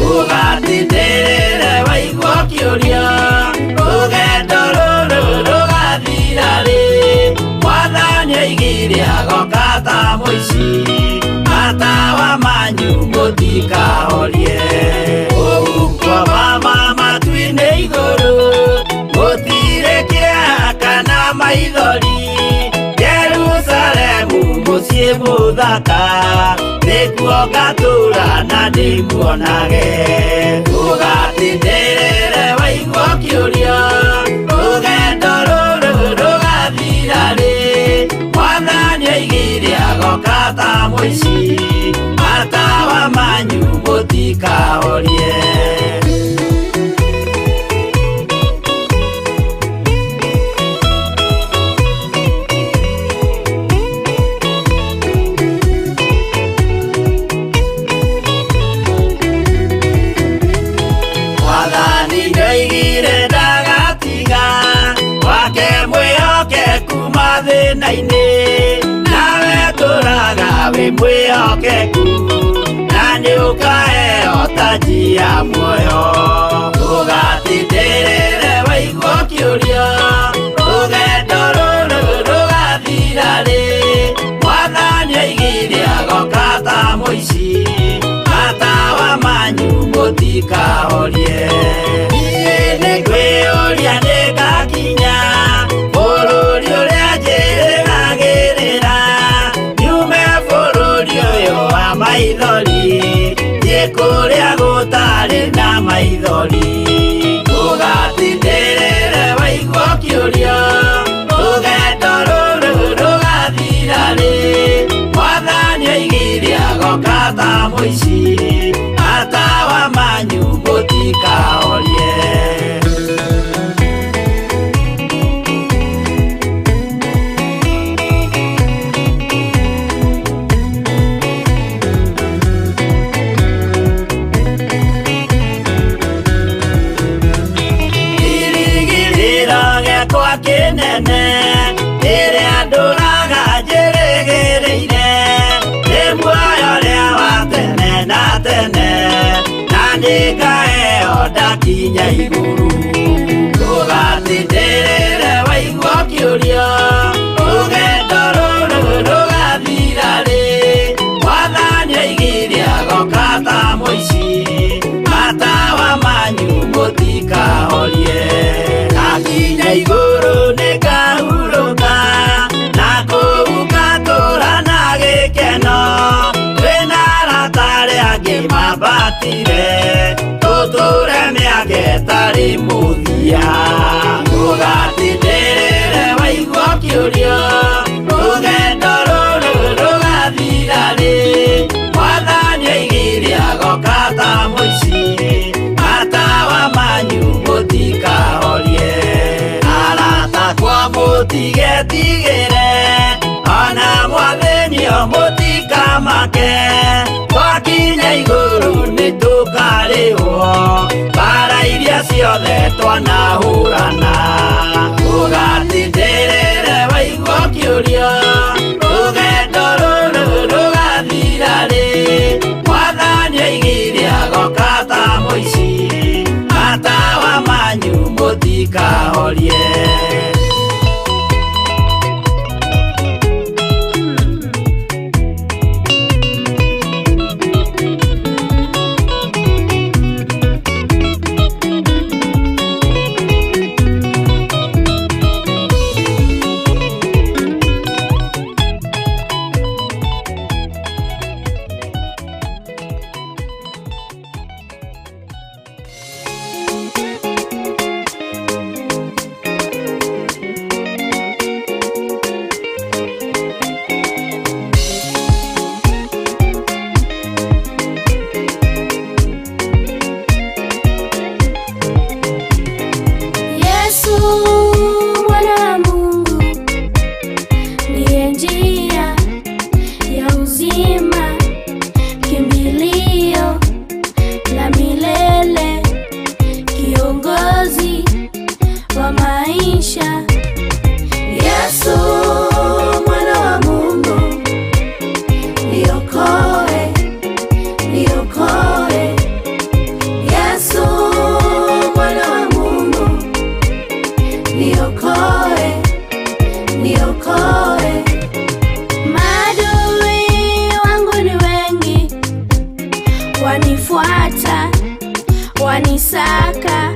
ũgatindĩrĩre waigua kĩũria, rũgendo rũrũ rũgathira rĩ, Mwathani oigire agoka ta mũici, matawa manyu mũtikahorie. Ũgukwo mama matu-inĩ igũrũ, gũtirĩ kĩeha kana maithori, muciĩ mũthaka nĩguo ngatura na ndĩmuonage ũgatindĩrĩre waigua kĩũria rũgendo rũrũ rũgathira rĩ Mwathani oigire agoka ta mũici matawa manyu mũtikahorie nawe tũraga wĩ mwĩhokeku na nĩũkaheo taji ya muoyo ũgatindĩrĩre waigua kĩũria rũgendo rũrũ rũgathira rĩ Mwathani oigire agoka ta mũici matawa manyu mũtikahorie niĩ nĩngwĩyũria nĩngakinya bũrũri ũrĩa njĩrĩgagĩrĩra nyume bũrũri ũyũ wa maithori thiĩ kũrĩa gũtarĩ na maithori ũgatindĩrĩre waigua kĩũria rũgendo rũrũ rũgathira rĩ Mwathani oigire agoka ta mũici matawa manyu mũtikahorie kinene ĩrĩa ndũraga njĩrĩgĩrĩire nĩ muoyo ũrĩa wa tene na tene na nĩngaheo ndakinya igũrũ ũgatindĩrĩre waigua kĩũria rũgendo rũrũ rũgathira rĩ Mwathani oigire agoka ta mũici matawa manyu mũtikahorie ngakinya igũrũ nĩngahurũka na kũu ngatũra na gĩkeno twĩna arata arĩa angĩ mambatire tũtũre mĩaka ĩtarĩ mũthia ũgatindĩrĩre waigua kĩũria rũgendo rũrũ rũgathira rĩ Mwathani oigire agoka ta mũici matawa manyu mũtikahorie mũtigetigĩre ona mwathĩnio mũtikamake twakinya igũrũ nĩtũkarĩhwo mbara iria ciothe twanahũrana ũgatindĩrĩre waigua kĩũria rũgendo rũrũ rũgathira rĩ Mwathani oigire agoka ta mũici matawa manyu mũtikahorie wanifuata, wanisaka